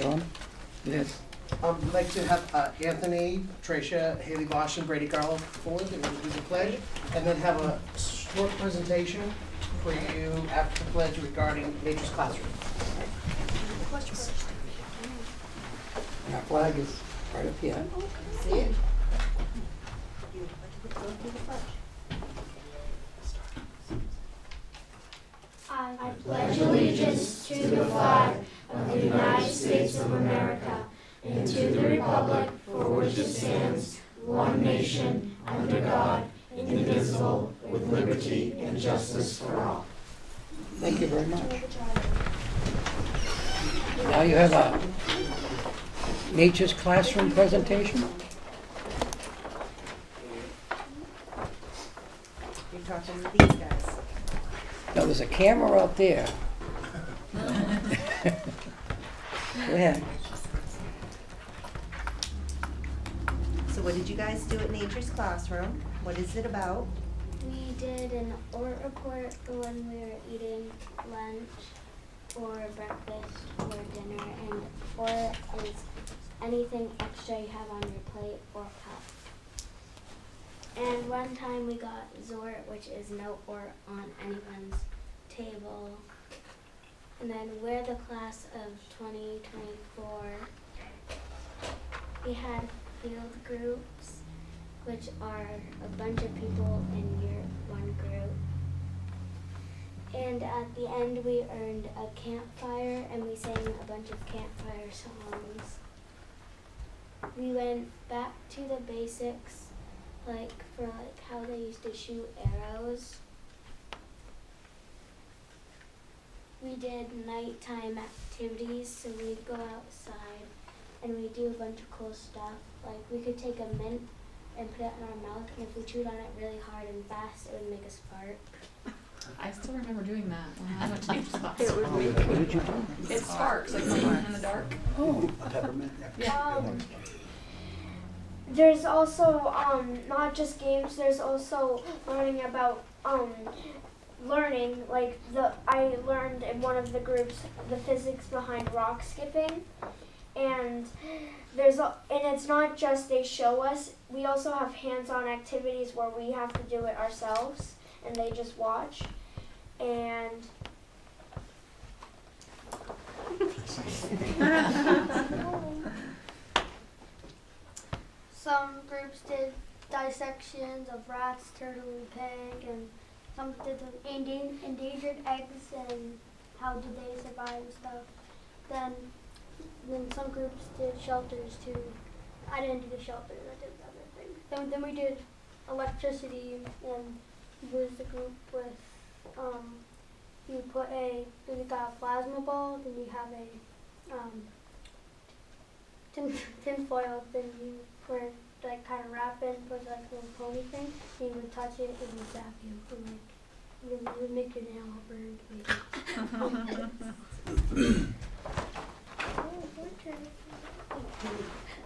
John? Yes. I'd like to have Anthony, Tricia, Haley Bosch, and Brady Garlow forward and do the pledge, and then have a short presentation for you after the pledge regarding Nature's Classroom. And our flag is right up here. See it? I pledge allegiance to the flag of the United States of America and to the republic for which it stands, one nation, under God, indivisible, with liberty and justice for all. Thank you very much. Now you have a Nature's Classroom presentation. You're talking to these guys. Now, there's a camera out there. Go ahead. So what did you guys do at Nature's Classroom? What is it about? We did an art report when we were eating lunch or breakfast or dinner, and or is anything extra you have on your plate or cup. And one time we got Zort, which is no ort on anyone's table. And then we're the class of 2024. We had field groups, which are a bunch of people in your one group. And at the end we earned a campfire and we sang a bunch of campfire songs. We went back to the basics, like for how they used to shoot arrows. We did nighttime activities, so we'd go outside and we'd do a bunch of cool stuff. Like we could take a mint and put it in our mouth, and if we chewed on it really hard and fast, it would make a spark. I still remember doing that when I went to Nature's Class. What did you do? It sparks, like when you're in the dark. Oh, There's also not just games. There's also learning about learning. Like I learned in one of the groups the physics behind rock skipping, and it's not just they show us. We also have hands-on activities where we have to do it ourselves, and they just watch. And some groups did dissections of rats, turtle, and pig, and some did the endangered eggs and how did they survive and stuff. Then some groups did shelters too. I didn't do the shelters, I did other things. Then we did electricity, and we was the group with we got a plasma ball, then we have a tin foil, then you were like kind of wrap it, put like a little pony thing, and you would touch it, it would zap you, and like it would make your nail all burned.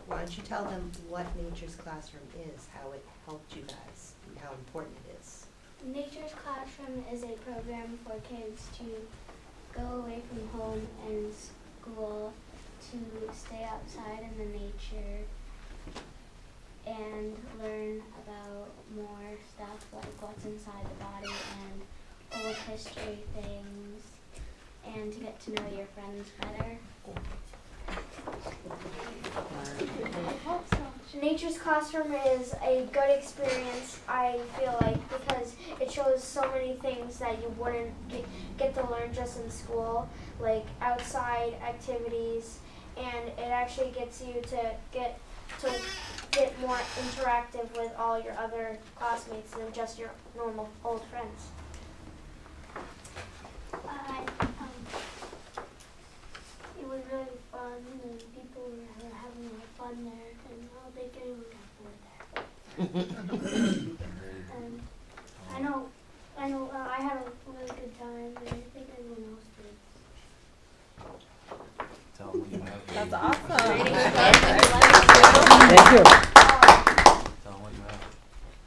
Why don't you tell them what Nature's Classroom is, how it helped you guys, and how important it is? Nature's Classroom is a program for kids to go away from home and school to stay outside in the nature and learn about more stuff like what's inside the body and old history things, and to get to know your friends better. Nature's Classroom is a good experience, I feel like, because it shows so many things that you wouldn't get to learn just in school, like outside activities, and it actually gets you to get more interactive with all your other classmates than just your normal old friends. It was really fun, and people were having a lot of fun there, and I don't think anyone got bored there. And I know, I had a really good time, and I think everyone else did. Tell them what you have. That's awesome. thank you. Tell them what you have.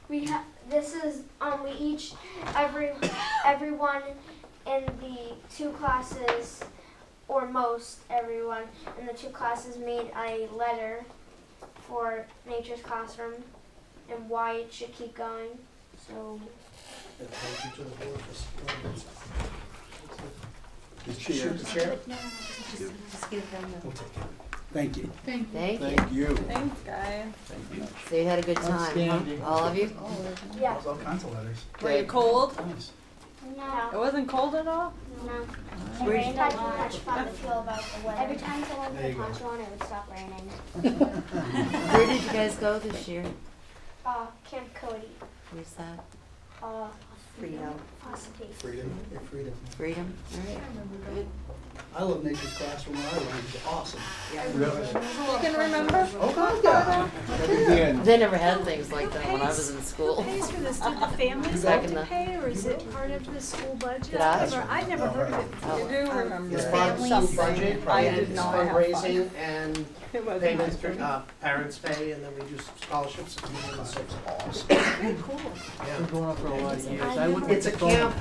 We have everyone in the two classes or most everyone in the two classes made a letter for Nature's Classroom and why it should keep going. So And thank you to the board for supporting this. The chair. The chair? No, just give them the. We'll take it. Thank you. Thank you. Thank you. Thank you. Thanks, guys. Thank So you had a good time, Outstanding. huh? All of you? yeah, There's all kinds of letters. Good. Were you cold? Nice. no, It wasn't cold at all? no. Where'd It you- rained a lot. Much fun to feel about the weather. Every time someone There put a you go. poncho on, it would stop raining. Where did you guys go this year? Camp Cody. Where's that? Freedom. Philosophy. Freedom. Your freedom. Freedom? All right. Good. I love Nature's Classroom when I learned. It's awesome. Really? You can remember? Oh, God, yeah. They never had things like that when I was in school. Who pays for this? Do the families Back have in to the- pay, or is it part of the school budget? Did I? Or I've never heard of it before. You do remember. It's part of the school budget, I and did it's not have fundraising and It wasn't payments my for, parents pay, and then we do scholarships. It's awesome. Very cool. Yeah. Been going on for a lot of years. I went It's a with the camp.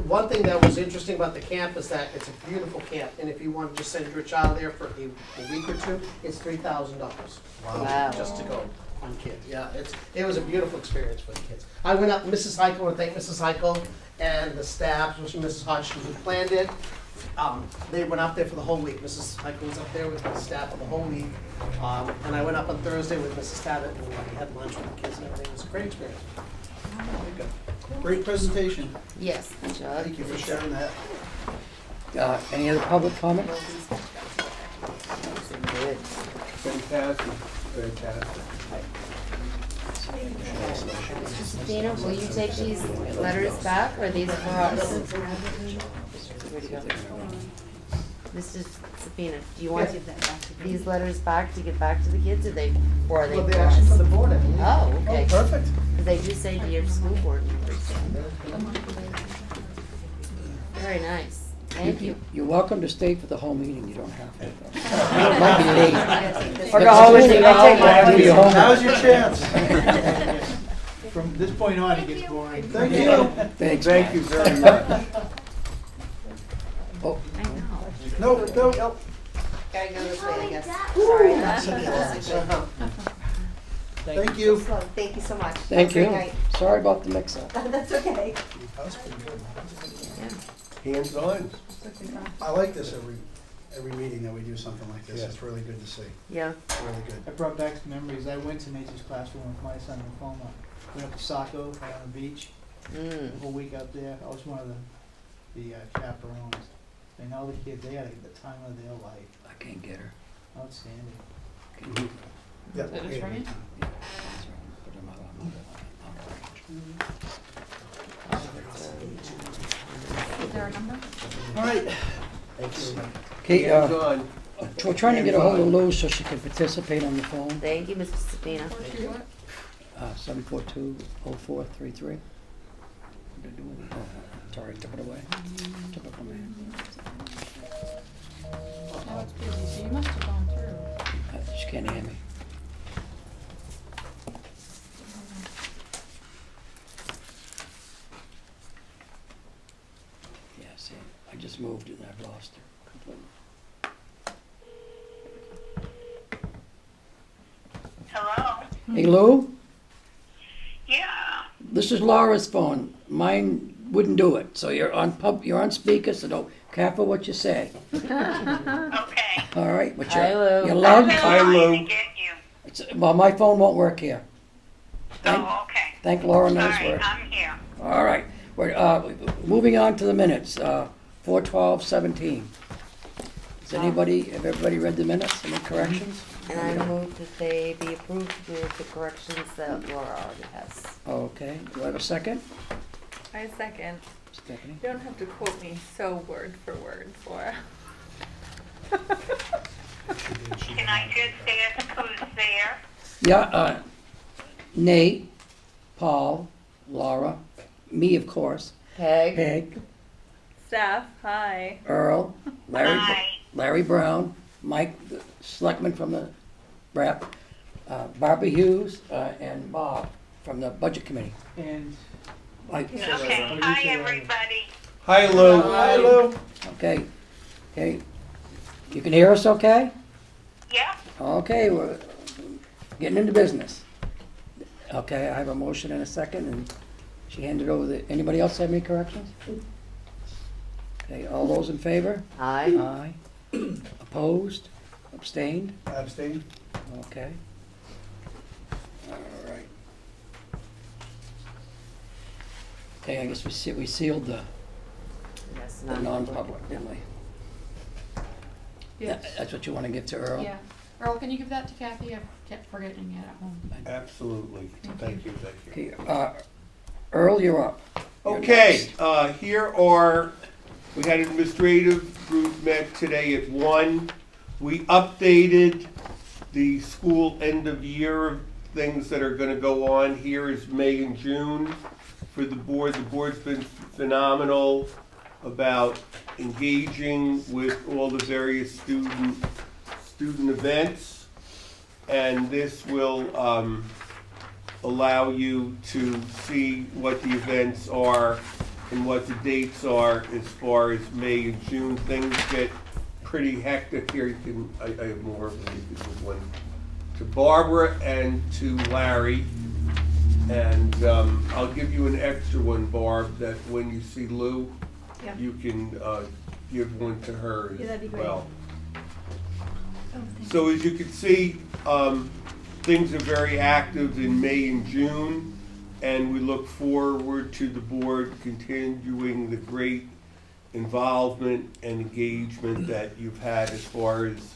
One thing that was interesting about the camp is that it's a beautiful camp, and if you want to just send your child there for a week or two, it's $3,000. Wow. Just to go on kid. Yeah, it was a beautiful experience for the kids. I went up, Mrs. Heichel, I want to thank Mrs. Heichel and the staff, especially Mrs. Hodgson, who planned it. They went up there for the whole week. Mrs. Heichel was up there with the staff for the whole week. And I went up on Thursday with Mrs. Tabbitt, and we had lunch with the kids and everything. It was a great experience. Great presentation. Yes, good job. Thank you for sharing that. Any other public comment? Good. Fantastic. Fantastic. Christina, will you take these letters back, or are these for us? Where'd you go? Mrs. Sabina, do you want these letters back to get back to the kids, or are they Well, for they're actually for us? the board, I believe. Oh, okay. Perfect. 'Cause they do say dear school board members. Very nice. Thank you. You're welcome to stay for the whole meeting, you don't have to. It might be late. Or go home with you. I take my Do your homework. Now's your chance. From this point on, it gets boring. Thank you. Thanks, Thank Mike. you very much. Oh, I know. No, no. Gotta go this way, I guess. Uh-huh. Thank you. So, thank you so much. thank Have a you. great night. Sorry about the mix-up. That's okay. That was pretty good. Yeah. Hands on. I like this every meeting that we do something like this. It's really good to see. Yeah. Really good. I brought back some memories. I went to Nature's Classroom with my son in Coma. Went up to Saco, out on the beach, Mm. the whole week out there. I was one of the chaperones. And all the kids, they had the time of their life. I can't get her. Outstanding. Yeah. That is from you? Is there a number? All right. Thank you. Okay, Hands on. we're trying to get a hold of Lou so she can participate on the phone. Thank you, Mrs. Sabina. 42 what? 742-0433. Sorry, took it away. Took it from me. No, it's busy, so you must have gone through. She can't hear me. Yeah, see, I just moved it and I've lost her completely. Hello? Hey, Lou? Yeah. This is Laura's phone. Mine wouldn't do it, so you're on speaker, so don't, careful what you say. Okay. All right, but Hi, Lou. you're I've loud. been Hi, trying Lou. to get you. Well, my phone won't work here. Oh, okay. Thank Laura All knows right, where. I'm here. All right, we're moving on to the minutes. 4/12/17. Has anybody? Have everybody read the minutes? Any corrections? And I move that they be approved with the corrections that Laura already has. Okay. Do I have a second? I second. Stephanie. You don't have to quote me so word for word, Laura. Can I just ask who's there? Yeah. Nate, Paul, Laura, me of course, Peg. Peg, Staff, hi. Earl, Hi. Larry Brown, Mike, the selectman from the rep, Barbara Hughes, and Bob from the budget committee. And Mike. Okay. Hi, everybody. Hi, Lou. Hi, Lou. Okay, okay. You can hear us okay? Yeah, Okay, we're getting into business. Okay, I have a motion and a second, and she handed over anybody else have any corrections? Okay, all those in favor? Aye. Aye. Opposed? Abstained? Abstain? Okay. All right. Okay, I guess we sealed the Yes, the non-public, didn't we? Yes. That's what you want to give to Earl? Yeah. Earl, can you give that to Kathy? I kept forgetting it at home. Absolutely. Thank you. Okay, Earl, you're up. You're Okay, next. here are, we had an administrative group met today at 1. We updated the school end of year things that are gonna go on. Here is May and June for the board. The board's been phenomenal about engaging with all the various student events. And this will allow you to see what the events are and what the dates are as far as May and June. Things get pretty hectic here. I have more of them. You can give one to Barbara and to Larry. And I'll give you an extra one, Barb, that when you see Lou, Yeah. you can give one to her Yeah, that'd be as great. well. So as you can see, things are very active in May and June, and we look forward to the board continuing the great involvement and engagement that you've had as far as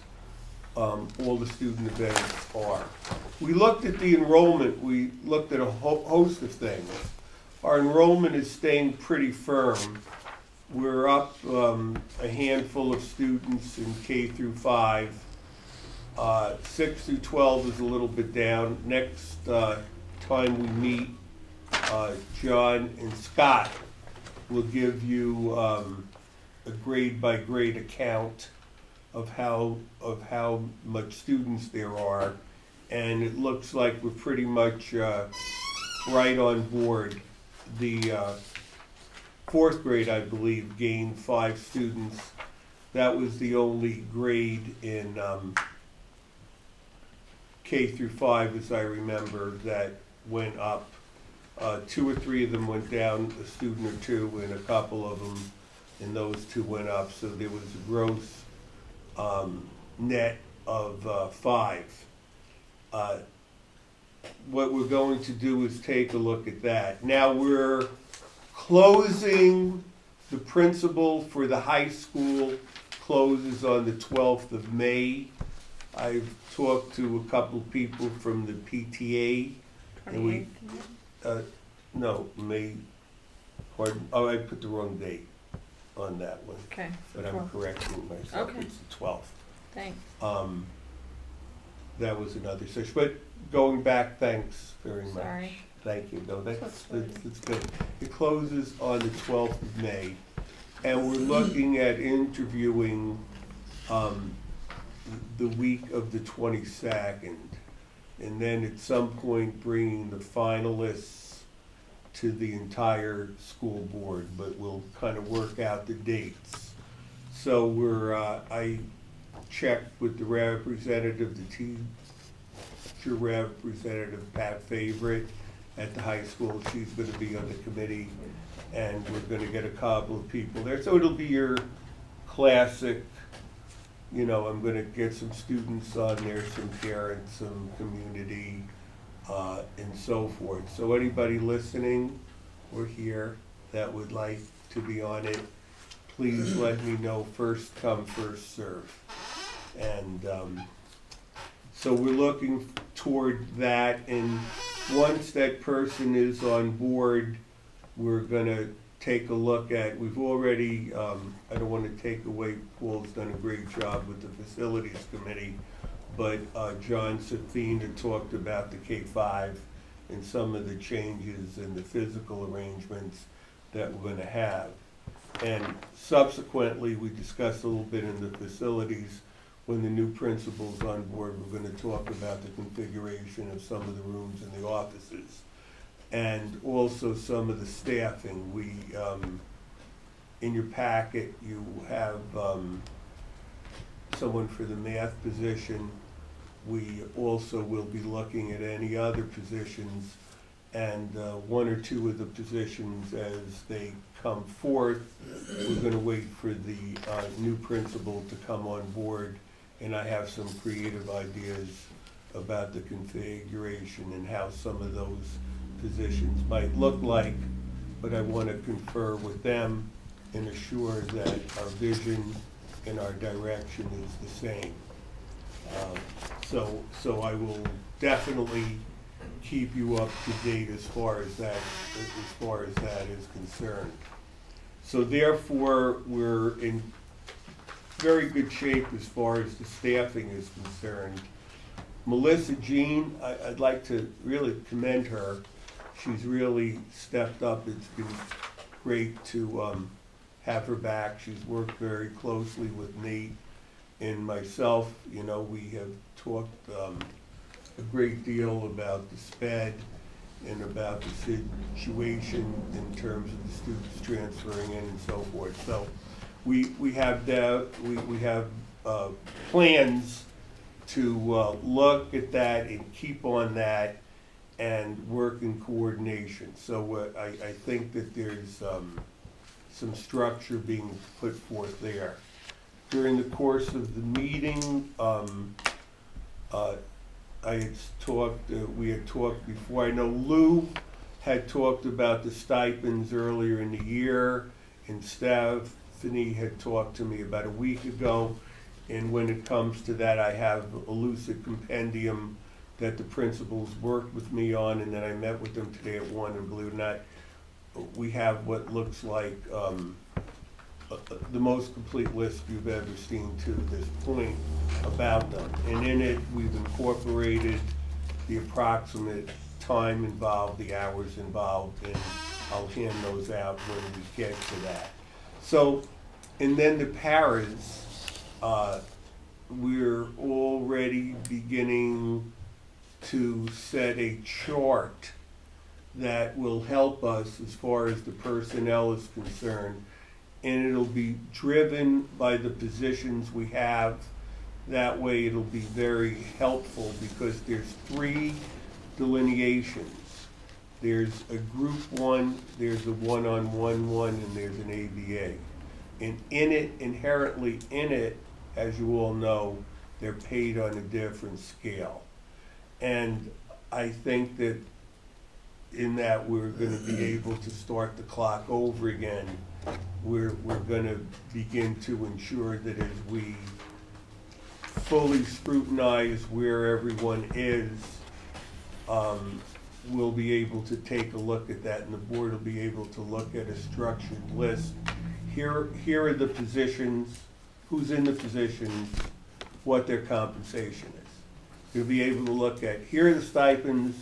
all the student events are. We looked at the enrollment. We looked at a host of things. Our enrollment is staying pretty firm. We're up a handful of students in K through 5. 6 through 12 is a little bit down. Next time we meet, John and Scott will give you a grade by grade account of how much students there are, and it looks like we're pretty much right on board. The 4th grade, I believe, gained 5 students. That was the only grade in K through 5, as I remember, that went up. 2 or 3 of them went down, a student or 2, and a couple of them, and those 2 went up. So there was a gross net of 5. What we're going to do is take a look at that. Now we're closing, the principal for the high school closes on the 12th of May. I've talked to a couple people from the PTA. And we, no, May, pardon, oh, I put the wrong date on that one. Okay. But I'm correcting myself, Okay. it's the 12th. Thanks. That was another session, but going back, thanks very much. Sorry. Thank you, no, that's good. It closes on the 12th of May, and we're looking at interviewing the week of the 22nd, and then at some point bringing the finalists to the entire school board, but we'll kind of work out the dates. So I checked with the representative, the teacher representative, Pat Favorite, at the high school. She's going to be on the committee, and we're going to get a couple of people there. So it'll be your classic, you know, I'm going to get some students on there, some parents, some community, and so forth. So anybody listening or here that would like to be on it, please let me know. First come, first serve. And so we're looking toward that, and once that person is on board, we're gonna take a look at, we've already, I don't wanna take away, Paul's done a great job with the facilities committee, but John Safina talked about the K-5 and some of the changes in the physical arrangements that we're gonna have. And subsequently, we discussed a little bit in the facilities, when the new principal's on board, we're gonna talk about the configuration of some of the rooms in the offices. And also some of the staffing. We, in your packet, you have someone for the math position. We also will be looking at any other positions, and one or two of the positions as they come forth, we're gonna wait for the new principal to come on board, and I have some creative ideas about the configuration and how some of those positions might look like, but I want to confer with them and assure that our vision and our direction is the same. So I will definitely keep you up to date as far as that is concerned. So therefore, we're in very good shape as far as the staffing is concerned. Melissa Jean, I'd like to really commend her. She's really stepped up. It's been great to have her back. She's worked very closely with Nate and myself. You know, we have talked a great deal about the SPED and about the situation in terms of the students transferring in and so forth. So we have plans to look at that and keep on that and work in coordination. So I think that there's some structure being put forth there. During the course of the meeting, we had talked before. I know Lou had talked about the stipends earlier in the year, and Stephanie had talked to me about a week ago. And when it comes to that, I have a lucid compendium that the principals worked with me on, and then I met with them today at 1, and believe it or not, we have what looks like the most complete list you've ever seen to this point about them. And in it, we've incorporated the approximate time involved, the hours involved, and I'll hand those out when we get to that. So, and then the paras, we're already beginning to set a chart that will help us as far as the personnel is concerned. And it'll be driven by the positions we have. That way it'll be very helpful because there's 3 delineations. There's a group 1, there's a one-on-one one, and there's an ABA. And in it, inherently in it, as you all know, they're paid on a different scale. And I think that in that we're going to be able to start the clock over again. We're going to begin to ensure that as we fully scrutinize where everyone is, we'll be able to take a look at that, and the board will be able to look at a structured list. Here are the positions, who's in the positions, what their compensation is. You'll be able to look at, here are the stipends,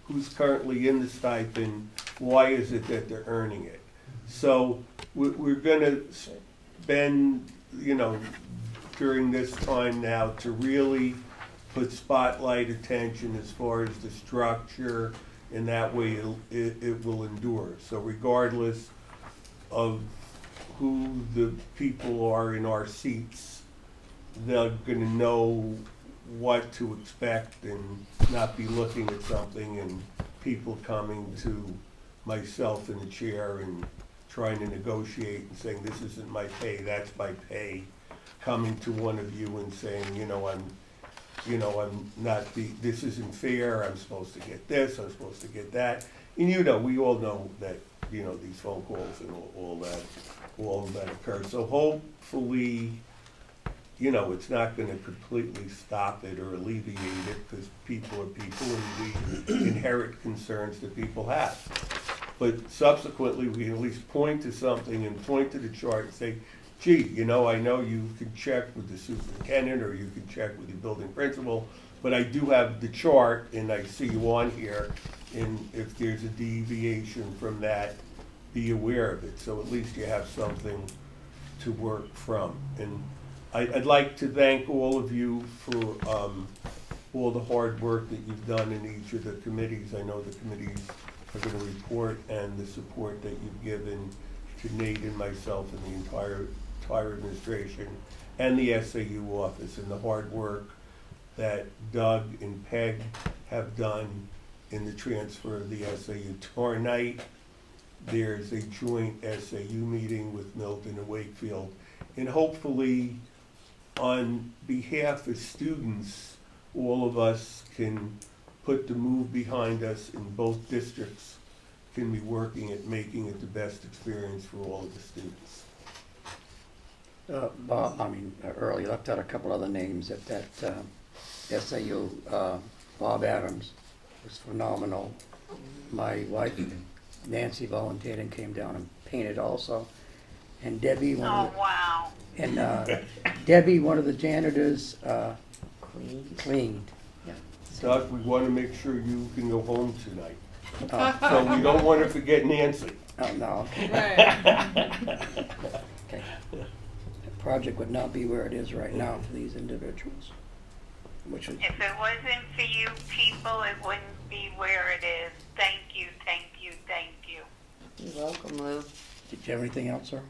who's currently in the stipend, why is it that they're earning it. So we're going to spend, during this time now to really put spotlight attention as far as the structure, and that way it will endure. So regardless of who the people are in our seats, they're going to know what to expect and not be looking at something and people coming to myself in the chair and trying to negotiate and saying, this isn't my pay, that's my pay, coming to one of you and saying, I'm not, this isn't fair, I'm supposed to get this, I'm supposed to get that. And we all know that, these phone calls and all that occurs. So hopefully, it's not going to completely stop it or alleviate it, because people are people and we inherit concerns that people have. But subsequently, we can at least point to something and point to the chart and say, gee, I know you can check with the superintendent or you can check with the building principal, but I do have the chart and I see you on here, and if there's a deviation from that, be aware of it. So at least you have something to work from. And I'd like to thank all of you for all the hard work that you've done in each of the committees. I know the committees are going to report, and the support that you've given to Nate and myself and the entire administration and the SAU office and the hard work that Doug and Peg have done in the transfer of the SAU. Tomorrow night, there's a joint SAU meeting with Milton and Wakefield. And hopefully, on behalf of students, all of us can put the move behind us, and both districts can be working at making it the best experience for all of the students. Bob, earlier left out a couple other names at that SAU. Bob Adams was phenomenal. My wife Nancy volunteered and came down and painted also. And Debbie, Oh, wow. Debbie, one of the janitors, cleaned. Doug, we want to make sure you can go home tonight. Oh, So we don't want to forget Nancy. oh, no. Right. Okay. The project would not be where it is right now for these individuals, which is, If it wasn't for you people, it wouldn't be where it is. Thank you, thank you, thank you. You're welcome, Lou. did you have anything else, sir?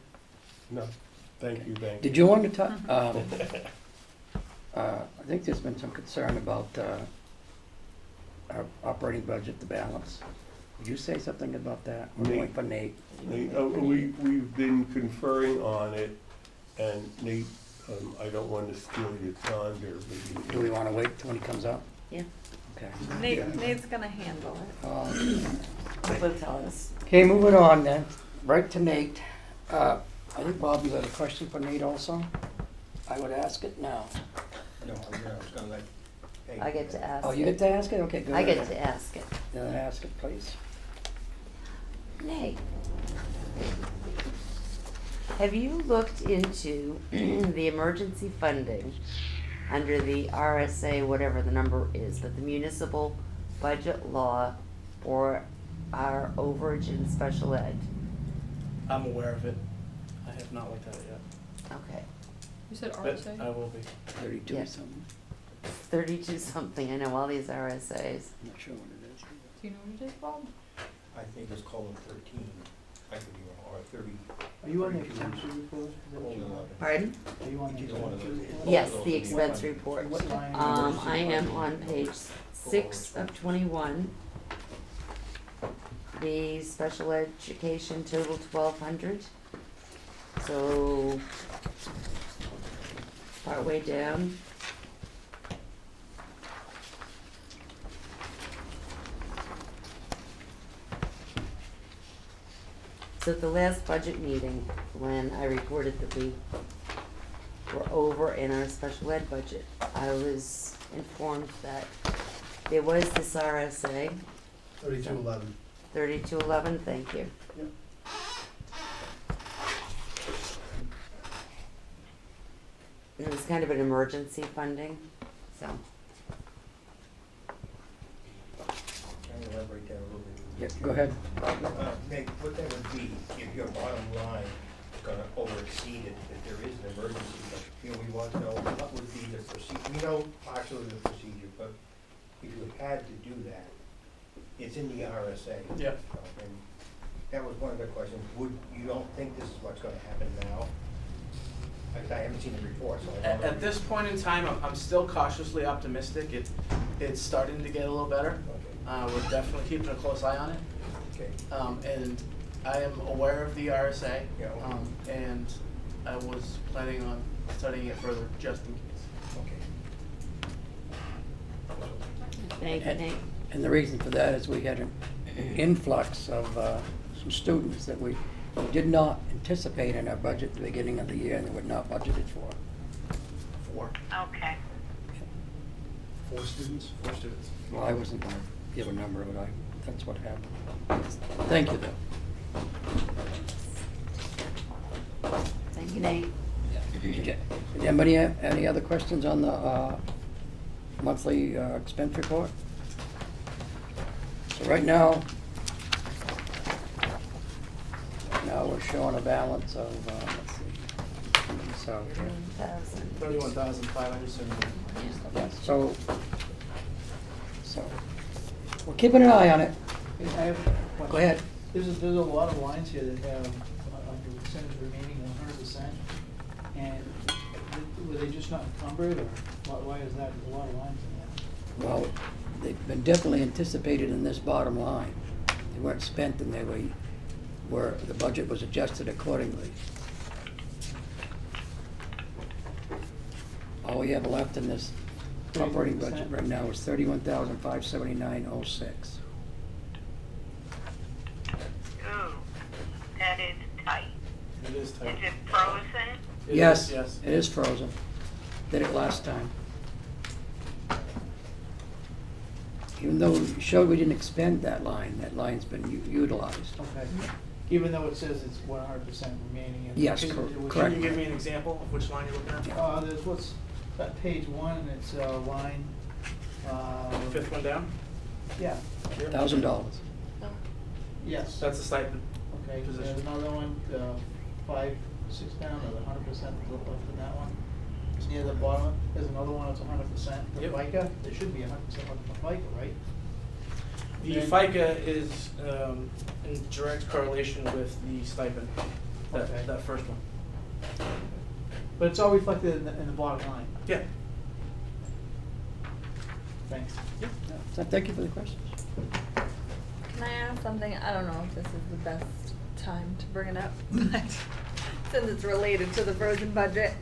No, thank you, thank you. Did you want to talk, I think there's been some concern about our operating budget, the balance. Would you say something about that? We're Nate. waiting for Nate. We've been conferring on it, and Nate, I don't want to steal your thunder, but Do we want to wait till when he comes up? Yeah. Okay. Nate's gonna handle it. Will tell us. Okay, moving on then, right to Nate. I think Bob, you had a question for Nate also? I would ask it now. No, I was gonna let. I get to ask Oh, you it. get to ask it? Okay, good. I get to ask it. Then ask it, please. Nate, have you looked into the emergency funding under the RSA, whatever the number is, but the municipal budget law for our overage in special ed? I'm aware of it. I have not looked at it yet, Okay, You said but RSA? I will be. 32 Yeah. something. 32 something, I know all these RSAs. I'm not sure what it is. Do you know what it is, Bob? I think it's called 13, I could be wrong, or 30. Are you on the expense report? Is that what you want? Pardon? Are you on the Either one of expense those. report? Yes, the expense report. What line? I am on page 6 of 21. The special education total 1,200. So, partway down. So at the last budget meeting, when I reported that we were over in our special ed budget, I was informed that there was this RSA, 3211. 3211, thank you. Yep. It was kind of an emergency funding, so. Can I elaborate that a little bit? Yeah, go ahead. Nick, what that would be, if your bottom line is gonna overexceed it, if there is an emergency, but, you know, we want to know what would be the procedure, we know partially the procedure, but if you had to do that, it's in the RSA. Yeah. And that was one of the questions, you don't think this is what's gonna happen now? I haven't seen the report, so I don't know. At this point in time, I'm still cautiously optimistic. It's starting to get a little better. Okay, We're definitely keeping a close eye on it. okay. And I am aware of the RSA. Yeah. And I was planning on studying it further, just in case. Okay. Thank you, Nate. And the reason for that is we had an influx of some students that we did not anticipate in our budget at the beginning of the year and that were not budgeted for. 4. Okay. 4 students? 4 students. Well, I wasn't going to give a number, but that's what happened. Thank you, though. Thank you, Nate. Did anybody have any other questions on the monthly expense report? So right now we're showing a balance of, let's see, so, 31,571. yeah, so we're keeping an eye on it. I have a question. Go ahead. There's a lot of lines here that have the percentage remaining 100%, and were they just not encumbered, or why is that, there's a lot of lines in there? Well, they've been definitely anticipated in this bottom line. They weren't spent and they were the budget was adjusted accordingly. All we have left in this operating budget right now is $31,579.06. Ooh, that is tight. It is Is it frozen? Yes, Yes. it is frozen. Did it last time. Even though we showed we didn't expend that line's been utilized. Okay, even though it says it's 100% remaining in. Yes, Can you- correct. Can you give me an example of which line you're looking at? There's what's, at page 1, and it's line, Fifth one down? yeah, $1,000. yes. That's the stipend. Okay, position. there's another one, 5, 6 down, or 100% left in that one. Near the bottom, there's another one that's 100%. The Yep. FICA, there should be 100% left for FICA, right? The Then- FICA is in direct correlation with the stipend, Okay. that first one. But it's all reflected in the bottom line. Yeah. Thanks. So thank you for the questions. Can I ask something? I don't know if this is the best time to bring it up, but since it's related to the frozen budget.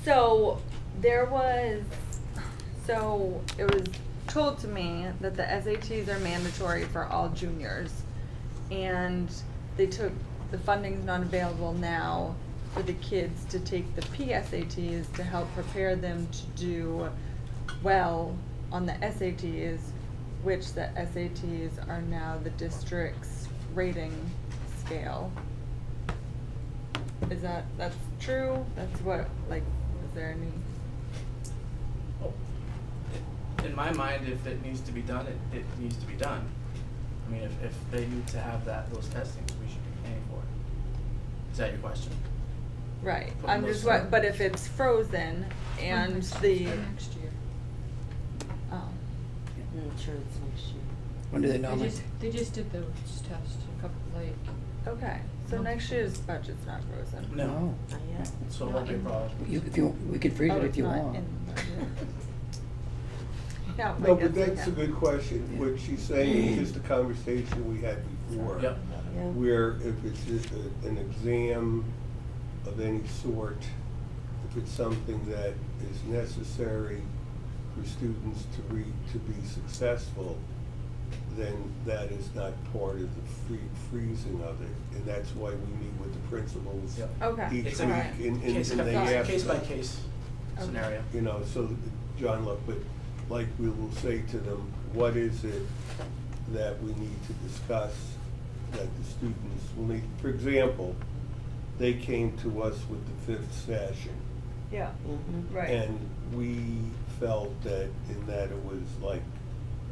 So it was told to me that the SATs are mandatory for all juniors. And the funding's not available now for the kids to take the PSATs to help prepare them to do well on the SATs, which the SATs are now the district's rating scale. That's true? That's what, like, is there any? In my mind, if it needs to be done, it needs to be done. I mean, if they need to have those testings, we should be paying for it. Is that your question? Right, But I'm most just, of them- but if it's frozen and the. Next year. Oh, Sure, it's next year. When do they normally? They just did the test a couple, like, okay, so next year's budget's not frozen. No, Not yet. so it won't be a problem. We can freeze Oh, it if it's you not want. in the budget. Yeah, I No, guess but we that's a can. good question. What she's saying is just a conversation we had before. Yep. Yeah. Where if it's an exam of any sort, if it's something that is necessary for students to read to be successful, then that is not part of the freezing of it. And that's why we meet with the principals Yep. Okay, each It's week. alright. And Case they by ask case by them, case Okay. scenario. you know, so, John, look, but like we will say to them, what is it that we need to discuss that the students will need? For example, they came to us with the 5th session. Yeah, Mhm. right. And we felt that in that it was like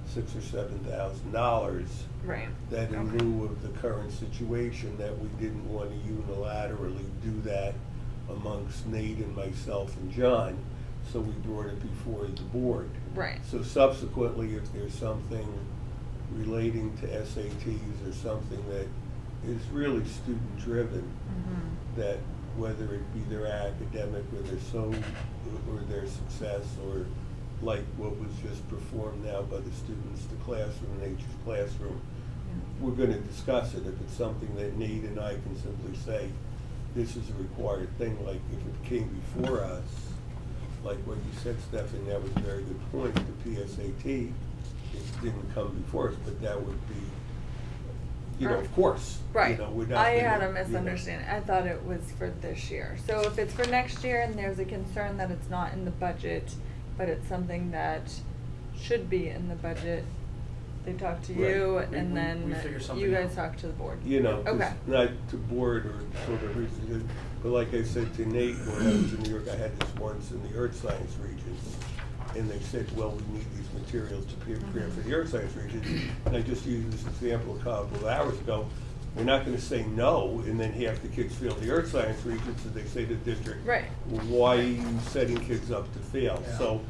$6,000 or $7,000, Right. that in Okay. lieu of the current situation, that we didn't want to unilaterally do that amongst Nate and myself and John, so we brought it before the board. Right. So subsequently, if there's something relating to SATs or something that is really student-driven, Mhm. that whether it be their academic or their success, or like what was just performed now by the students, the classroom, nature's classroom, we're gonna discuss it. If it's something that Nate and I can simply say, this is a required thing, like if it came before us, like what you said, Stephanie, that was a very good point, the PSAT, it didn't come before us, but that would be, you know, of course. Right. You know, we're not I gonna, had a you know. misunderstanding. I thought it was for this year. So if it's for next year and there's a concern that it's not in the budget, but it's something that should be in the budget, they talk to you Right. and We then figure something you guys out. talk to the board. You know, 'cause Okay. not to board or sort of reason, but like I said to Nate, when I was in New York, I had this once in the earth science region. And they said, well, we need these materials to prepare for the earth science region. And I just used this example a couple of hours ago. We're not gonna say no, and then half the kids fail the earth science region, so they say to the district, Right. why are you setting kids up to fail? Yeah. So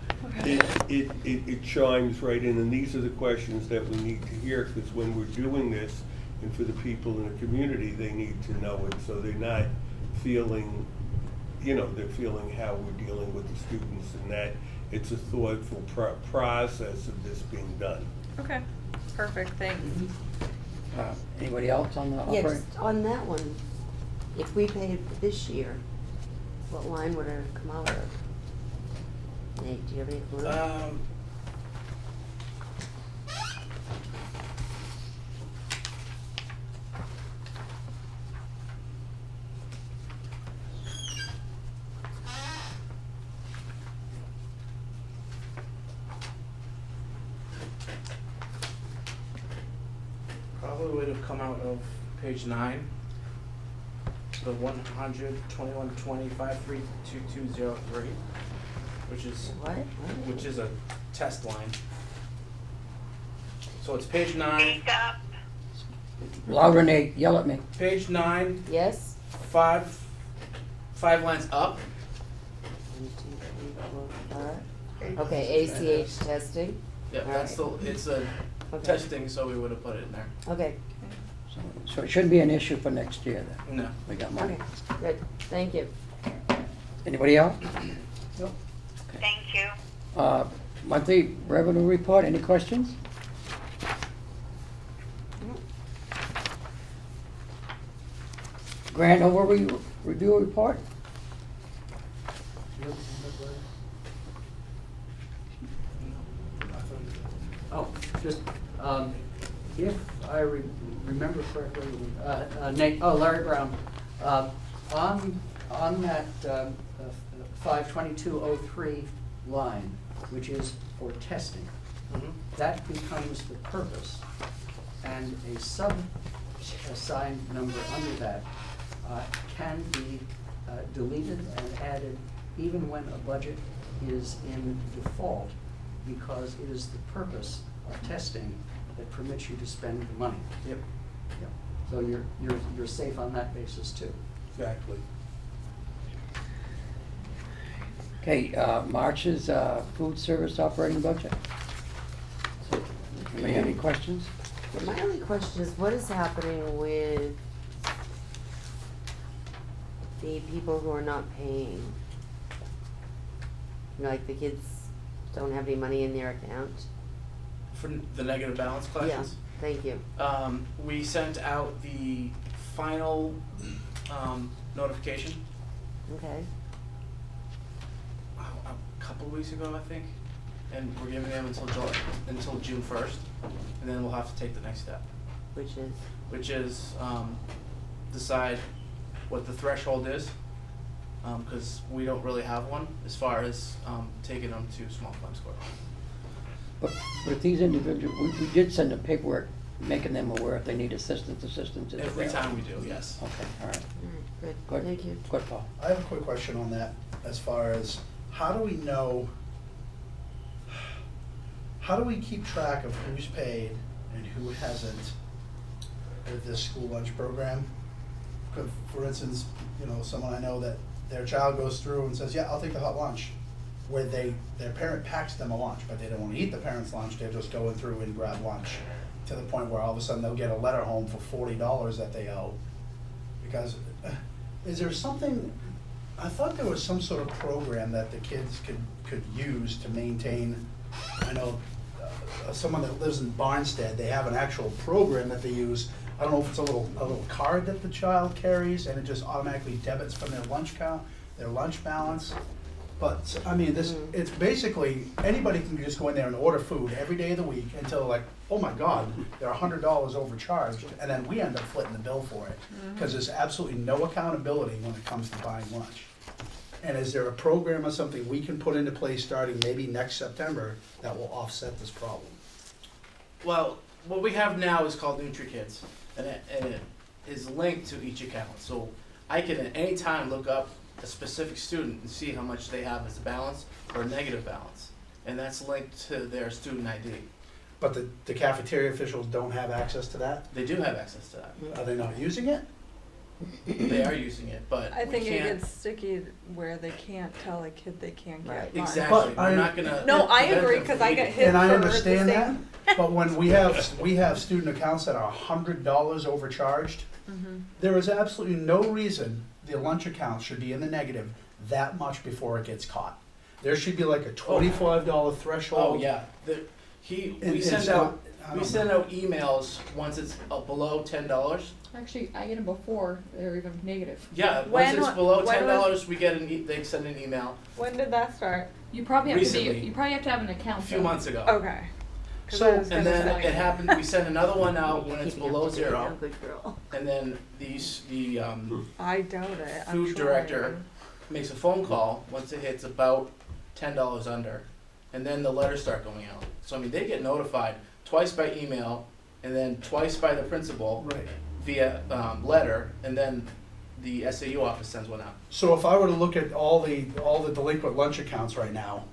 it chimes right in, and these are the questions that we need to hear, because when we're doing this, and for the people in the community, they need to know it, so they're not feeling they're feeling how we're dealing with the students, and that it's a thoughtful process of this being done. Okay, perfect, thanks. Anybody else on the Yeah, operating? just on that one, if we paid this year, what line would it come out of? Nate, do you have any clue? Probably would have come out of page 9, the 121.20.532.203, which is What? which is a test line. So it's page 9. Speak up. Louder, Nate, yell at me. Page 9, Yes? 5 lines up. 1, 2, 3, 4, 5. Okay, ACH testing. Yeah, All that's right. it's a Okay. testing, so we would have put it in there. Okay, So it shouldn't be an issue for next year then. No. We got money. okay, good, thank you. Anybody else? Thank you. Monthly revenue report, any questions? Grant overview review report? Oh, just, if I remember correctly, Larry Brown, on that 52203 line, which is for testing, that becomes the purpose, and a sub-assigned number under that can be deleted and added even when a budget is in default, because it is the purpose of testing that permits you to spend the money. Yep. Yeah. So you're safe on that basis too. Exactly. Okay, March's food service operating budget. Anybody have any questions? My only question is, what is happening with the people who are not paying? Like the kids don't have any money in their account? For the negative balance collections? Yeah, thank you. We sent out the final notification Okay, a couple of weeks ago, I think, and we're giving them until June 1st, and then we'll have to take the next step, which is? decide what the threshold is, because we don't really have one as far as taking them to small claims court. But if these individuals, we did send them paperwork making them aware if they need assistance is Every available. time we do, yes. Okay, all right. Good, Good. thank you. Good, Paul. I have a quick question on that, as far as, how do we know, how do we keep track of who's paid and who hasn't with this school lunch program? For instance, someone I know that their child goes through and says, yeah, I'll take the hot lunch, where their parent packs them a lunch, but they don't want to eat the parent's lunch, they're just going through and grab lunch, to the point where all of a sudden they'll get a letter home for $40 that they owe. Because, is there something, I thought there was some sort of program that the kids could use to maintain, I know someone that lives in Barnstead, they have an actual program that they use. I don't know if it's a little card that the child carries, and it just automatically debits from their lunch balance. But, I mean, it's basically, anybody can just go in there and order food every day of the week until like, oh my God, they're $100 overcharged, and then we end up footing the bill for it. Because there's absolutely no accountability when it comes to buying lunch. And is there a program or something we can put into place starting maybe next September that will offset this problem? Well, what we have now is called NutriKids, and it is linked to each account. So I can at any time look up a specific student and see how much they have as a balance or a negative balance. And that's linked to their student ID. But the cafeteria officials don't have access to that? They do have access to that. Are they not using it? They are using it, but I think we it can't. gets sticky where they can't tell a kid they can't get lunch. Exactly. But We're not gonna. No, I prevent agree, them from 'cause I get eating. hit And I for understand the that, same. but when we have student accounts that are $100 overcharged, there is absolutely no reason the lunch account should be in the negative that much before it gets caught. There should be like a $25 threshold. Oh, yeah, And we it's send not- out, I we don't send know. out emails once it's below $10. Actually, I get them before they're even negative. Yeah, When once it's wa- below when $10, we get they send an email When did that start? You probably have Recently. you probably have to have an a account. few though. months ago. Okay. 'Cause So- I was And gonna then say- it happened, we send another one out when it's Keeping up below to date, zero, I'm a good girl. and then the I doubt it. I'm food sure director makes a phone call once it hits about $10 under, and then the letters start going out. So I mean, they get notified twice by email, and then twice by the principal Right. via letter, and then the SAU office sends one out. So if I were to look at all the delinquent lunch accounts right now,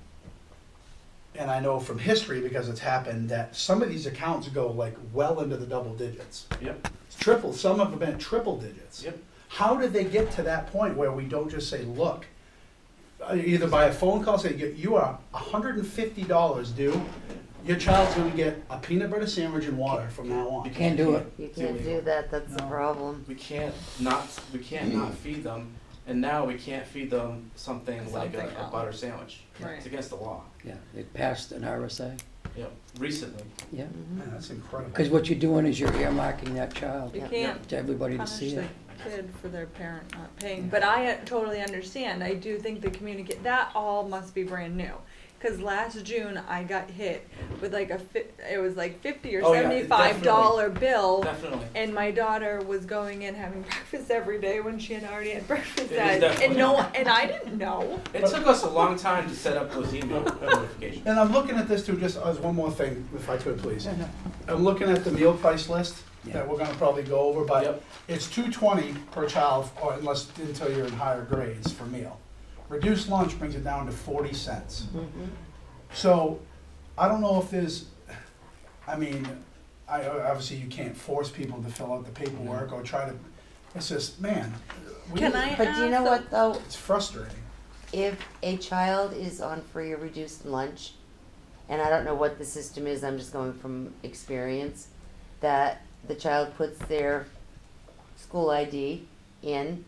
and I know from history, because it's happened, that some of these accounts go like well into the double digits. Yep. Triple, some have been triple digits. Yep. How did they get to that point where we don't just say, look, either by a phone call, say, you are $150 due, your child's gonna get a peanut butter sandwich and water from now on. You Can't do it. You can't do that, that's the No. problem. We can't not feed them, and now we can't feed them something like Something a else. butter sandwich. Right. It's against the law. Yeah, it passed an RSA. Yep. Recently. Yeah, Man, that's incredible. because what you're doing is you're earmarking that child You Yeah. can't to everybody to punish see the it. kid for their parent not paying. But I totally understand. I do think the communicate that all must be brand new. Because last June I got hit with like it was like $50 or Oh, yeah, $75 bill, Definitely. and my daughter was going in having breakfast every day when she had already had breakfast, It is and definitely- I didn't know. It took us a long time to set up those email notifications. And I'm looking at this too, just as one more thing, if I could, please. I'm looking at the meal price list that we're gonna probably go over, but Yep. it's $2.20 per child, or until you're in higher grades for meal. Reduced lunch brings it down to 40 cents. So, I don't know if there's, I mean, obviously you can't force people to fill out the paperwork or try to, it's just, man, Can I But do you know what though? it's frustrating. If a child is on free or reduced lunch, and I don't know what the system is, I'm just going from experience, that the child puts their school ID in,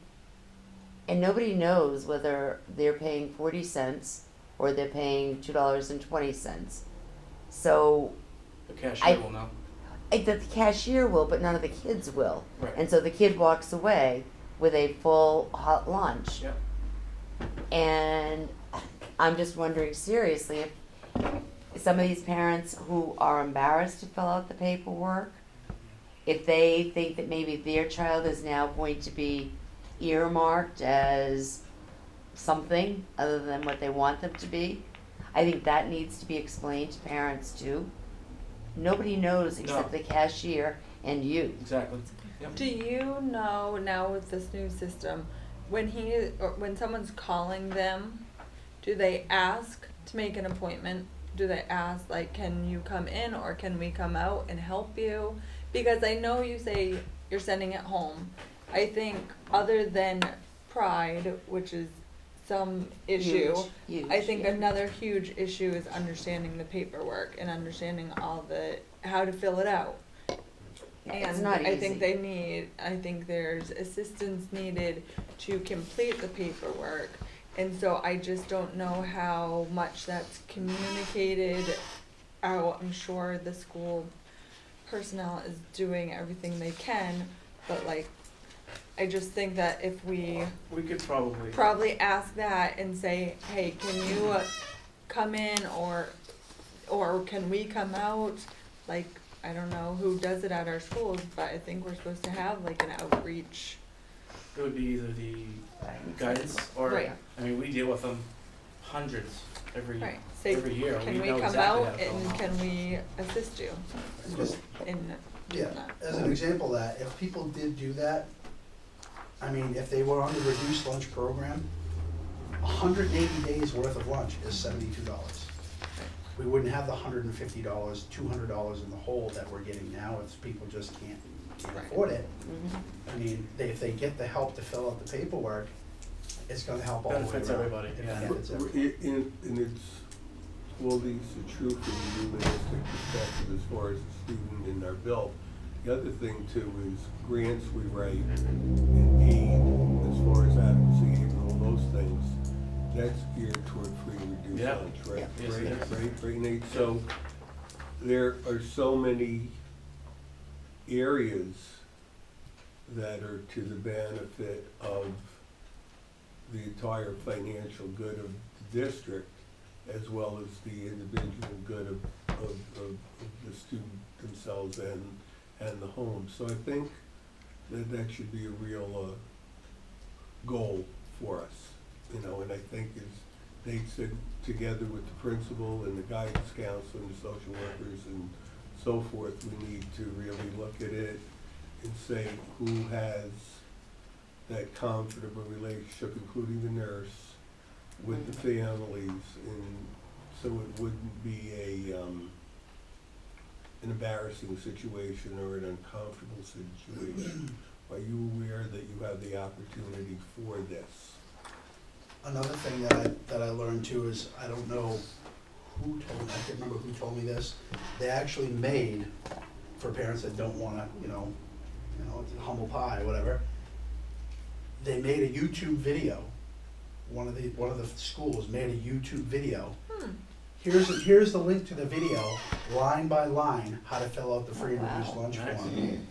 and nobody knows whether they're paying 40 cents or they're paying $2.20. So The cashier I- will know. the cashier will, but none of the kids will. Right. And so the kid walks away with a full hot lunch. Yep. And I'm just wondering seriously if some of these parents who are embarrassed to fill out the paperwork, if they think that maybe their child is now going to be earmarked as something other than what they want them to be, I think that needs to be explained to parents too. Nobody knows except No. the cashier and you. Exactly. Yep. Do you know now with this new system, when someone's calling them, do they ask to make an appointment? Do they ask like, can you come in or can we come out and help you? Because I know you say you're sending it home. I think other than Pride, which is some issue, Huge, I think yeah. another huge issue is understanding the paperwork and understanding how to fill it out. Yeah, And it's not I think easy. I think there's assistance needed to complete the paperwork. And so I just don't know how much that's communicated out. I'm sure the school personnel is doing everything they can, but like, I just think that if we We could probably. probably ask that and say, hey, can you come in or can we come out? Like, I don't know who does it at our schools, but I think we're supposed to have like an outreach. It would be either the guidance or, Right. I mean, we deal with them hundreds every Right. Say, every year. can we know come exactly out how to fill and them out. can we assist you Just, in yeah, that? as an example of that, if people did do that, I mean, if they were on the reduced lunch program, 180 days worth of lunch is $72. We wouldn't have the $150, $200 in the hole that we're getting now if people just can't afford it. I mean, if they get the help to fill out the paperwork, it's gonna help all the way around. Benefits everybody, It yeah. benefits everybody. And it's, all these are true from a humanistic perspective as far as the student and our bill. The other thing too is grants we write and aid as far as adequacy and all those things. that's geared toward free and reduced Yeah. lunch, right? Yeah. Yes, it is. Right, Nate? So there are so many areas that are to the benefit of the entire financial good of the district, as well as the individual good of the student themselves and the home. So I think that should be a real goal for us, you know, and I think as Nate said, together with the principal and the guidance counselor and the social workers and so forth, we need to really look at it and say who has that comfortable relationship, including the nurse, with the families, and so it wouldn't be an embarrassing situation or an uncomfortable situation. Are you aware that you have the opportunity for this? Another thing that I learned too is, I don't know who told me, I can't remember who told me this, they actually made, for parents that don't wanna, you know, it's humble pie, whatever, they made a YouTube video. One of the schools made a YouTube video. Here's the link to the video, line by line, how to fill out the free and reduced lunch form.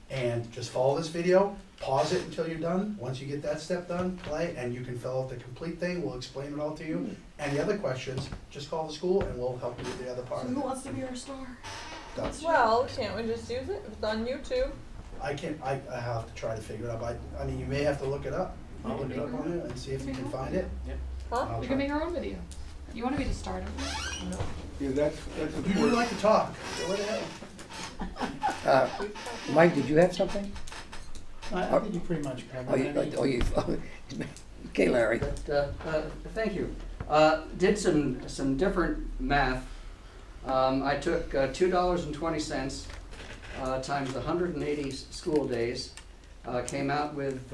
And just follow this video, pause it until you're done. Once you get that step done, play, and you can fill out the complete thing. We'll explain it all to you. Any other questions, just call the school and we'll help you with the other part So of who it. wants to be our star? That's- Well, can't we just use it? If it's on YouTube. I have to try to figure it out. I mean, you may have to look it up. You can look it up on it and see if you can find it. Huh? I'll We try. can make our own video. You want to be the star, don't you? No. Yeah, that's You do important. like to talk. Go right ahead. Mike, did you have something? I think you pretty much covered it. Okay, Larry. But, thank you. Did some different math. I took $2.20 times the 180 school days, came out with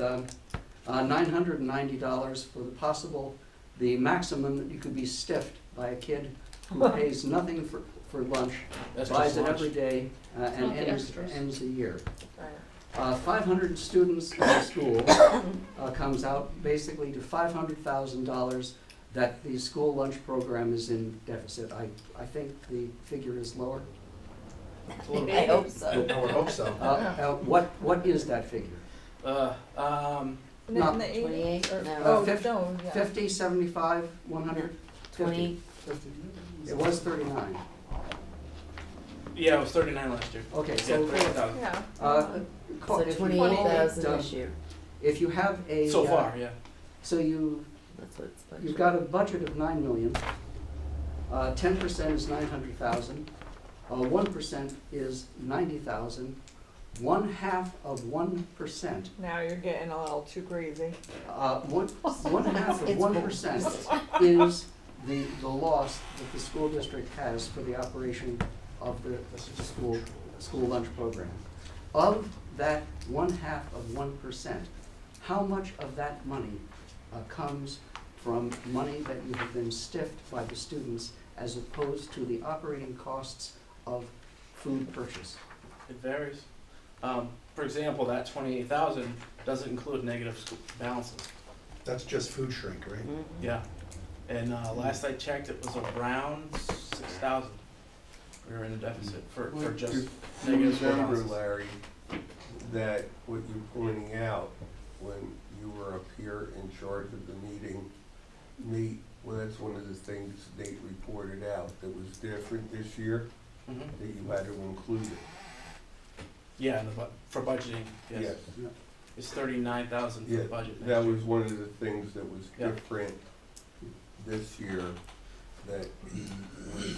$990 for the maximum that you could be stiffed by a kid who pays nothing for lunch, That's buys just it lunch. every day, and not the ends extras. the year. Right. 500 students in the school comes out basically to $500,000 that the school lunch program is in deficit. I think the figure is lower. I hope so. I would hope so. What is that figure? In Not the 80s? 28? Or- No. Oh, Fif- no, yeah. 50, 75, 100? 20. 50. It was 39. Yeah, it was 39 last year. Okay, Yeah, so 38,000. Yeah. So if you 28,000 want, this year. if you have a So far, yeah. so That's what it's budgeted. you've got a budget of 9 million. 10% is 900,000. 1% is 90,000. 1/2 of 1%. Now you're getting a little too crazy. One half of It's 1% is the loss that the school district has for the operation of the school lunch program. Of that 1/2 of 1%, how much of that money comes from money that you have been stiffed by the students as opposed to the operating costs of food purchase? It varies. For example, that 28,000 doesn't include negative balances. That's just food shrink, right? Mm-hmm. Yeah. And last I checked, it was around 6,000. We were in a deficit for just You negative remember, balances. Larry, that what you're pointing out when you were up here in charge of the meeting, well, that's one of the things Nate reported out that was different this year, Mhm. that you had to include it. Yeah, and for budgeting, yes. Yes. It's 39,000 for Yeah, the budget next that year. was one of the things that was Yeah. different this year, that he was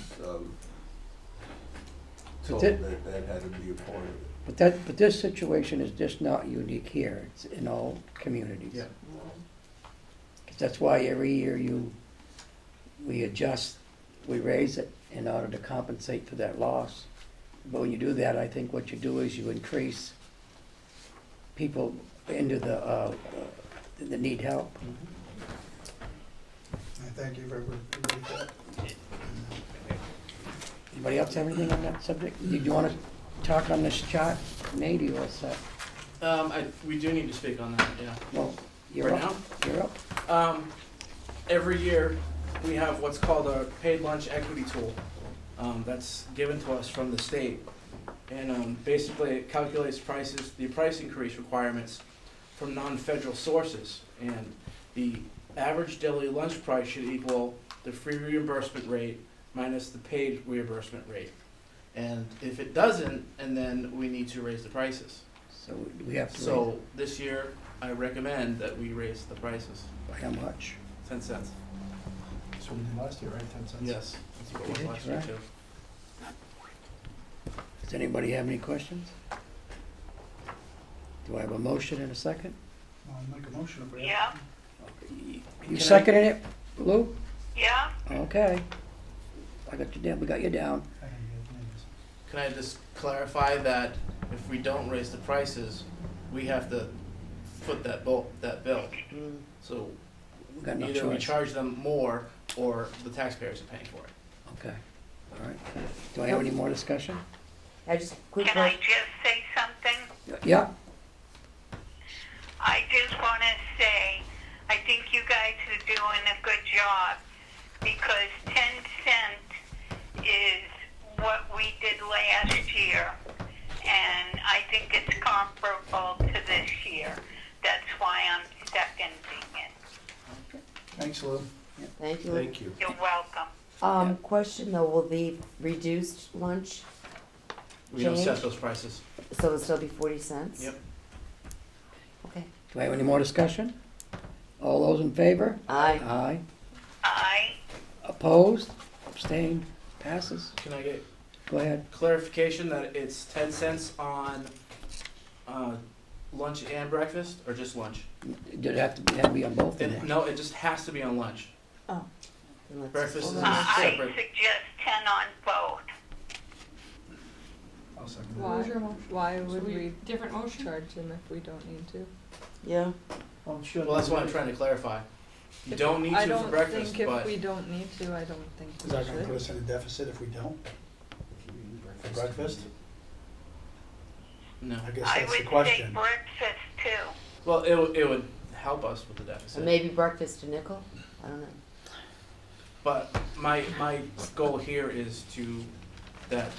told it- that had to be a part of it. But this situation is just not unique here, it's in all communities. Yeah. 'Cause that's why every year we adjust, we raise it in order to compensate for that loss. But when you do that, I think what you do is you increase people into that need help. I thank you for that. Anybody else have anything on that subject? Did you want to talk on this chart? Nate, you all set? We do need to speak on that, yeah. Well, you're Right up. You're up. every year, we have what's called a paid lunch equity tool. That's given to us from the state. And basically it calculates prices, the price increase requirements from non-federal sources. And the average daily lunch price should equal the free reimbursement rate minus the paid reimbursement rate. And if it doesn't, and then we need to raise the prices. So we have to raise So this year, I recommend that we raise the prices, it. By how much? 10 cents. That's what we did last year, right, 10 cents? Yes, that's what it was Okay, last year right. too. Does anybody have any questions? Do I have a motion and a second? I'll make a motion if we Yeah, have. You Can I- seconded it, Lou? yeah. Okay. I got you down, we got you down. I can get names. Can I just clarify that if we don't raise the prices, we have to foot that bill? Mm. So We got no either we choice. charge them more or the taxpayers are paying for it. Okay, all right. Do I have any more discussion? I just, quick Can I question. just say something? Yeah, I just want to say, I think you guys are doing a good job because 10 cents is what we did last year, and I think it's comparable to this year. That's why I'm seconding it. Thanks, Lou. Thank you. Thank you. You're welcome. Question though, will the reduced lunch, We don't set Change? those prices. so it'll still be 40 cents? Yep. Okay. do I have any more discussion? All those in favor? Aye. Aye. I Opposed? Abstained? Passes? Can I get Go ahead. clarification that it's 10 cents on lunch and breakfast, or just lunch? Did it have to be on both of them? No, it just has to be on lunch. Then let's- Breakfast hold is on. I separate. suggest 10 on both. I'll second Why, was your motion? why So would we different motion? charge them if we don't need to? Yeah. I'm sure. Well, that's what I'm trying to clarify. You don't need I to for don't breakfast, think if but we don't need to, I don't think Is we that gonna put should. us in a deficit if we don't? For breakfast? no. I guess I that's the would say question. breakfast too. Well, it would help us with the And deficit. maybe breakfast a nickel? I don't know. But my goal here is that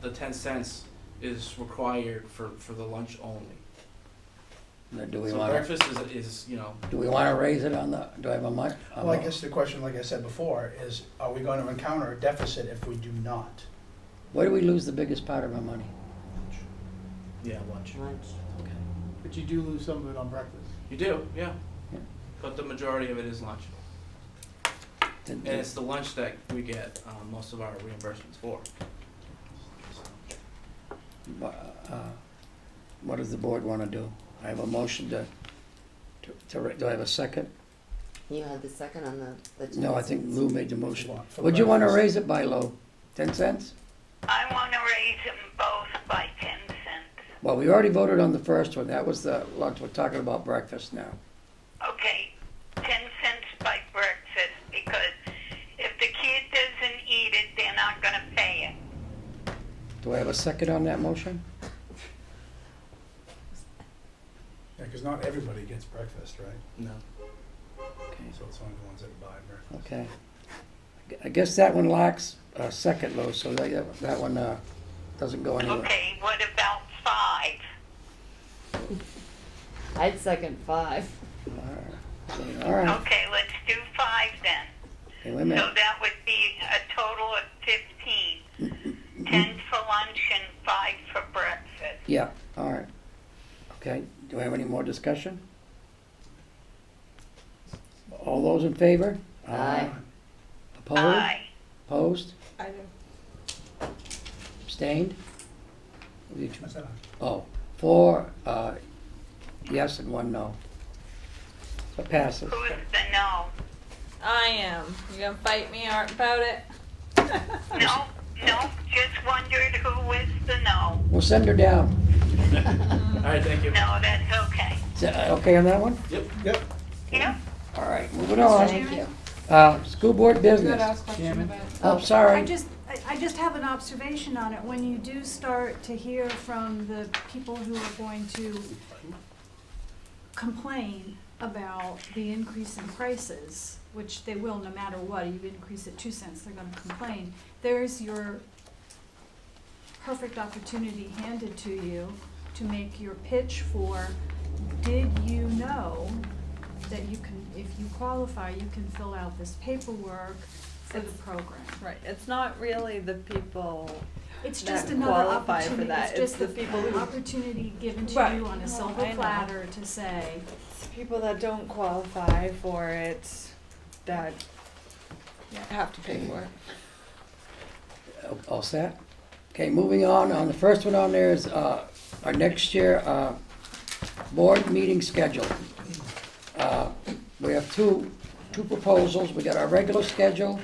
the 10 cents is required for the lunch only. Now, do we So want breakfast is, you know, do we want to raise it on the, do I have a mic? Well, I guess the question, like I said before, is are we going to encounter a deficit if we do not? Where do we lose the biggest part of our money? yeah, lunch. Lunch. But you do lose some of it on breakfast. You do, yeah. Yeah. But the majority of it is lunch. And it's the lunch that we get most of our reimbursements for. What does the board want to do? I have a motion to, do I have a second? You had the second on the 10 No, I think cents. Lou made the motion. For Would you want to breakfast. raise it by, Lou? 10 cents? I want to raise them both by 10 cents. Well, we already voted on the first one. That was the lunch. We're talking about breakfast now. Okay, 10 cents by breakfast, because if the kid doesn't eat it, they're not going to pay it. Do I have a second on that motion? Yeah, because not everybody gets breakfast, right? No. Okay. So it's only the ones that buy breakfast. Okay. I guess that one lacks a second, Lou, so that one doesn't go anywhere. Okay, what about 5? I'd second 5. All right. Okay, let's do 5 then. Okay, wait a So minute. that would be a total of 15. 10 for lunch and 5 for breakfast. Yeah, all right. Okay, do I have any more discussion? All those in favor? Aye. Opposed? Aye. Opposed? I do. Abstained? What did you- What's that? Oh, 4 yes and 1 no. So it passes. Who's the no? I am. You gonna fight me about it? No, just wondered who was the no. We'll send her down. All right, thank you. No, that's okay. Is that okay on that one? Yep. Yep. Yep. All right, moving on. Thank you. School board You business. had asked a question Chairman? about. Oh, sorry. I just have an observation on it. When you do start to hear from the people who are going to complain about the increase in prices, which they will no matter what, you increase it 2 cents, they're gonna complain. There's your perfect opportunity handed to you to make your pitch for, did you know that you can, if you qualify, you can fill out this paperwork for the program? Right, it's not really the people It's that just another qualify for opportunity, that. it's just the people an who, opportunity given to Right. you on a No, silver I know. platter to say, it's people that don't qualify for it that have to pay for it. All set? Okay, moving on the first one on there is, our next year, board meeting schedule. We have two proposals, we got our regular schedule,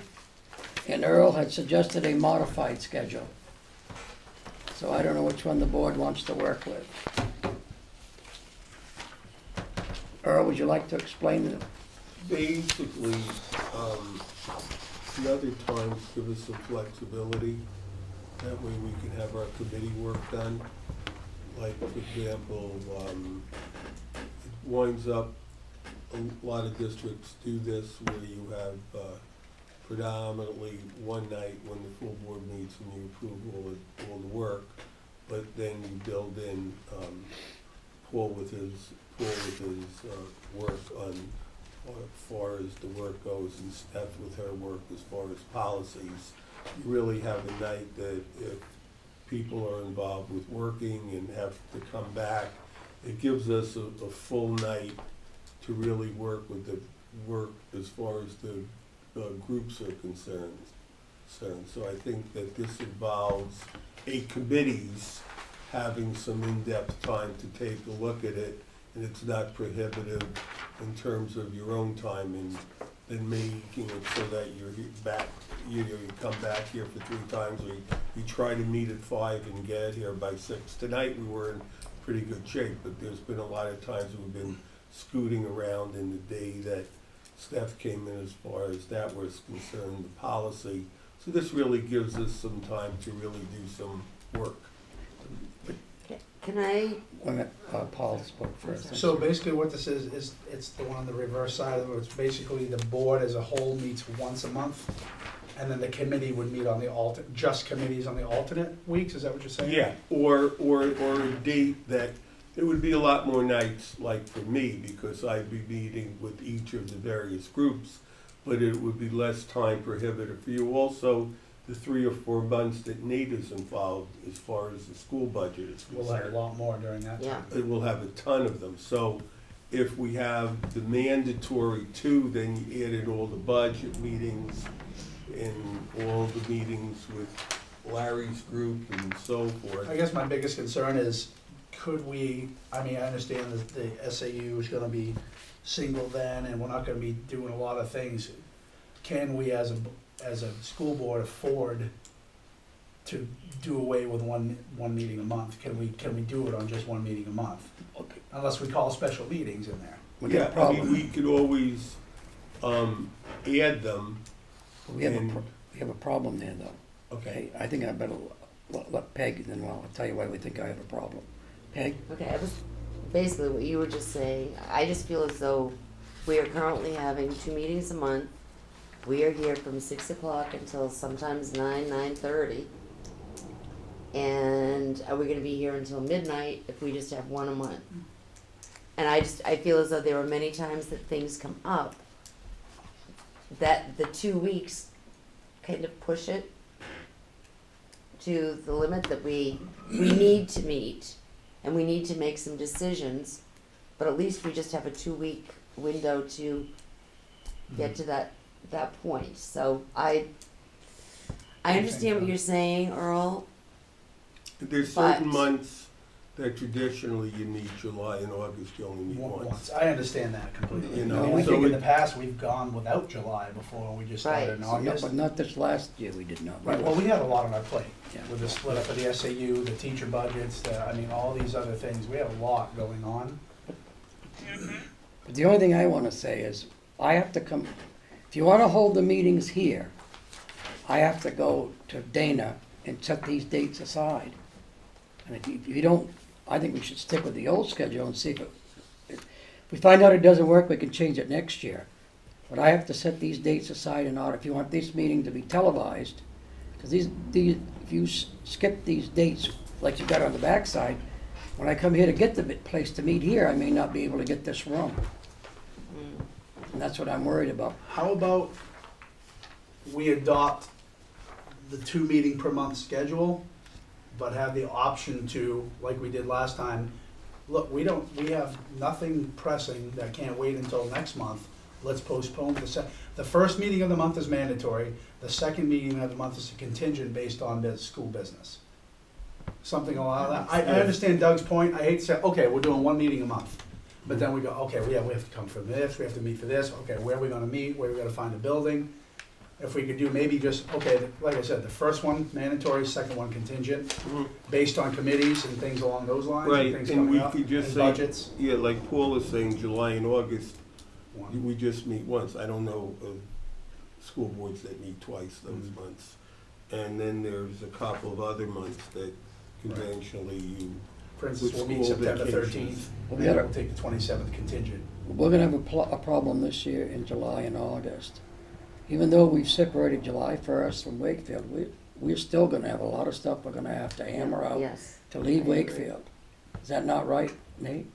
and Earl had suggested a modified schedule. So I don't know which one the board wants to work with. Earl, would you like to explain it? Basically, the other times give us some flexibility. That way we can have our committee work done. Like, for example, it winds up, a lot of districts do this where you have predominantly one night when the full board meets and you approve all the work, but then you build in Paul with his work on as far as the work goes, and Steph with her work as far as policies. You really have a night that if people are involved with working and have to come back, it gives us a full night to really work with the work as far as the groups are concerned. So I think that this involves committees having some in-depth time to take a look at it, and it's not prohibitive in terms of your own time and then making it so that you're back, you come back here for 3 times, or you try to meet at 5 and get here by 6. Tonight, we were in pretty good shape, but there's been a lot of times we've been scooting around in the day that Steph came in as far as that was concerned, the policy. So this really gives us some time to really do some work. Can I, Paul spoke first. So basically what this is it's the one on the reverse side of it, it's basically the board as a whole meets once a month, and then the committee would meet on the just committees on the alternate weeks, is that what you're saying? Yeah, or a date that, it would be a lot more nights, like for me, because I'd be meeting with each of the various groups, but it would be less time prohibitive for you. Also, the 3 or 4 months that Nate is involved as far as the school budget is concerned. We'll have a lot more during that time. It will have a ton of them. So if we have the mandatory 2, then you add in all the budget meetings and all the meetings with Larry's group and so forth. I guess my biggest concern is, could we, I mean, I understand that the SAU is gonna be single then, and we're not gonna be doing a lot of things. Can we, as a school board, afford to do away with one meeting a month? Can we do it on just 1 meeting a month? Okay. Unless we call special meetings in there. We got a Yeah, I problem. mean, we could always add them. We have and- we have a problem there, though. Okay, I think I better let Peg, then I'll tell you why we think I have a problem. Peg? okay, I was, basically what you were just saying, I just feel as though we are currently having 2 meetings a month. We are here from 6 o'clock until sometimes 9:30. And are we gonna be here until midnight if we just have 1 a month? And I feel as though there are many times that things come up that the 2 weeks kind of push it to the limit that we need to meet, and we need to make some decisions, but at least we just have a 2-week window to get to that point. So I understand what you're saying, Earl. There's But- certain months that traditionally you meet, July and August, you only meet Once. once. I understand that completely. You I know, mean, I so think in it- the past, we've gone without July before, we just started in No, August. but not this last year, we did not. Right, well, we had a lot on our plate, Yeah. with the split up of the SAU, the teacher budgets, I mean, all these other things, we had a lot going on. But the only thing I want to say is, I have to come, if you want to hold the meetings here, I have to go to Dana and set these dates aside. And if you don't, I think we should stick with the old schedule and see if we find out it doesn't work, we can change it next year. But I have to set these dates aside in order, if you want this meeting to be televised, because if you skip these dates like you got on the backside, when I come here to get the place to meet here, I may not be able to get this room. And that's what I'm worried about. How about we adopt the 2 meeting per month schedule, but have the option to, like we did last time, look, we have nothing pressing that can't wait until next month. Let's postpone the first meeting of the month is mandatory. The second meeting of the month is a contingent based on the school business. Something along that. I understand Doug's point. I hate to say, okay, we're doing 1 meeting a month. But then we go, okay, we have to come for this, we have to meet for this, okay, where are we gonna meet, where are we gonna find a building? If we could do maybe just, okay, like I said, the first one mandatory, second one contingent, based on committees and things along those lines, and Right, things and coming we up, could just and say, budgets. yeah, like Paul is saying, July and August, One. we just meet once. I don't know of school boards that meet twice those months. And then there's a couple of other months that conventionally you, For instance, with we'll meet school September vacations. 13th, Well, and we then gotta- we'll take the 27th contingent. We're gonna have a problem this year in July and August. Even though we've separated July 1st from Wakefield, we're still gonna have a lot of stuff we're gonna have to hammer out Yes. to leave I agree. Wakefield. Is that not right, Nate?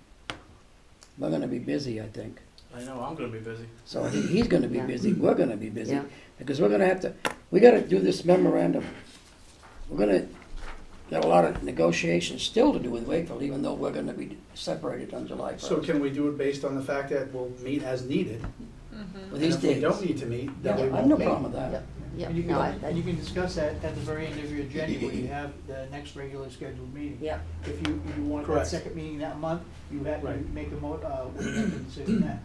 We're gonna be busy, I think. I know, I'm gonna be busy. So he's gonna be Yeah. busy, we're gonna be busy, Yeah. because we're gonna have to, we gotta do this memorandum. We're gonna got a lot of negotiations still to do with Wakefield, even though we're gonna be separated on July 1st. So can we do it based on the fact that we'll meet as needed? With And these if we dates. don't need to meet, Yeah, then we I have won't no meet. problem with that. Yep, yep, And you no, I, can, you can discuss that at the very end of your agenda when you have the next regular scheduled meeting. yep, If you want that Correct. second meeting that month, you have to Right. make we make a decision then.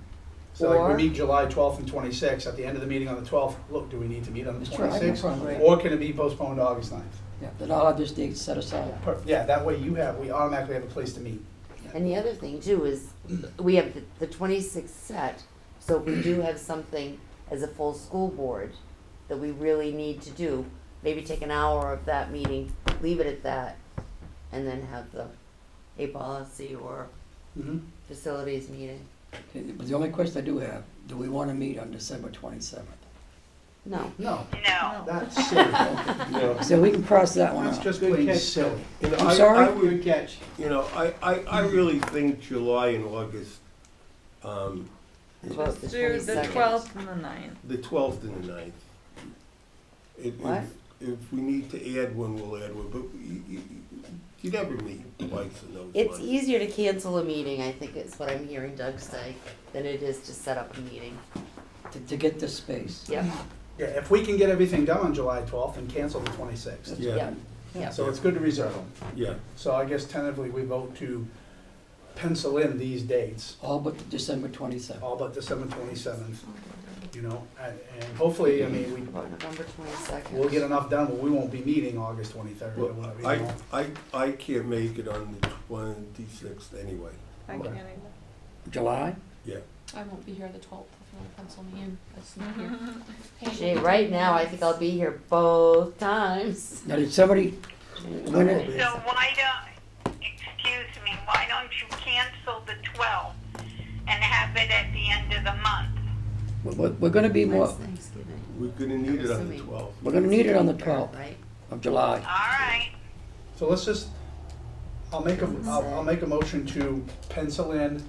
So like Or- we meet July 12th and 26th, at the end of the meeting on the 12th, look, do we need to meet on the That's right, I have no 26th? problem with that. Or can it be postponed to August 9th? Yeah, then I'll have this date set aside. Yeah, that way we automatically have a place to meet. and the other thing too is, we have the 26th set, so if we do have something as a full school board that we really need to do, maybe take an hour of that meeting, leave it at that, and then have a policy or facilities meeting. Okay, but the only question I do have, do we wanna meet on December 27th? No, No, No. that's silly. you know, So we can cross that one That's out. just Good plain catch. silly. you know, I'm sorry? I would, Good catch. you know, I really think July and August, Well, the Let's do the 22nd. 12th and the 9th. the 12th and the 9th. What? If we need to add one, we'll add one, but you never meet twice in those It's months. easier to cancel a meeting, I think is what I'm hearing Doug say, than it is to set up a meeting. To get this space. Yep, Yeah, if we can get everything done on July 12th and cancel the 26th. Yeah, yep, yep. So it's good to reserve them. yeah. So I guess tentatively we vote to pencil in these dates, All but the December 27th. all but December 27th, you know, and hopefully, I mean, About November 22nd. we'll get enough done, but we won't be meeting August 23rd or Well, whatever, you know. I can't make it on the 26th anyway. I Okay. can't either. July? Yeah. I won't be here the 12th if you want to pencil me in. That's not here. Gee, right now, I think I'll be here both times. Now, did somebody, when it, So why don't you cancel the 12th and have it at the end of the month? we're gonna be more, When's Thanksgiving? We're gonna need it on the Assuming. 12th. we're gonna need it on the 12th Right? of July. All right. So let's just, I'll make a motion to pencil in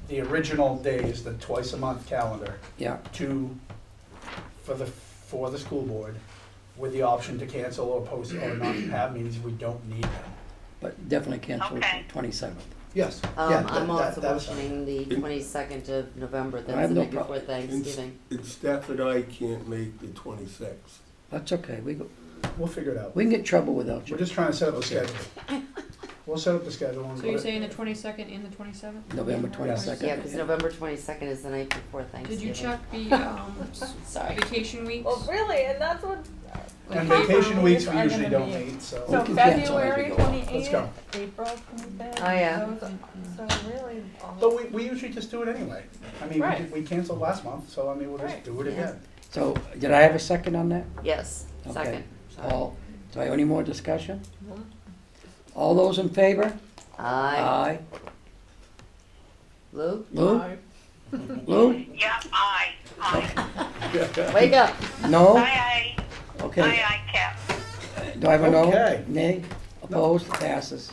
the original days, the twice a month calendar, Yeah, for the school board, with the option to cancel or post or not have meetings if we don't need them. but definitely cancel Okay. the 27th. Yes, yeah, I'm also that's fine. motioning the 22nd of November, I that's have the no night before Thanksgiving. And Steph and I can't make the 26th. That's okay, We'll figure it out. we can get in trouble without you. We're just trying to set up a Okay. schedule. We'll set up the schedule and So go you're to- saying the 22nd and the 27th? November Yes. 22nd. Yeah, because November 22nd is the night before Did Thanksgiving. you check the Sorry. vacation weeks? Well, really, and that's what. And Like, vacation weeks we are usually gonna don't be- meet, so. So can cancel as we February go. 28th, Let's go. April 25th. Oh, yeah. So really. But we usually just do it anyway. I mean, Right. we canceled last month, so I mean, we'll just Right. do it Yeah. again. So, did I have a second on that? Yes, Okay. second. Sorry. All, do I have any more discussion? All those in favor? Aye. Lou? Lou? Lou? Yeah, aye. Wake up. No? Aye, aye. Okay. Aye, aye, Cap. Do I have a no? Okay. Nay? Opposed? Passes.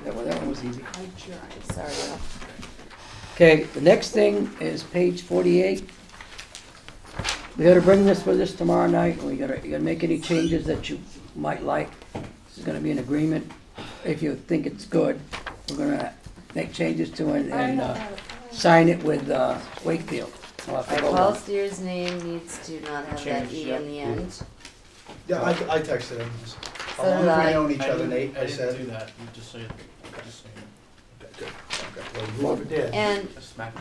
That one was easy. Sorry. Okay, the next thing is page 48. We gotta bring this with us tomorrow night, and you gotta make any changes that you might like. This is gonna be an agreement. If you think it's good, we're gonna make changes to it and sign it with Wakefield. We'll have to Alright, go Paul with- Steer's name needs to not have that E on the end. Yeah, I texted him. How So long did have we I. known each other, Nate? I I didn't said. do that, you just say it. Good. Okay. Well, whoever did. And,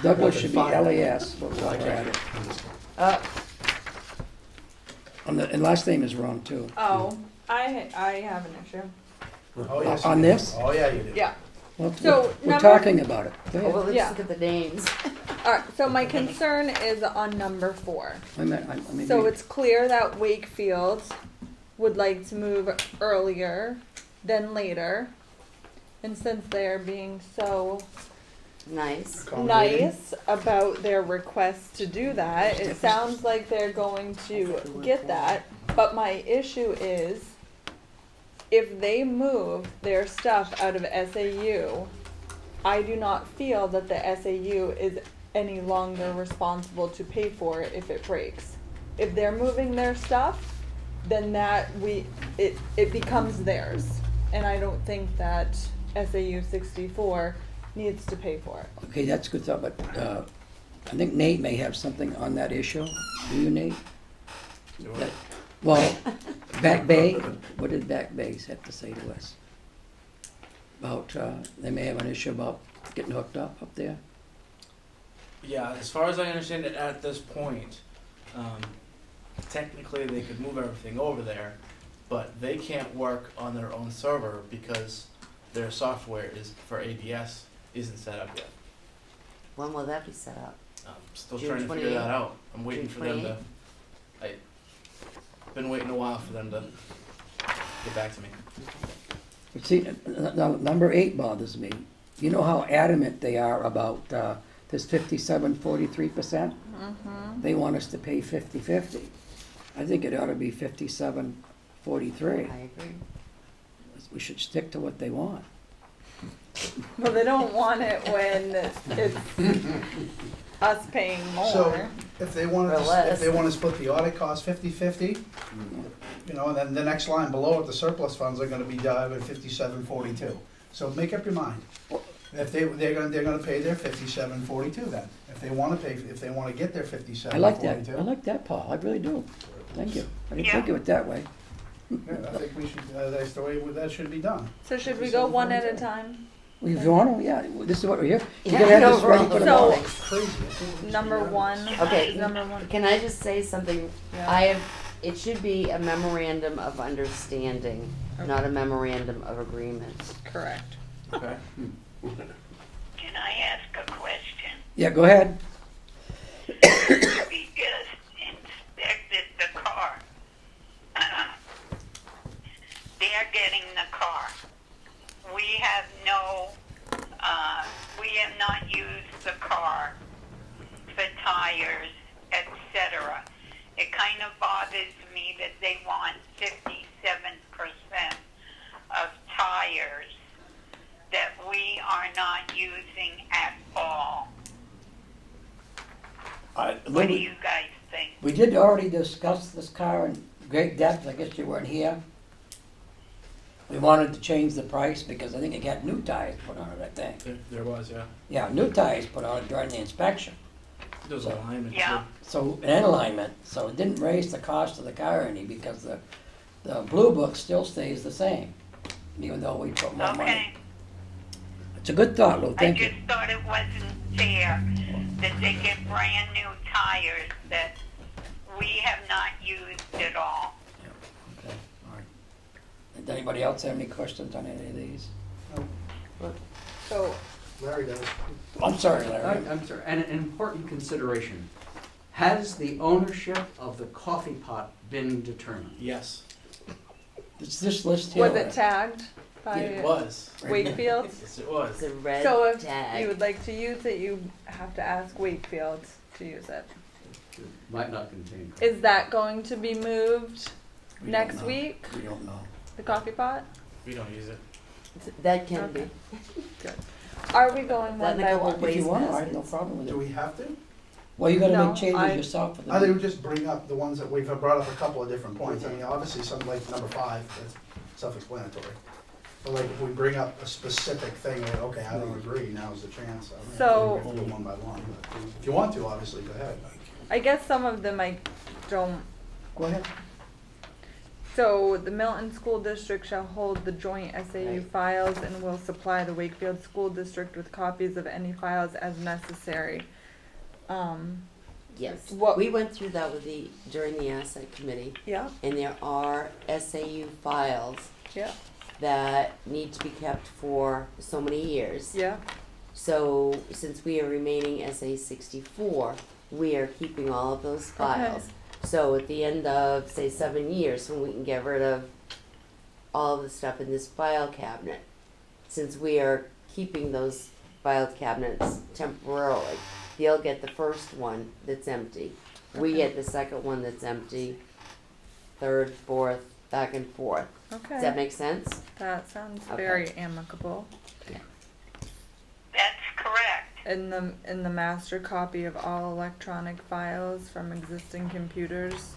Douglas should be LAS, but we'll add it. And last name is wrong too. Oh, I have an issue. Oh, yes, you On did. this? Oh, yeah, you did. Yeah. Well, So, we're number- talking about it. Go well, ahead. let's Yeah. look at the names. Alright, so my concern is on number 4. Wait a minute, let me So read. it's clear that Wakefield would like to move earlier than later. And since they're being so Nice. Accommodating. nice about their request to do that, it sounds like they're going to get that. But my issue is, if they move their stuff out of SAU, I do not feel that the SAU is any longer responsible to pay for it if it breaks. If they're moving their stuff, then it becomes theirs. And I don't think that SAU 64 needs to pay for it. Okay, that's a good thought, but I think Nate may have something on that issue. Do you, Nate? That- Well, Back Bay, what did Back Bay have to say to us? About, they may have an issue about getting hooked up there? Yeah, as far as I understand it at this point, technically they could move everything over there, but they can't work on their own server because their software is for ADS isn't set up yet. When will that be set up? I'm still June trying to figure 28th? that out. I'm waiting June for them to. Been waiting a while for them to get back to me. But see, number 8 bothers me. You know how adamant they are about this 57.43%? They want us to pay 50/50. I think it ought to be 57.43. I agree. We should stick to what they want. Well, they don't want it when it's us paying more. So, if they want Or to, less. if they want to split the audit cost 50/50, you know, and then the next line below it, the surplus funds are gonna be divided 57.42. So make up your mind. If they're gonna pay their 57.42 then. If they wanna get their 57.42. I like that, Paul, I really do. Thank you. I didn't think of it that way. Yeah, I think we should, that's the way that should be done. So should we go one at a time? If you want to, yeah, this is what we're here. You're Yeah, gonna have no this ready for problem. tomorrow. So, number 1. Okay. is number 1. Can I just say something? Yeah. It should be a memorandum of understanding, not a memorandum of agreement. Correct. Okay. Can I ask a question? Yeah, go ahead. We just inspected the car. They're getting the car. We have not used the car for tires, etc. It kind of bothers me that they want 57% of tires that we are not using at all. What do you guys think? We did already discuss this car in great depth, I guess you weren't here. We wanted to change the price because I think it got new tires put on it, I think. There was, yeah. Yeah, new tires put on it during the inspection. There was alignment too. Yeah. So, and alignment, so it didn't raise the cost of the car any because the blue book still stays the same, even though we put more money. Okay. It's a good thought, Lou, I thank you. just thought it wasn't fair that they get brand new tires that we have not used at all. Okay, all right. Does anybody else have any questions on any of these? So, Larry does. I'm sorry, Larry. I'm sorry, and an important consideration. Has the ownership of the coffee pot been determined? Yes. It's this list here. was it tagged? by It was. Wakefield? Yes, it was. It's a red So if tag. you would like to use it, you have to ask Wakefield to use it. Might not contain. Is that going to be moved We don't next know. week? We don't know. The coffee pot? We don't use it. That can Okay. be. Good. Are we going That one and a by couple one? of If you waste want, I have no baskets. problem with Do it. we have to? Well, you gotta No, make changes I- yourself for the. They would just bring up the ones that we've brought up a couple of different points. I mean, obviously, something like number 5, that's self-explanatory. But like, if we bring up a specific thing, like, okay, I don't agree, now's the chance. I mean, So- we have to go one by one. But if you want to, obviously, go ahead. I guess some of them I don't. Go ahead. So the Milton School District shall hold the joint SAU Right. files and will supply the Wakefield School District with copies of any files as necessary. Yes. What- We went through that during the asset committee, Yeah, and there are SAU files yeah, that need to be kept for so many years. yeah. So since we are remaining SA 64, we are keeping all of those files. So at the end of, say, 7 years, when we can get rid of all of the stuff in this file cabinet, since we are keeping those file cabinets temporarily, they'll get the first one that's empty. We Okay. get the second one that's empty, third, fourth, back and forth. Okay. Does that make sense? That sounds Okay. very amicable. That's correct. In the master copy of all electronic files from existing computers.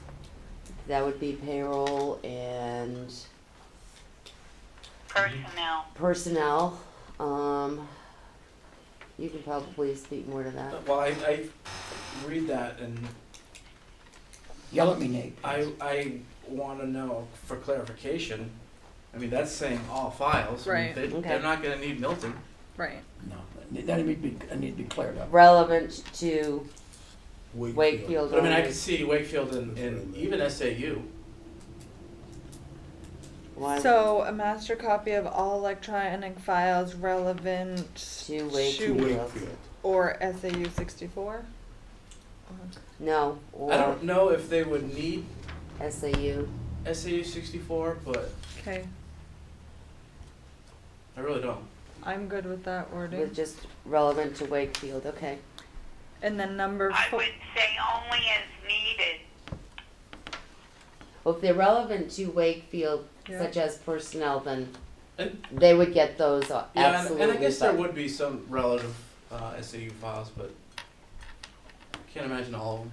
That would be payroll and Personnel. personnel. You can probably speak more to that. Well, I read that and Yell at me, Nate. I wanna know for clarification, I mean, that's saying all files. I mean, Right. Okay. They're not gonna need Milton. Right. No, that need to be cleared up. Relevant to Wakefield But I mean, I only. could see Wakefield and even SAU. Why So a master copy of all electronic files relevant to Wakefield? or SAU 64? No, I or don't know if they would need SAU. SAU 64, but Okay, I really don't. I'm good with that wording. With just relevant to Wakefield, okay. And then number I 4. would say only as needed. Well, if they're relevant to Wakefield, Yeah. such as personnel, then And- they would get those Yeah, absolutely. and I guess there but- would be some relative SAU files, but can't imagine all of them.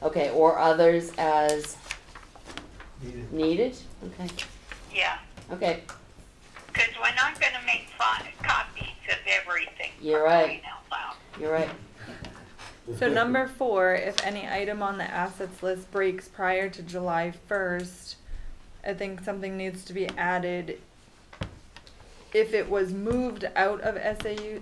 Okay, or others as Needed. needed? Okay, Yeah, okay, because we're not going to make copies of everything. You're for right. crying out loud. you're right. So number 4, if any item on the assets list breaks prior to July 1st, I think something needs to be added. If it was moved out of SAU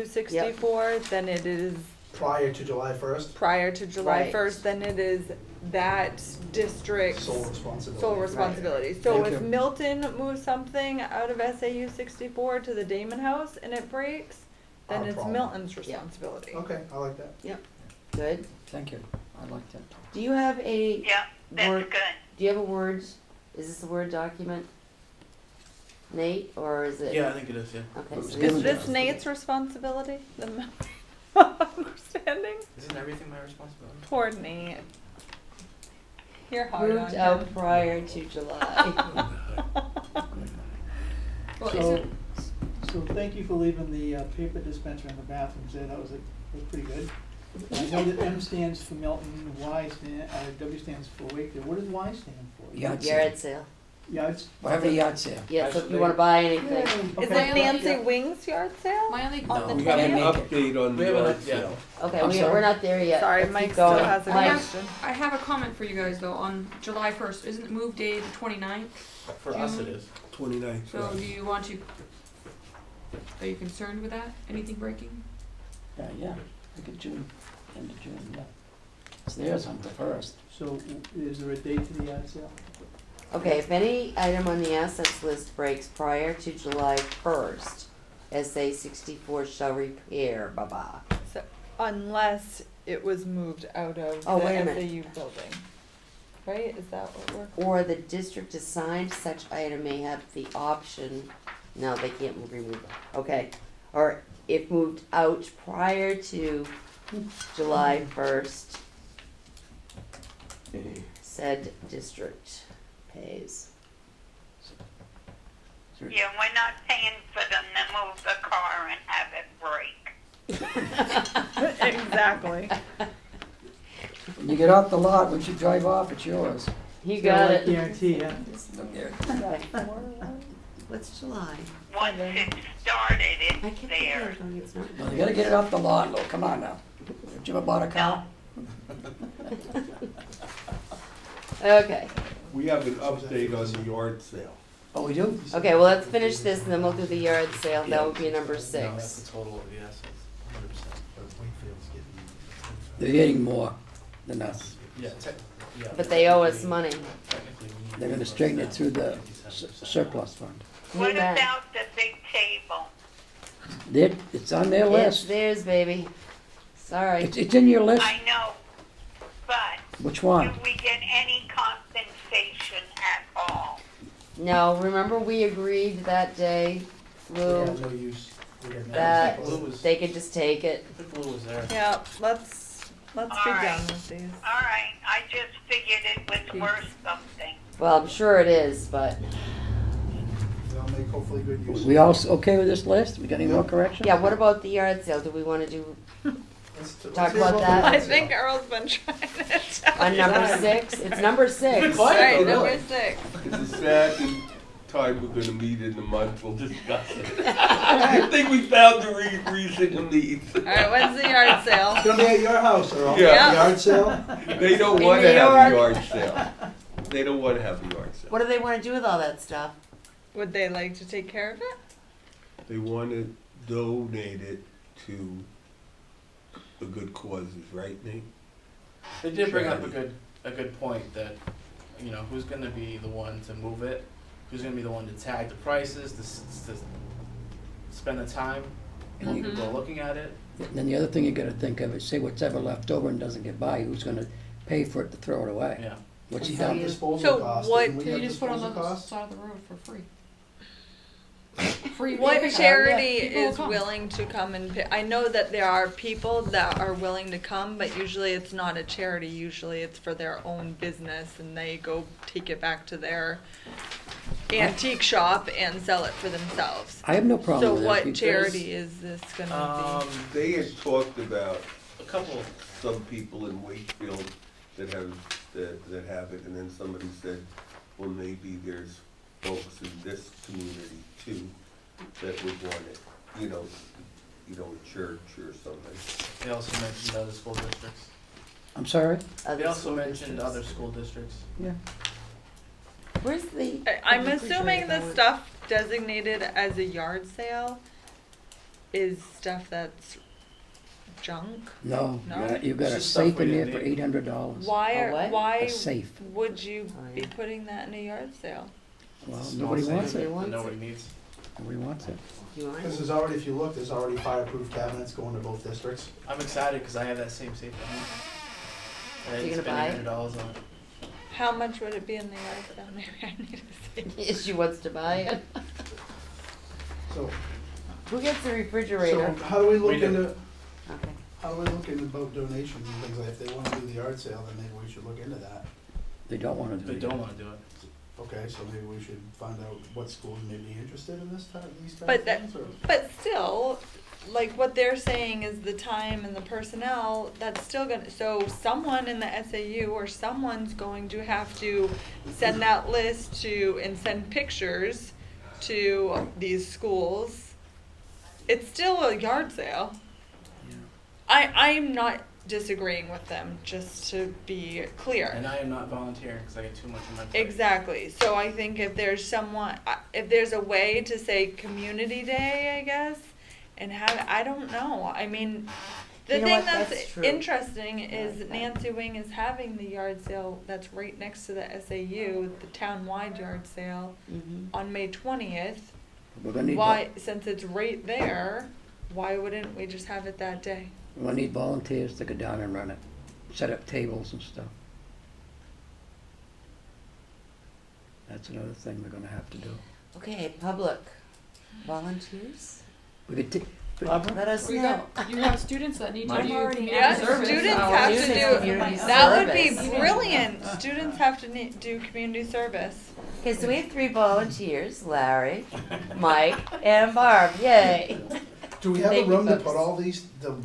64, then it is Prior to July 1st, prior to July Right. 1st, then it is that district's sole responsibility. sole responsibility. So Thank if you. Milton moves something out of SAU 64 to the Damon House and it breaks, then Our it's problem. Milton's responsibility. Okay, I like that. Good. Thank you. I like that. Do you have a Yeah, that's Word- good. Do you have a Word? Is this a Word document, Nate, or is it? Yeah, I think it is, yeah. Okay. It's So given Is to this us. Nate's responsibility? The understanding Isn't everything my responsibility? poor Nate. You're hard moved on out him. prior to July. Well, So, so thank you for leaving the paper dispenser in the bathrooms there, that was pretty good. I know that M stands for Milton, W stands for Wakefield, what does Y stand for? Yard sale. Yard sale. Yeah, it's. We're having a yard sale. Yeah, so if you wanna buy anything. Is Okay. it Nancy Wing's yard sale? My only, On the We got an 20th? update on We the haven't yard had- yeah. sale. Okay, I'm sorry? we're not there yet. Sorry, Let's Mike keep still going. has a Mike, question. I have a comment for you guys though, on July 1st, isn't the move day the 29th? For us, it is. 29th. So do you want to, are you concerned with that? Anything breaking? Yeah, look at June, end of June, yeah. It's theirs on the 1st. So is there a date to the yard sale? Okay, if any item on the assets list breaks prior to July 1st, SA 64 shall repair, blah. So, unless it was moved out of Oh, the wait a minute. SAU building. Right? Is that what we're? Or the district assigned such item may have the option No, they can't remove, okay. Or if moved out prior to July 1st, said district pays. Yeah, we're not paying for them to move the car and have it break. Exactly. When you get off the lot, once you drive off, it's yours. You got it. Guarantee, yeah. Look there. What's July? Once it's started, I it's kept there. thinking it's not. Well, you gotta get it off the lot, Lou, come on now. Have you ever bought a car? Okay, We have an update on the yard sale. Oh, we do? okay, well, let's finish this and then we'll do the yard sale, that would be number No, that's 6. the total, yes, 100%. They're getting more than us. Yeah, yeah. But they owe us money. Technically, we need They're gonna to straighten it reimburse through the 57%. surplus fund. What Yeah. about the big table? It's on their It's list. theirs, baby. Sorry. It's in your list. I know, but Which do one? we get any compensation at all? No, remember we agreed that day, We Lou, have no use. We have no that use. Blue was- they could just take it. I think Blue was there. Yeah, let's be All done right. with these. All right, I just figured it was worth something. Well, I'm sure it is, but, They'll make hopefully good use. We all okay with this list? We got any more corrections? yeah, what about the yard sale? Do we wanna do, Let's talk hear about that? I think Earl's been trying to tell on you number that. 6? It's number 6. Right, though, number really. 6. It's a sad time we're gonna meet in a month, we'll discuss it. I think we found the reason to meet. Alright, when's the yard sale? It's gonna be at your house, Earl. Yeah. Yard sale? They don't In wanna New have a York. yard sale. They don't wanna have a yard sale. What do they wanna do with all that stuff? Would they like to take care of it? They wanna donate it to the good causes, right, Nate? They did bring up a good point that, you know, who's gonna be the one to move it? Who's gonna be the one to tag the prices, to spend the time, and Mhm. people looking at it? And then the other thing you gotta think of is, say what's ever left over and doesn't get by, who's gonna pay for it to throw it away? Yeah. What's We he have done? disposal So costs. what- Didn't we So you have just put on disposal the costs? side of the road for free. Free What pickup, charity yeah, people will is come. willing to come and pick? I know that there are people that are willing to come, but usually it's not a charity. Usually it's for their own business and they go take it back to their antique shop and sell it for themselves. I have no problem So with that. what because- charity is this gonna They had talked about A couple, some people in Wakefield that have it, and then somebody said, well, maybe there's folks in this community too that would want it, you know, a church or something. they also mentioned other school districts. I'm sorry? They Other also school mentioned districts? other school districts. Yeah. Where's the? I'm the assuming refrigerator? the stuff designated as a yard sale is stuff that's junk. No, No? you've got a It's just stuff safe we in there didn't for need. $800. Why A are, what? why A safe. would you Oh, be yeah. putting that in a yard sale? Well, It's nobody not wants safe, it. and wants Nobody it. needs. Nobody wants it. You want Because it? there's already, if you look, there's already fireproof cabinets going to both districts. I'm excited because I have that same safe at home. And I So you're didn't gonna buy spend it? $800 on it. How much would it be in the yard sale? Maybe I need to see. She wants to buy it. So, Who gets the so refrigerator? how do we look We do. into, Okay. how do we look into about donations and things like, if they wanna do the yard sale, then maybe we should look into that. They don't wanna do They it. don't want to do it. Okay, so maybe we should find out what schools may be interested in this type, these types But of that- things, or? But still, like what they're saying is the time and the personnel, that's still gonna, so someone in the SAU or someone's going to have to send that list to, and send pictures to these schools. It's still a yard sale. I'm not disagreeing with them, just to be clear. And I am not volunteering because I get too much on my plate. Exactly. So I think if there's someone, if there's a way to say community day, I guess, and have, I don't know. I mean, the You know thing what? that's, That's true. interesting is like that. Nancy Wing is having the yard sale that's right next to the SAU, the town-wide yard sale, Mhm. on May 20th. We're gonna need, Why, since it's right there, why wouldn't we just have it that day? we're gonna need volunteers to go down and run it, set up tables and stuff. That's another thing we're gonna have to do. Okay, public. Volunteers? We could take, Let us We know. got, you have students that need to I'm do already community Yeah, service. students hours. have Use to it do, community that would be service. brilliant. Students have to do community service. Okay, so we have 3 volunteers, Larry, Mike, and Barb, yay. Do we have a Thank you, room to folks. put all the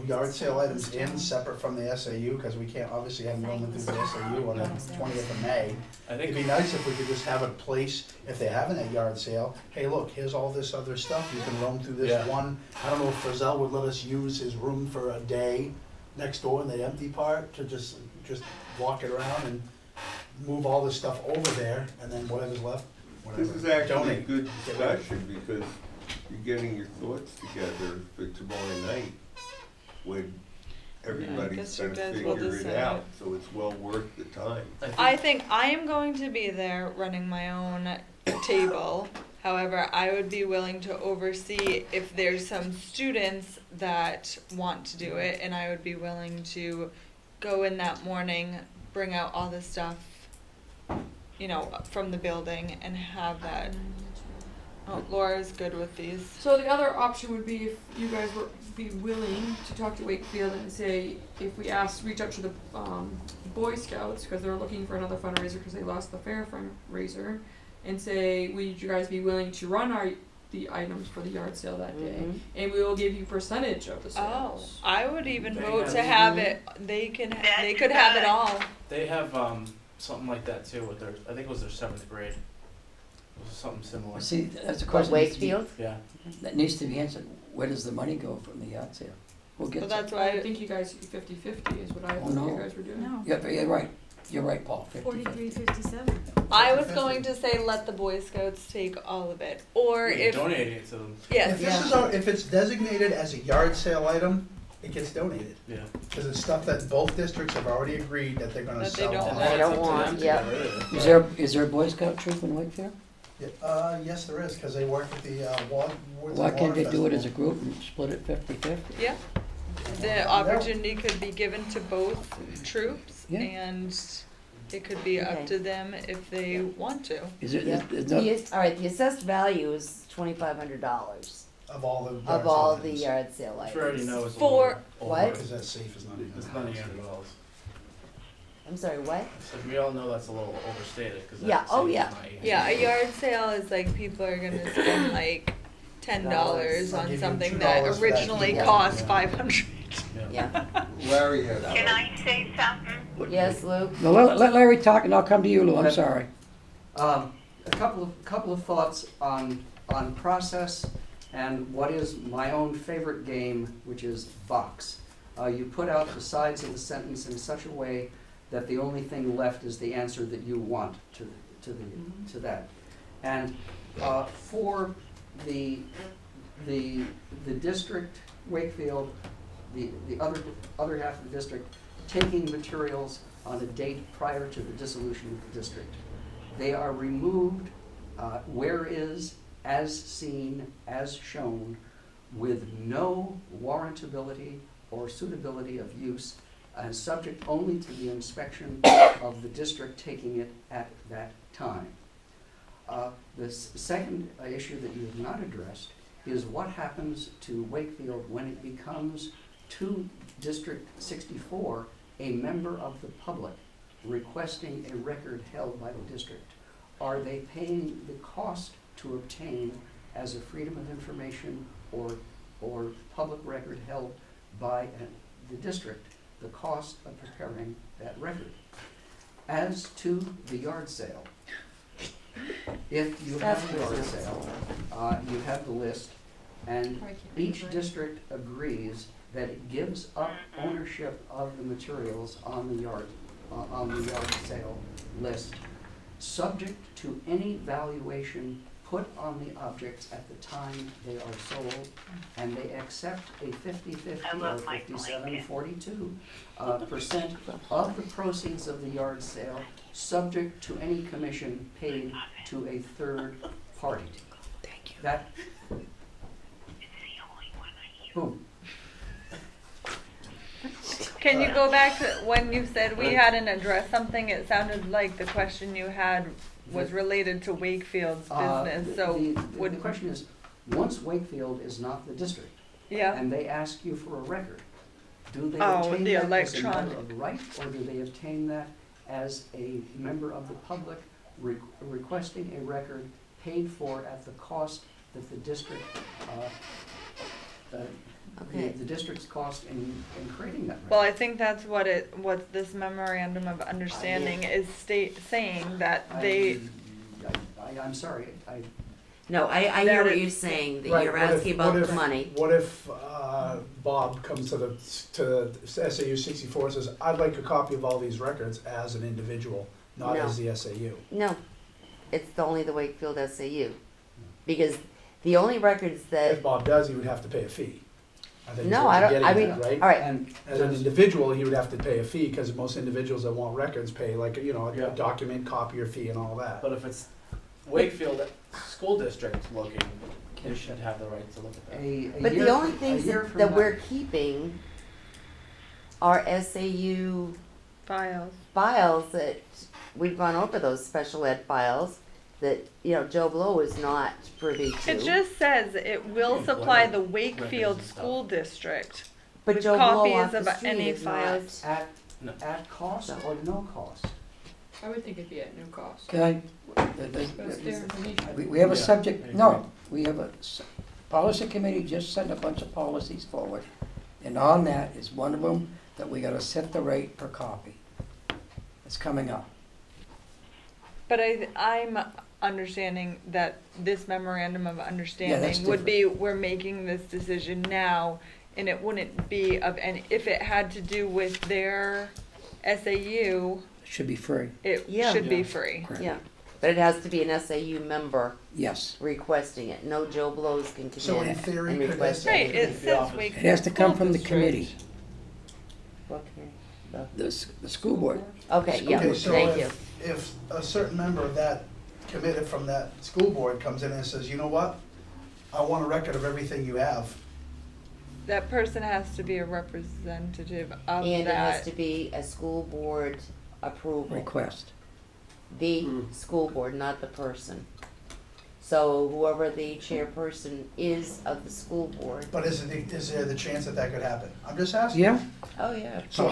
yard sale items in separate from the SAU? Because we can't obviously have them going through the SAU on the 20th of May. I It'd think, be nice if we could just have a place, if they're having a yard sale, hey, look, here's all this other stuff, you can roam through this Yeah. one. I don't know if Frizzell would let us use his room for a day next door in the empty part to just walk it around and move all this stuff over there, and then whatever's left, whatever. This is actually a donate. good discussion because you're getting your thoughts together for tomorrow night when everybody's guess you gonna guys will figure it decide. out, so it's well worth the time. I think I am going to be there running my own table. However, I would be willing to oversee if there's some students that want to do it, and I would be willing to go in that morning, bring out all the stuff, you know, from the building and have that. Oh, Laura's good with these. So the other option would be if you guys were be willing to talk to Wakefield and say, if we reach out to the Boy Scouts, because they're looking for another fundraiser because they lost the fair fundraiser, and say, would you guys be willing to run the items for the yard sale that day? Mhm. And we will give you percentage of the Oh, sales. I would even They vote have- to have it. They could have it all. they have, something like that too with their, I think it was their 7th grade. It was something similar. see, that's a What, question. that needs to be- Wakefield? Yeah. That needs to be answered. Where does the money go from the yard sale? Who So gets it? that's I why. think you guys 50-50 is what I Oh, thought no. you guys were doing. No, You're right. You're right, Paul. 50-50. 43-57. I was going to say let the Boy Scouts take all of it, or You're if donating it to them. yes, If it's designated as a yard sale item, it gets donated. Yeah. Because it's stuff that both districts have already agreed that they're gonna That they sell. don't to want. them. They don't It's up to want, them to yeah. get rid of it. Is there a Boy Scout troop in Wakefield? Yeah, yes, there is, because they work at the Woods and Why can't they Water do it as a Festival. group and split it 50-50? yeah. The opportunity could be given to both troops, Yeah. and it could be up Okay. to them if they want to. Is it, Yeah. is no, All right, the assessed value is $2,500 Of all the. of all the yard sale Which we already items. know is a For- little over. What? Because that safe is not even. It's not $800. I'm sorry, what? So we all know that's a little overstated because Yeah, oh, yeah. Yeah, a yard sale is like people are gonna spend like $10 I'll on give you something $2 that for that originally keyboard. cost Yeah. 500. Yeah. Larry has. Can I say something? Yes, Lou? no, let Larry talk and I'll come to you, Lou. I'm Okay. sorry. A couple of thoughts on process and what is my own favorite game, which is box. You put out the sides of the sentence in such a way that the only thing left is the answer that you want to that. And for the district, Wakefield, the other half of the district, taking materials on a date prior to the dissolution of the district. They are removed where is, as seen, as shown, with no warrantability or suitability of use, and subject only to the inspection of the district taking it at that time. The second issue that you have not addressed is what happens to Wakefield when it becomes, to District 64, a member of the public requesting a record held by the district. Are they paying the cost to obtain as a freedom of information or public record held by the district, the cost of preparing that record? As to the yard sale, if you have a yard sale, you have the list, and each district agrees that it gives up ownership of the materials on the yard sale list, subject to any valuation put on the objects at the time they are sold, and they accept a 50-50 or 57-42% of the proceeds of the yard sale, subject to any commission paid to a third party. Thank you. That. Boom. Can you go back to when you said we hadn't addressed something? It sounded like the question you had was related to Wakefield's business. So The question is, Once Wakefield is not the district, Yeah. and they ask you for a record, do they Oh, obtain the that as a matter electronic. of right, or do they obtain that as a member of the public requesting a record paid for at the cost that the district, Okay. the district's cost in creating that record? Well, I think that's what this memorandum of understanding is saying that they, I'm sorry, No, I hear what you're saying, that you're asking about the money. What if Bob comes to SAU 64 and says, I'd like a copy of all these records as an individual, not No. as the SAU? No, it's only the Wakefield SAU. Because the only records that, If Bob does, he would have to pay a fee. I think is no, what I you're don't, I getting mean, at, right? all right, And As an individual, he would have to pay a fee, because most individuals that want records pay like, a Yeah. document copier fee and all that. But if it's Wakefield School District looking, they should have the right to look at that. but the only things year from that now- we're keeping are SAU files. files that, we've gone over those special ed files that, Joe Blow is not privy to. It just says it will supply the Wakefield School District But with Joe Blow copies off the of street any is not. files. At cost or no cost? I would think it'd be at no cost. Okay, But it's their information. we have a Yeah, subject, I agree. no, we have a policy committee just sent a bunch of policies forward. And on that is one of them, that we gotta set the rate per copy. It's coming up. But I'm understanding that this memorandum of that's understanding would be, we're making this decision now, and it wouldn't be of any, if it had to do with their SAU, Should be free. it Yeah. should be Yeah. free. Correct. Yeah, but it has to be an SAU member Yes. requesting it. No Joe Blows can So come in in theory, and could request SAU Right, anything. it says It Wakefield has to come School from the District. committee, What committee? the school board. Okay, yeah, Okay, so thank you. if a certain member of that committed from that school board comes in and says, you know what? I want a record of everything you have. That person has to be a representative of And it has that. to be a school board approval. Request. The school board, not the person. So whoever the chairperson is of the school board. But is there the chance that could happen? I'm just asking. Yeah, Oh, yeah. So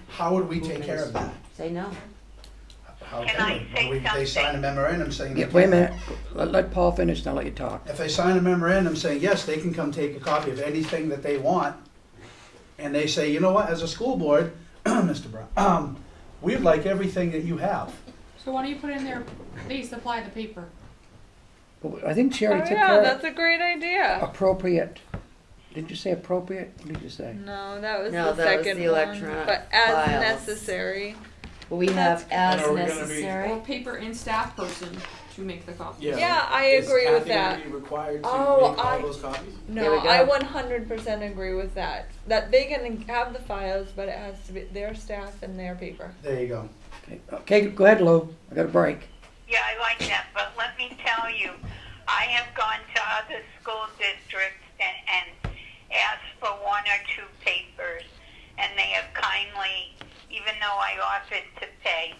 how would we take care of that? Say no. How Can I say They sign a something? memorandum saying. yeah, they wait a can. minute, let Paul finish, and I'll let you talk. If they sign a memorandum saying, yes, they can come take a copy of anything that they want, and they say, you know what, as a school board, Mr. Brown, we'd like everything that you have. So why don't you put in there, they supply the paper? But I think Oh, Sherry took yeah, care that's of a great idea. appropriate. Did you say appropriate? What did you say? No, that was No, the that was second the one, electronic but as files. necessary. We have as And are we gonna be- necessary. Or paper and staff person to make the copy. Yeah, I agree with that. Is Kathy gonna be required to Oh, make all I- those copies? There No, we go. I 100% agree with that. That they can have the files, but it has to be their staff and their paper. There you go. Okay, go ahead, Lou, I got a break. Yeah, I like that, but let me tell you, I have gone to other school districts and asked for one or two papers, and they have kindly, even though I offered to pay,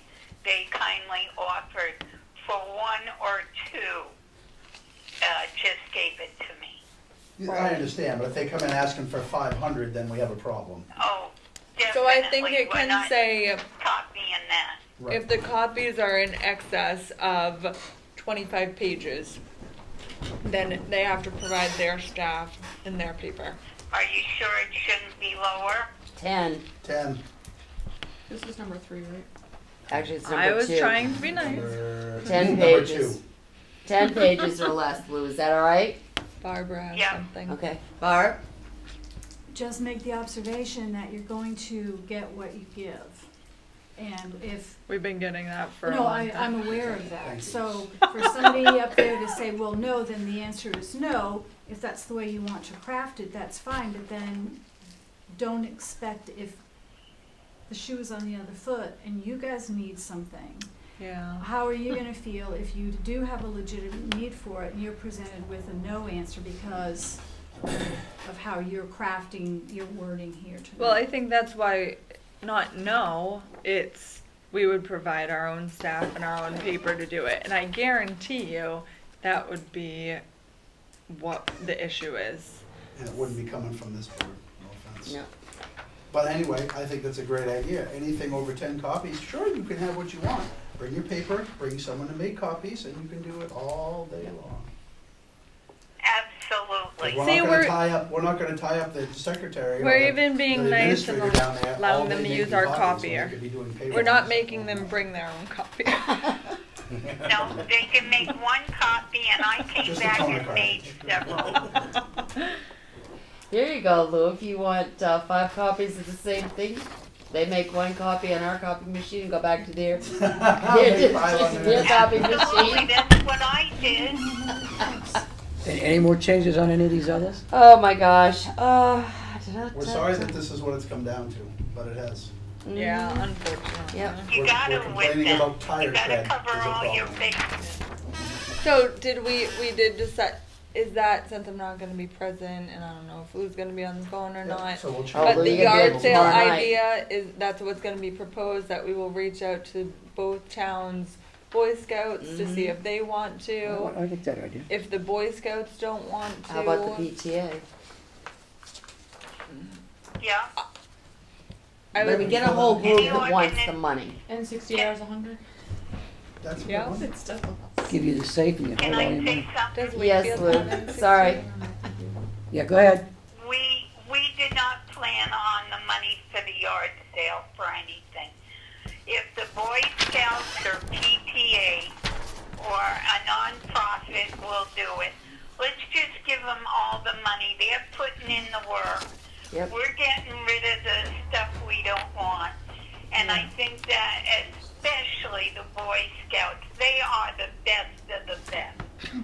they kindly offered for one or two, just gave it to me. I understand, but if they come in asking for 500, then we have a problem. Oh, definitely. So I think it we're can not say copying that. Right. if the copies are in excess of 25 pages, then they have to provide their staff and their paper. Are you sure it shouldn't be lower? 10. 10. This is number 3, right? Actually, it's I number was 2. trying to be nice. Number 10 number pages. 2. 10 pages or less, Lou. Is that all right? Barbara has Yeah. something. Okay. Barb? Just make the observation that you're going to get what you give. And if, We've been getting that for a no, long time. I'm aware of that. So for somebody up there to say, well, no, then the answer is no. If that's the way you want to craft it, that's fine, but then don't expect if the shoe is on the other foot and you guys need something. Yeah. How are you gonna feel if you do have a legitimate need for it and you're presented with a no answer because of how you're crafting your wording here tonight? Well, I think that's why, not no, it's we would provide our own staff and our own paper to do it. And I guarantee you that would be what the issue is. And it wouldn't be coming from this board, no offense. No. But anyway, I think that's a great idea. Anything over 10 copies, sure, you can have what you want. Bring your paper, bring someone to make copies, and you can do it all day long. Absolutely. We're See, not we're- gonna tie up, we're not gonna tie up the secretary or We're the even being the nice and administrator down there all allowing day them to making use our copies when copier. they could be doing payroll We're not and making stuff. them bring their own copier. No, they can make one copy, and I came Just a back toner and card. made several. Here you go, Lou. If you want 5 copies of the same thing, they make 1 copy on our copy machine and go back to their Make 5 on their there. copy Absolutely, machine. that's what I did. Any more changes on any of these others? Oh my gosh. We're sorry that this is what it's come down to, but it has. Yeah, unfortunately. Yep. You We're gotta win complaining them. about tire You gotta tread cover is a all your problem. bases. So did we did decide, is that, since I'm not gonna be present and I don't know if Lou's gonna be on the phone or Yeah, not. So we'll change. Oh, But Lou, the you're gonna be yard able sale tomorrow night. idea is, that's what's gonna be proposed, that we will reach out to both towns' Boy Scouts to see if they want to. I like that idea. If the Boy Scouts don't want to. How about the PTA? Yeah, I Let me would, get a whole group Any that wants the ordinance- money. And 60 hours a hunger? That's a Yeah. good one. It's still. Give you the safe and you can hold all I your say money. something? does Yes, Wakefield have Lou. N60? Sorry. Yeah, go ahead. We did not plan on the money for the yard sale for anything. If the Boy Scouts or PTA or a nonprofit will do it, let's just give them all the money. They're putting in the work. Yep. We're getting rid of the stuff we don't want. And I think that especially the Boy Scouts, they are the best of the best.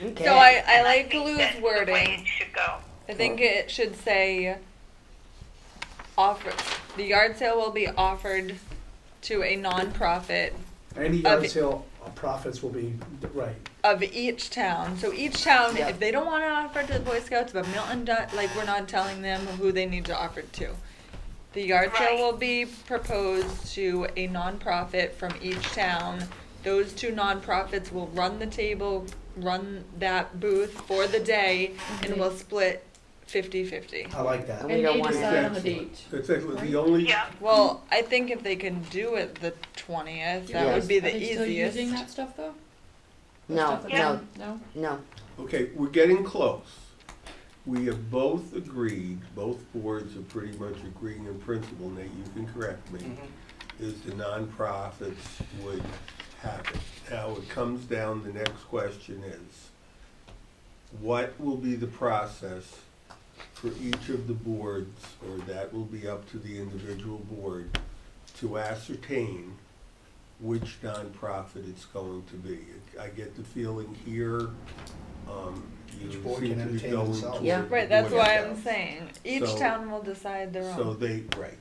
Okay. So I And like think Lou's that's the way wording. it should go. I think it should say offer, the yard sale will be offered to a nonprofit Any yard Of- sale profits will be, right. of each town. So each town, Yeah. if they don't want to offer it to the Boy Scouts, but Milton does, like, we're not telling them who they need to offer it to. The yard sale Right. will be proposed to a nonprofit from each town. Those 2 nonprofits will run the table, run that booth for the day, and we'll split 50-50. I like that. And we don't want decide to. on the date. That's actually the only, Yeah. Well, I think if they can do it the 20th, that Yes. would be Are the they still easiest. using that stuff though? The No, stuff that's Yeah. on- No? No. okay, we're getting close. We have both agreed, both boards are pretty much agreeing in principle, Nate, you can correct me, is the nonprofits would have it. Now, it comes down, the next question is, what will be the process for each of the boards, or that will be up to the individual board, to ascertain which nonprofit it's going to be? I get the feeling here, you Each board seem can to be entertain going themselves. toward Yeah. the Right, that's Boy why I'm Scouts. saying, each So- town will decide their So own. they, right,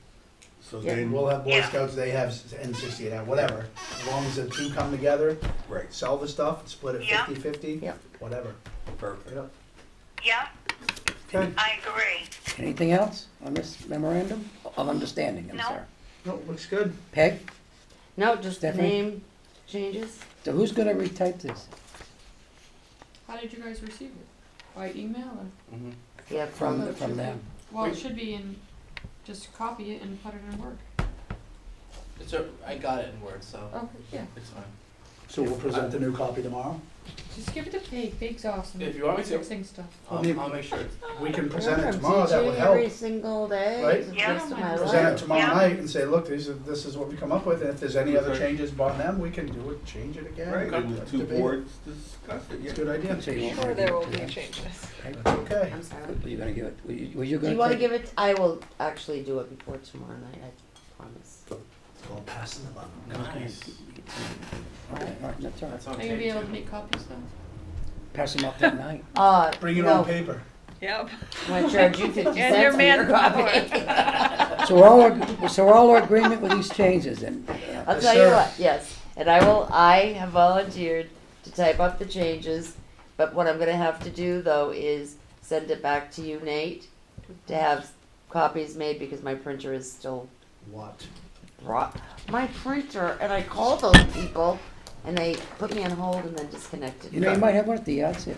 so Yeah. then, We'll have Boy Yeah. Scouts, they have N68, whatever. As long as the 2 come together, right, sell the stuff, split it Yeah. 50-50, Yep. whatever. perfect. Yep. Yeah, Okay. I agree. Anything else on this memorandum of understanding, I'm No. sorry? No, looks good. Peg, No, just Stephanie? name changes. so who's gonna retype this? How did you guys receive it? By email or? Yeah, From them? Well, it should be in, just copy it and put it in Word. I got it in Word, so Okay, yeah. it's fine. So we'll present the new copy tomorrow? Just give it to Peg. Peg's awesome. If you want me to. Fixing stuff. I'll make sure it's. We can present it From tomorrow, that would TJ help. Every single day. Right? It's the Yeah. rest of my Present life. it tomorrow Yeah. night and say, look, this is what we come up with, and if there's any other Okay. changes upon them, we can do it, change it again. Right, and the 2 Debate it. boards discuss it, It's yeah. a good idea. So you want me Sure, to there give will it to be them? changes. That's okay. I'm sorry. Were you gonna give it, were you Do gonna you want to take- give it? I will actually do it before tomorrow night. I promise. It's called passing the buck. Nice. Okay, all right, that's all right. That's on Are you gonna be tape, able too. to make copies though? Pass them up that night. Bring your no. own paper. Yep. I'm gonna charge you 50 And your cents for your manpower. copy. So we're all in agreement with these changes and, I'll Yes, tell you sir. what, yes, and I have volunteered to type up the changes, but what I'm gonna have to do though is send it back to you, Nate, to have copies made because my printer is still What? my printer, and I called those people and they put me on hold and then disconnected. you know, you might have one at the yard sale.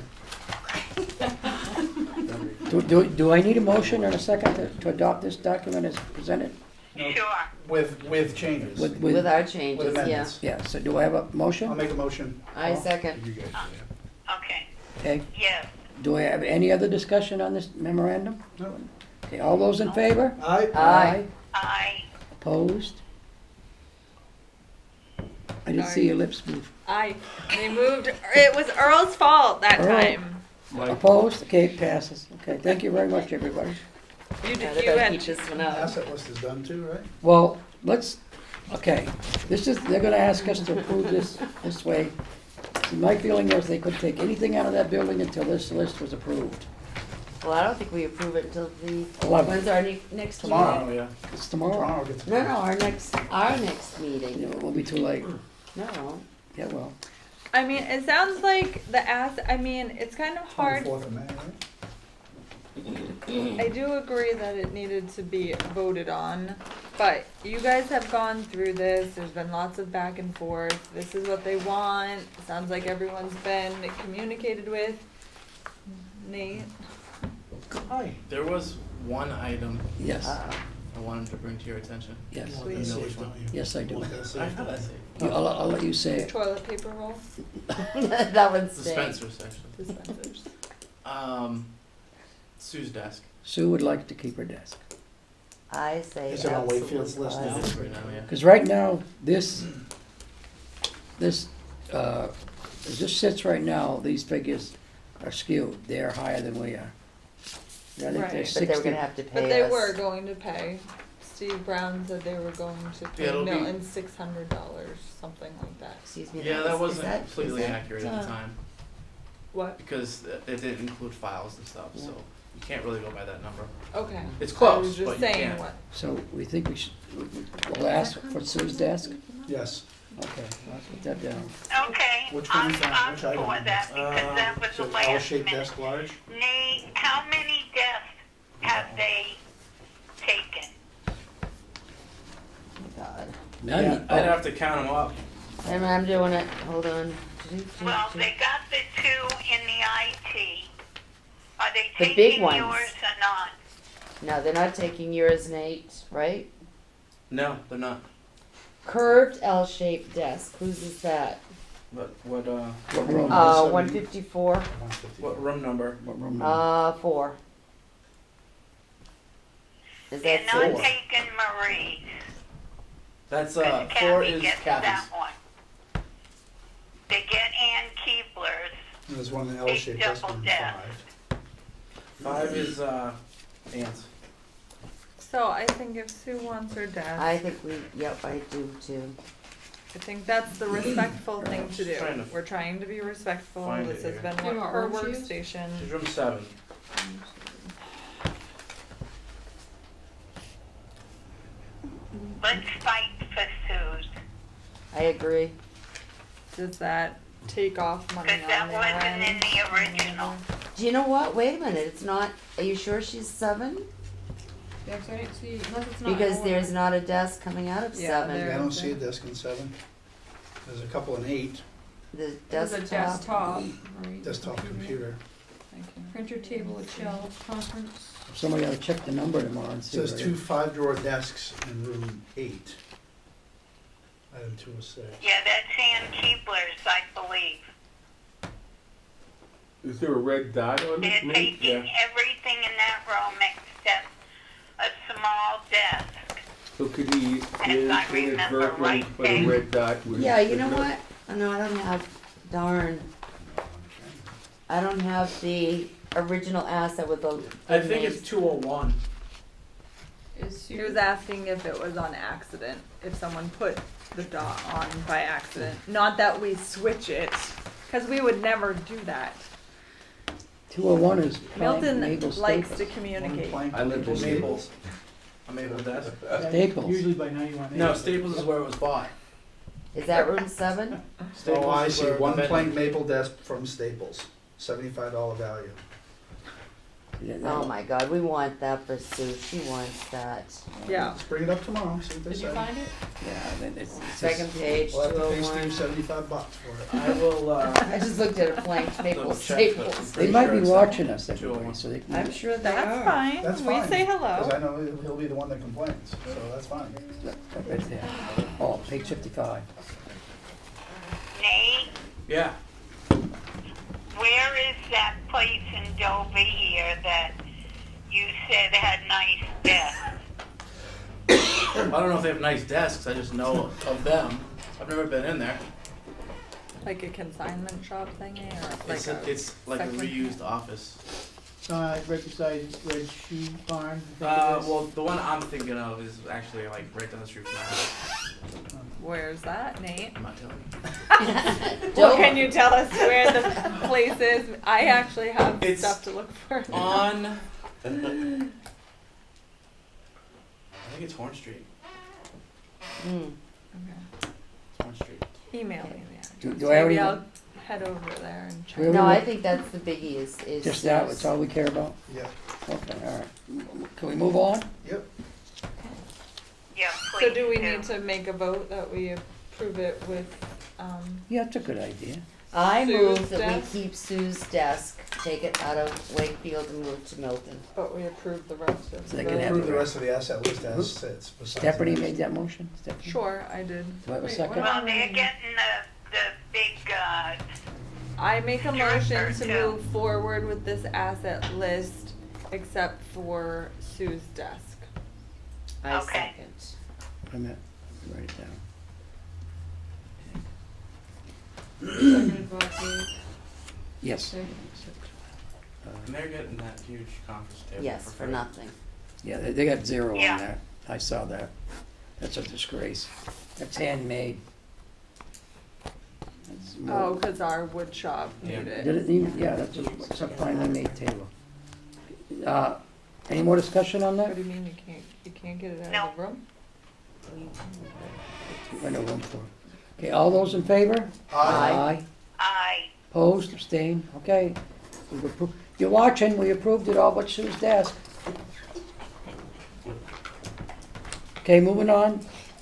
Do I need a motion and a second to adopt this document as presented? Sure. With changes. With our changes, With yeah. amendments. Yeah, so do I have a motion? I'll make a motion. I second. Okay. Okay, Yes. do I have any other discussion on this memorandum? No. Okay, all those in favor? Aye. I. Opposed? I didn't see your lips move. They moved, it was Earl's fault that Earl. time. Opposed? Okay, it passes. Okay, thank you very much, everybody. You Yeah, did, they you better had, keep this one up. Asset list is done too, right? Well, okay, they're gonna ask us to approve this way. See, my feeling is they couldn't take anything out of that building until this list was approved. Well, I don't think we approve it until the, 11th. when's our next meeting? Tomorrow, yeah. It's tomorrow. Tomorrow gets. No, our next You meeting. know, it will be too late. No, it won't. Yeah, well, I mean, it sounds like it's kind of hard. 24th of May, right? I do agree that it needed to be voted on, but you guys have gone through this, there's been lots of back and forth, this is what they want, sounds like everyone's been communicated with. Nate? Hi. There was one item yes, I wanted to bring to your attention. yes, You want that know which saved, one. don't you? yes, I do. You want that saved? I have that saved. I'll let you say it. Toilet paper roll? That one's staying. Dispenser section. Dispensers. Sue's desk. Sue would like to keep her desk. I say Is it on Wakefield's list now? absolutely. Right now, yeah. Because right now, this as this sits right now, these figures are skewed. They're higher than we are. I think they're Right. But 60. they were gonna have to pay us. But they were going to pay. Steve Brown said they were going to Yeah, pay it'll be- Milton $600, something like that. Excuse me. Yeah, that is wasn't that- completely is that, accurate at the time, What? because it didn't include files and stuff, so you can't really go by that number. Okay. It's I close, was just but you saying can't. what. So we think we'll ask for Sue's desk? Yes. Okay, I'll put that down. Okay. Which one is that? I'm Which item? for that because that was So the it's last L-shaped minute. desk large? Nate, how many desks have they taken? God. None. Yeah, I'd have to count them up. I'm doing it, hold on. Well, they got the two in the IT. Are they The big taking ones. yours or not? No, they're not taking yours, Nate, right? No, they're not. Curved L-shaped desk, whose is that? What What room? 154, 150. what room number? What room? 4. Is They're that not 6? taking Marie's. That's 'Cause 4 Kathy is gets Kathy's. that one. They get Ann Keebler's. There's one in Big L-shaped desk double room desk. 5 is Ann's. So I think if Sue wants her desk, I think yep, I do too. I think that's the respectful thing to do. Trying to We're trying to be respectful. find This it has here. been You know, her orange juice? workstation. She's room 7. Let's fight for Sue's. I agree. Does that take off money Because that on their wasn't in end? the original. Do you know what? Wait a minute, it's not, are you sure she's 7? Yeah, 'cause I didn't see, unless it's not. Because in there's order. not a desk coming out of Yeah, 7. there- I don't see a desk in 7. There's a couple in 8. The It was a desktop, right? Desktop computer. Thank you. Printer table, a shelf, conference. Somebody ought to check the number tomorrow and It see. says what it 2 is. 5-drawer desks in room 8. Item 206. Yeah, that's Ann Keebler's, I believe. Is there a red dot on They're it, Nate? taking everything in that room except a small desk. So could he As I remember inadvertently right, put a Dave. red dot with? Yeah, you know what? Oh, no, I don't have, darn. I don't have the original asset with the I think names. it's 201. Is He was asking if it was on accident, if someone put the dot on by accident. Not that we switch it, because we would never do that. 201 is Pine Milton Maple likes Staples. to communicate. Plank I live in table. Maples. A Maple desk. Staples. Usually by 91. No, Staples is where it was bought. Is that room 7? Oh, I is see. where One the plank maple desk from Staples. $75 value. Oh my God, we want that for Sue, she wants that. Yeah. Let's bring it up tomorrow, see what they Did say. you find it? Yeah, then it's Second just, page, We'll have to pay 201. Steve $75 for it. I will, I just looked at a blank maple Double check, but staples. they might be watching us, everybody, so they can. I'm sure they That's are. fine. That's We fine. say Because I hello. know he'll be the one that complains, so that's fine. Right there. Oh, page 55. Nate, yeah. where is that place in Dover here that you said had nice desks? I don't know if they have nice desks, I just know of them. I've never been in there. Like a consignment shop thingy or like It's like a second- reused office. Right beside Red Shoe Barn. I think it is. Well, the one I'm thinking of is actually like right down the street from my house. Where's that, Nate? I'm not telling you. Well, can you tell us where the place is? I actually have It's stuff to look for. On, I think it's Horn Street. Mm. Okay. Horn Street. Email me the address. Do I already Maybe know? I'll head over there and check. Do we No, have I any- think that's the biggie is. Just that, that's all we care about? Yeah. Okay, all right. Can we move on? Yep. Yeah, So please do we need to make a vote that we approve it with, Yeah, that's a good idea. I Sue's move that desk? we keep Sue's desk, take it out of Wakefield and move to Milton. but we approve the rest of So they the. can have Approve the it. rest of the asset list as sits. besides Stephanie the made that motion? Stephanie? Sure, I did. Do I have a Wait, second? what am Well, they're I- getting the big, I make a motion to too. move forward with this asset list, except for Sue's desk. I Okay. second. Wait a minute, write it down. Seconded by Dave. Yes. Okay. And they're getting that huge conference table. Yes, for free. nothing. Yeah, they got zero Yeah. on that. I saw that. That's a disgrace. That's handmade. That's more- Oh, cause our wood shop Yeah. made Did it. it even, yeah, that's a finely made table. Any more discussion on What that? do you mean you can't get it out No. of the room? I know room for it. Okay, all those in favor? Aye. aye. Opposed, abstained, okay. We've appro- You're watching, we approved it all but Sue's desk. Okay, moving on.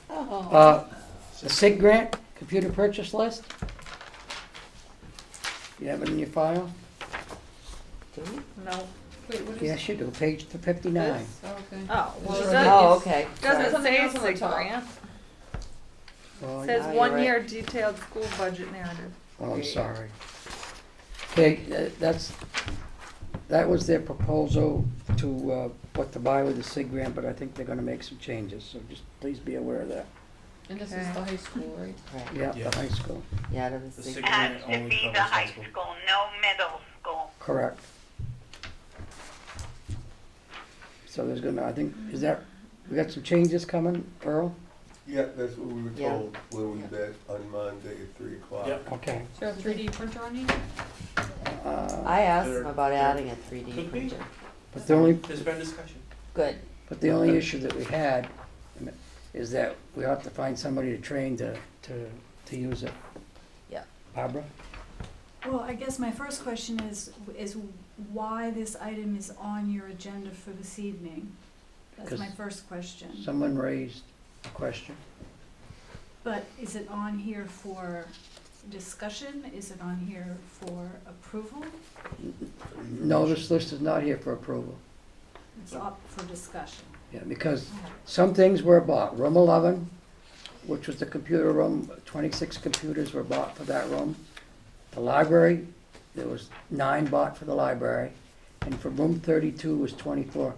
The SIG grant, computer purchase list. You have it in your file? Do we? No. Wait, what is Yes, you do, page 59. This? Oh, okay. Oh, well, Is it there Oh, doesn't, okay. doesn't Something say else on the SIG top. grant. Oh, It says you're 1 right. year detailed school budget narrative. Oh, I'm sorry. Okay, that was their proposal to, what to buy with the SIG grant, but I think they're gonna make some changes, so just please be aware of that. And this Okay. is the high school, right? Right. Yeah, Yeah. the high school, Yeah, to the The sig- sig- Has grant to only be covers the high high school. school, no middle school. correct. So there's gonna, I think, is that, we got some changes coming, Earl? Yeah, that's what we were Yeah. told when we met on Monday at 3 o'clock. Yep. Okay. Is there a 3D printer on here? I asked There- him about there adding a 3D could be. printer. But the only, There's been discussion. Good. but the only issue that we had is that we have to find somebody to train to use it. Yeah. Barbara? Well, I guess my first question is why this item is on your agenda for this evening? That's my 'Cause first question. Someone raised a question. But is it on here for discussion? Is it on here for approval? No, this list is not here for approval. It's up for discussion. Yeah, because some things were bought. Room 11, which was the computer room, 26 computers were bought for that room. The library, there was 9 bought for the library. And for room 32 was 24.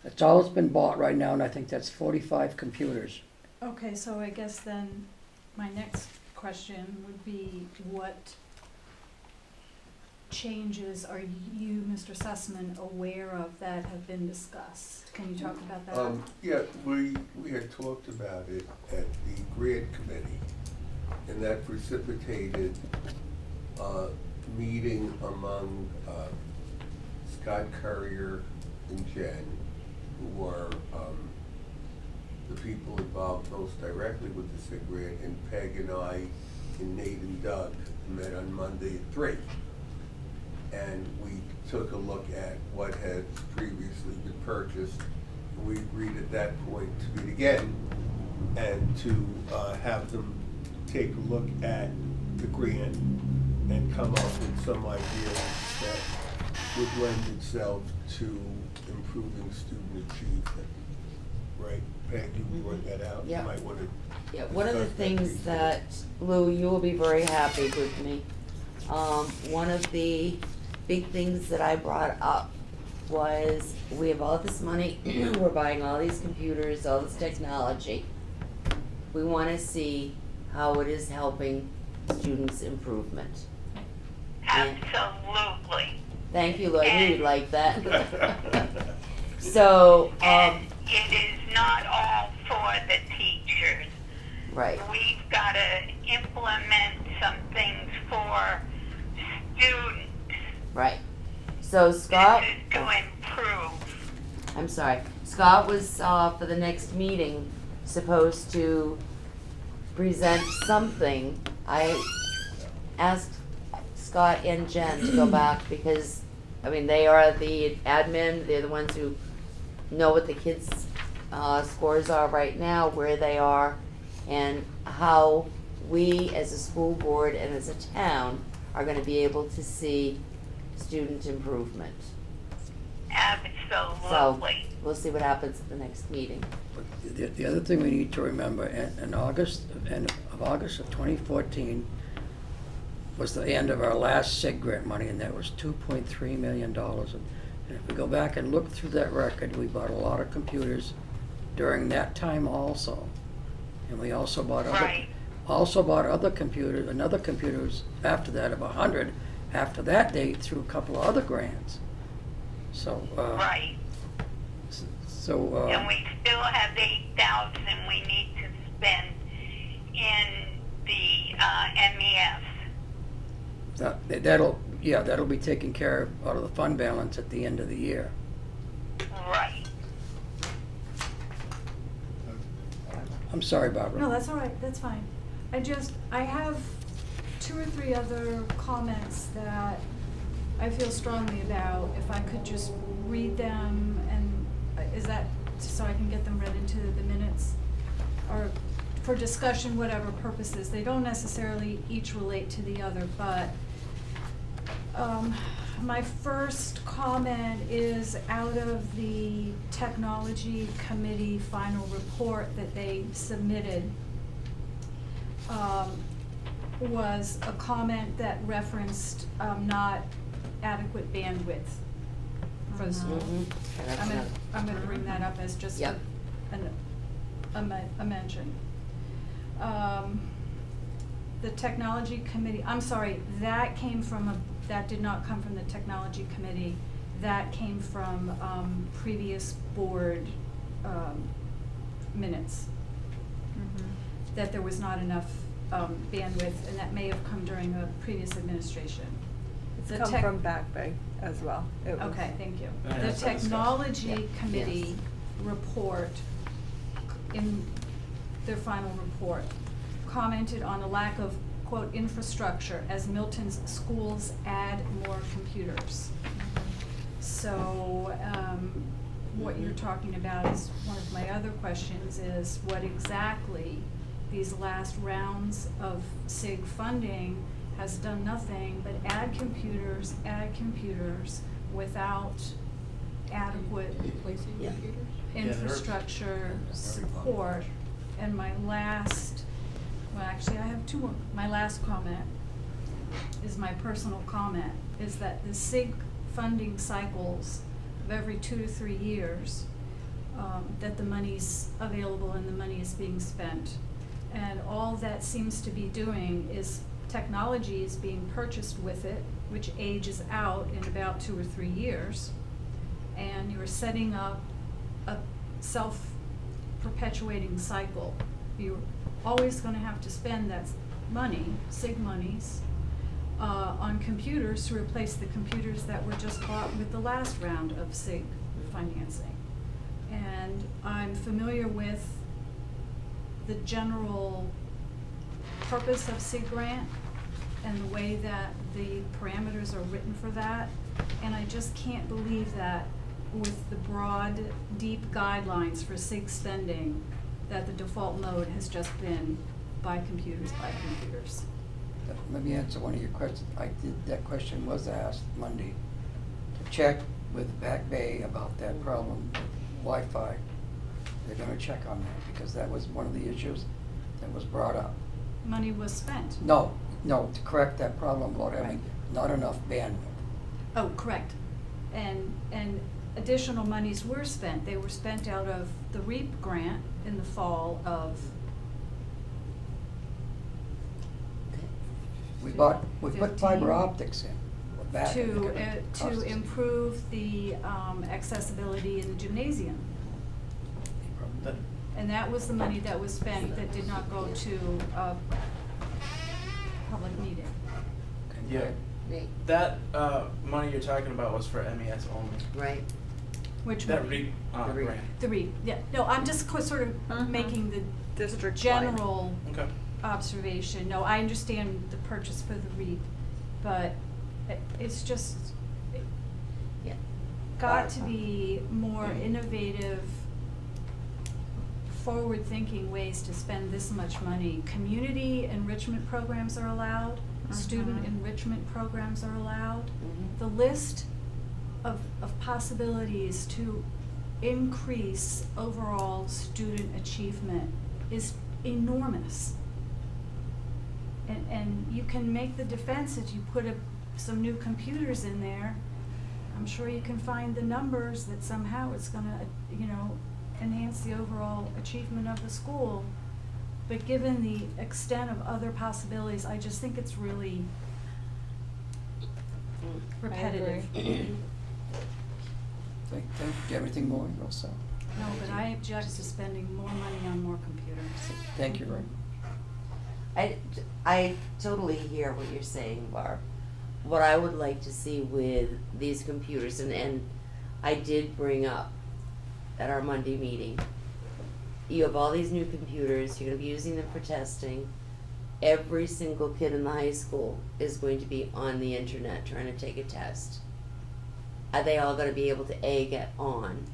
That's all that's been bought right now, and I think that's 45 computers. Okay, so I guess then my next question would be what changes are you, Mr. Sussman, aware of that have been discussed? Can you talk about that? Yeah, we had talked about it at the grant committee, and that precipitated a meeting among Scott Currier and Jen, who are the people involved most directly with the SIG grant, and Peg and I and Nate and Doug met on Monday at 3. and we took a look at what had previously been purchased. We agreed at that point to meet again and to have them take a look at the grant and come up with some ideas that would lend itself to improving student achievement. Right, Peg, you brought that out. Yeah. You might want to. Yeah, one of the discuss things before. that, Lou, you will be very happy with me. One of the big things that I brought up was, we have all this money, we're buying all these computers, all this technology. We wanna see how it is helping students' improvement. Absolutely. Thank you, Lou, I knew you'd like that. So, And it is not all for the teachers. right, We've got to implement some things for students. right. So Scott. This is to improve. I'm sorry, Scott was, for the next meeting, supposed to present something. I asked Scott and Jen to go back because, I mean, they are the admin, they're the ones who know what the kids' scores are right now, where they are, and how we as a school board and as a town are gonna be able to see student improvement. So, Absolutely. we'll see what happens at the next meeting. The other thing we need to remember, in August, end of August of 2014, was the end of our last SIG grant money, and that was $2.3 million. And if we go back and look through that record, we bought a lot of computers during that time also. And we also bought other computers, another computers after that of 100, after that date, through a couple of other grants. So, Right. so, And we still have 8,000 we need to spend in the MES. that'll be taken care of out of the fund balance at the end of the year. Right. I'm sorry, Barbara. No, that's all right, that's fine. I have 2 or 3 other comments that I feel strongly about. If I could just read them, and is that so I can get them read into the minutes? Or for discussion, whatever purposes. They don't necessarily each relate to the other, but my first comment is out of the technology committee final report that they submitted, was a comment that referenced not adequate bandwidth for the school. Mhm. I'm gonna bring that up as just Yep. a mention. The technology committee, I'm sorry, that did not come from the technology committee. That came from previous board minutes. That there was not enough bandwidth, and that may have come during a previous administration. It's The come tech- from Back Bay as well. It was- Okay, thank you. Yeah, The that's what I discussed. technology Yeah. committee report, in their final report, commented on a lack of, quote, infrastructure as Milton's schools add more computers. So, what you're talking about is, one of my other questions is, what exactly these last rounds of SIG funding has done nothing but add computers without adequate Replacing Yeah. computers? infrastructure support. And my last, well, actually, I have 2 more. My last comment is my personal comment, is that the SIG funding cycles of every 2 to 3 years, that the money's available and the money is being spent. And all that seems to be doing is technology is being purchased with it, which ages out in about 2 or 3 years. And you're setting up a self-perpetuating cycle. You're always gonna have to spend that money, SIG monies, on computers to replace the computers that were just bought with the last round of SIG financing. And I'm familiar with the general purpose of SIG grant and the way that the parameters are written for that. And I just can't believe that with the broad, deep guidelines for SIG spending, that the default mode has just been buy computers. Let me answer one of your questions. That question was asked Monday, to check with Back Bay about that problem with Wi-Fi. They're gonna check on that, because that was one of the issues that was brought up. Money was spent. No, to correct that problem about having not enough bandwidth. Oh, correct. And additional monies were spent. They were spent out of the REAP grant in the fall of We put fiber 15. optics in. back and to, they're gonna cost to us. improve the accessibility in the gymnasium. And that was the money that was spent that did not go to a public meeting. Yeah. That money you're talking about was for MES only. Right. Which That money? grant. The REAP, yeah. No, I'm just sort of making the District-wide. general Okay. observation. No, I understand the purchase for the REAP, but it's just, Yeah. got to be more innovative, forward-thinking ways to spend this much money. Community enrichment programs are allowed, student enrichment programs are allowed. The list of possibilities to increase overall student achievement is enormous. And you can make the defense that you put some new computers in there. I'm sure you can find the numbers that somehow it's gonna, enhance the overall achievement of the school. But given the extent of other possibilities, I just think it's really repetitive. Do you have anything more? You also. No, but I object to spending more money on more computers. Thank you, Ray. I totally hear what you're saying, Barb. What I would like to see with these computers, and I did bring up at our Monday meeting, you have all these new computers, you're gonna be using them for testing. Every single kid in the high school is going to be on the internet trying to take a test. Are they all gonna be able to get on?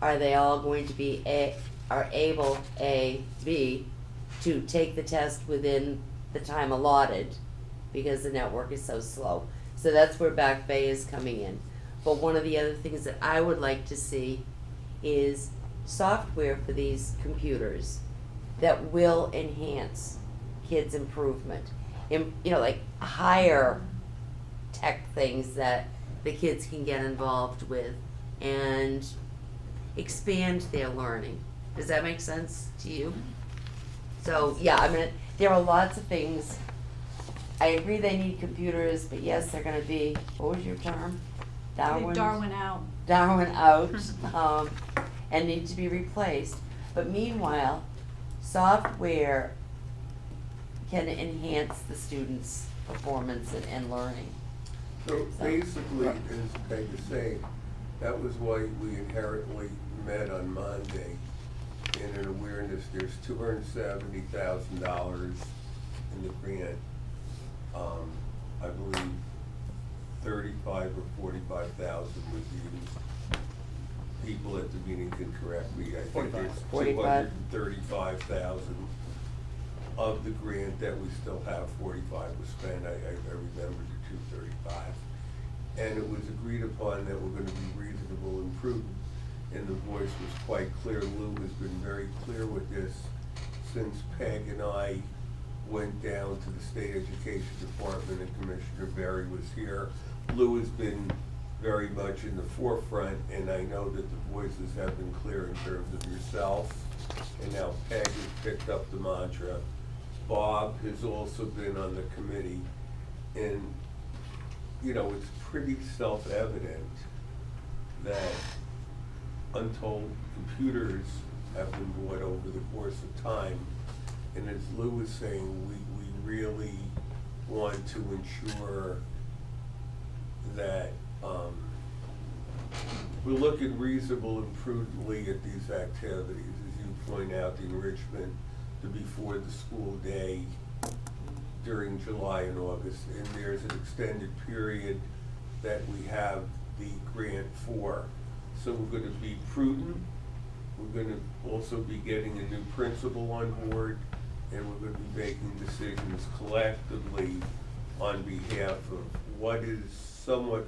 Are they all going to be able to take the test within the time allotted, because the network is so slow? So that's where Back Bay is coming in. But one of the other things that I would like to see is software for these computers that will enhance kids' improvement. Like higher tech things that the kids can get involved with and expand their learning. Does that make sense to you? So, yeah, there are lots of things. I agree they need computers, but yes, they're gonna be, what was your term? Darwin out. Darwin out, and need to be replaced. But meanwhile, software can enhance the students' performance and learning. So basically, as Peg is saying, that was why we inherently met on Monday in an awareness. There's $270,000 in the grant. I believe 35 or 45,000 was used. People at the meeting can correct me. I think it's 235,000 of the grant that we still have. 45 was spent. I remember the 235. And it was agreed upon that we're gonna be reasonable and prudent. And the voice was quite clear. Lou has been very clear with this since Peg and I went down to the State Education Department and Commissioner Berry was here. Lou has been very much in the forefront, and I know that the voices have been clear in terms of yourself, and now Peg has picked up the mantra. Bob has also been on the committee, and, it's pretty self-evident that untold computers have been bought over the course of time. And as Lou was saying, we really want to ensure that we look at reasonable and prudently at these activities. As you point out, the enrichment, the before the school day during July and August, and there's an extended period that we have the grant for. So we're gonna be prudent, we're gonna also be getting a new principal on board, and we're gonna be making decisions collectively on behalf of what is somewhat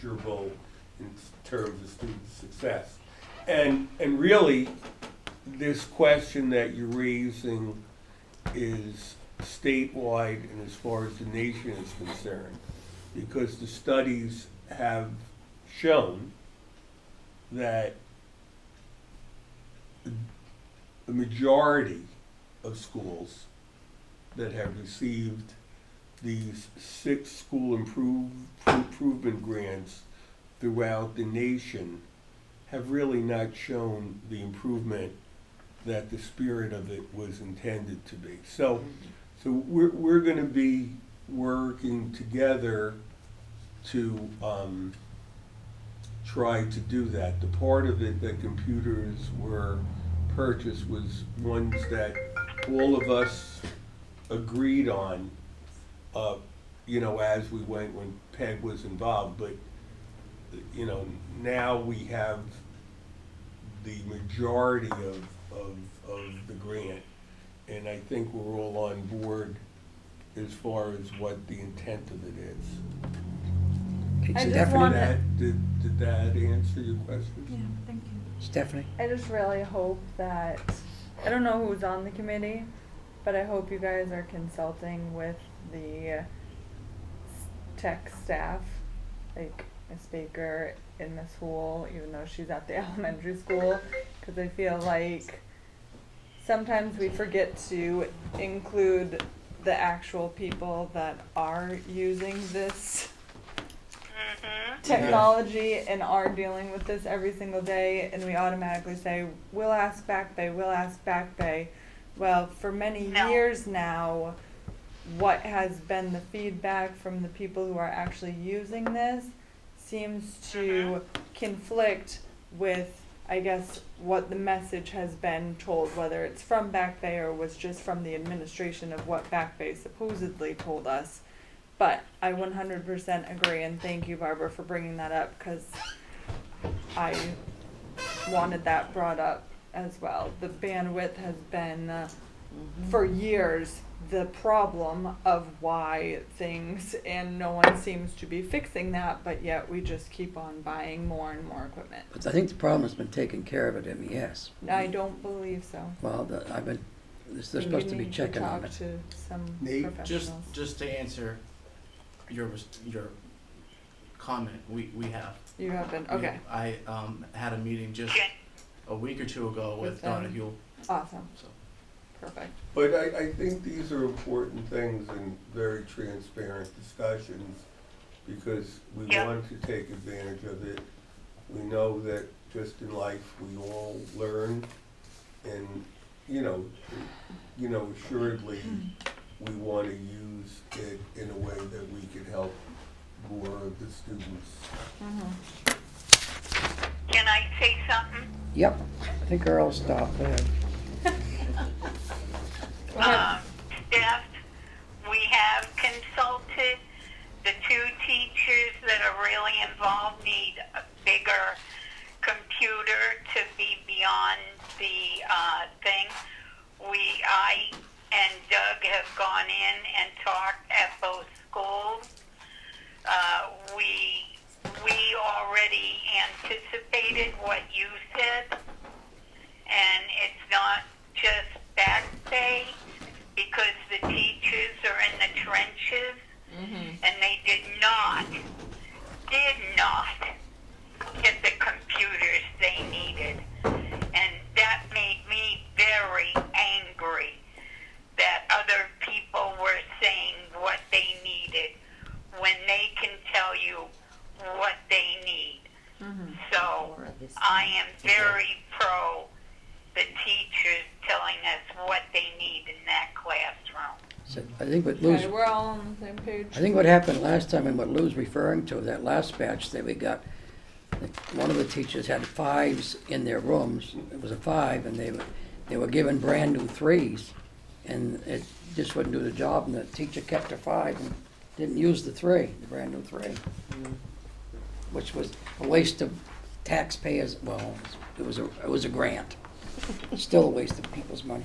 measurable in terms of student success. And really, this question that you're raising is statewide and as far as the nation is concerned, because the studies have shown that the majority of schools that have received these 6 school improvement grants throughout the nation have really not shown the improvement that the spirit of it was intended to be. So we're going to be working together to try to do that. The part of it that computers were purchased was ones that all of us agreed on, as we went when PEG was involved. But, now we have the majority of the grant, and I think we're all on board as far as what the intent of it is. I just Stephanie? wanted- Did that answer your question? Yeah, thank you. Stephanie? I just really hope that, I don't know who's on the committee, but I hope you guys are consulting with the tech staff, like Miss Baker and Miss Hool, even though she's at the elementary school, because I feel like sometimes we forget to include the actual people that are using this technology and are dealing with this every single day, and we automatically say, we'll ask Back Bay, we'll ask Back Bay. Well, for many years now, what has been the feedback from the people who are actually using this seems to conflict with, I guess, what the message has been told, whether it's from Back Bay or was just from the administration of what Back Bay supposedly told us. But I 100% agree, and thank you, Barbara, for bringing that up, because I wanted that brought up as well. The bandwidth has been, for years, the problem of why things, and no one seems to be fixing that, but yet we just keep on buying more and more equipment. But I think the problem has been taken care of at MES. I don't believe so. Well, they're You supposed to be need checking on talk it. to some Nate? professionals. Just to answer your comment, we have. You have been, okay, I had a meeting just a week or two ago with With them. Donna Huel, awesome, so. perfect. But I think these are important things and very transparent discussions, because we want to take advantage of it. We know that just in life, we all learn, and, assuredly, we want to use it in a way that we can help more of the students. Can I say something? Yep, I think Earl stopped there. Steph, we have consulted. The 2 teachers that are really involved need a bigger computer to be beyond the thing. I and Doug have gone in and talked at both schools. We already anticipated what you said, and it's not just Back Bay, because the teachers are in the trenches, and they did not get the computers they needed. And that made me very angry that other people were saying what they needed when they can tell you what they need. So I am very pro the teachers telling us what they need in that classroom. So I think what Lou's, Okay, we're all on the same page. I think what happened last time and what Lou's referring to, that last batch that we got, one of the teachers had 5s in their rooms. It was a 5, and they were given brand new 3s, and it just wouldn't do the job, and the teacher kept her 5 and didn't use the 3, the brand new 3, which was a waste of taxpayers, well, it was a grant. Still a waste of people's money.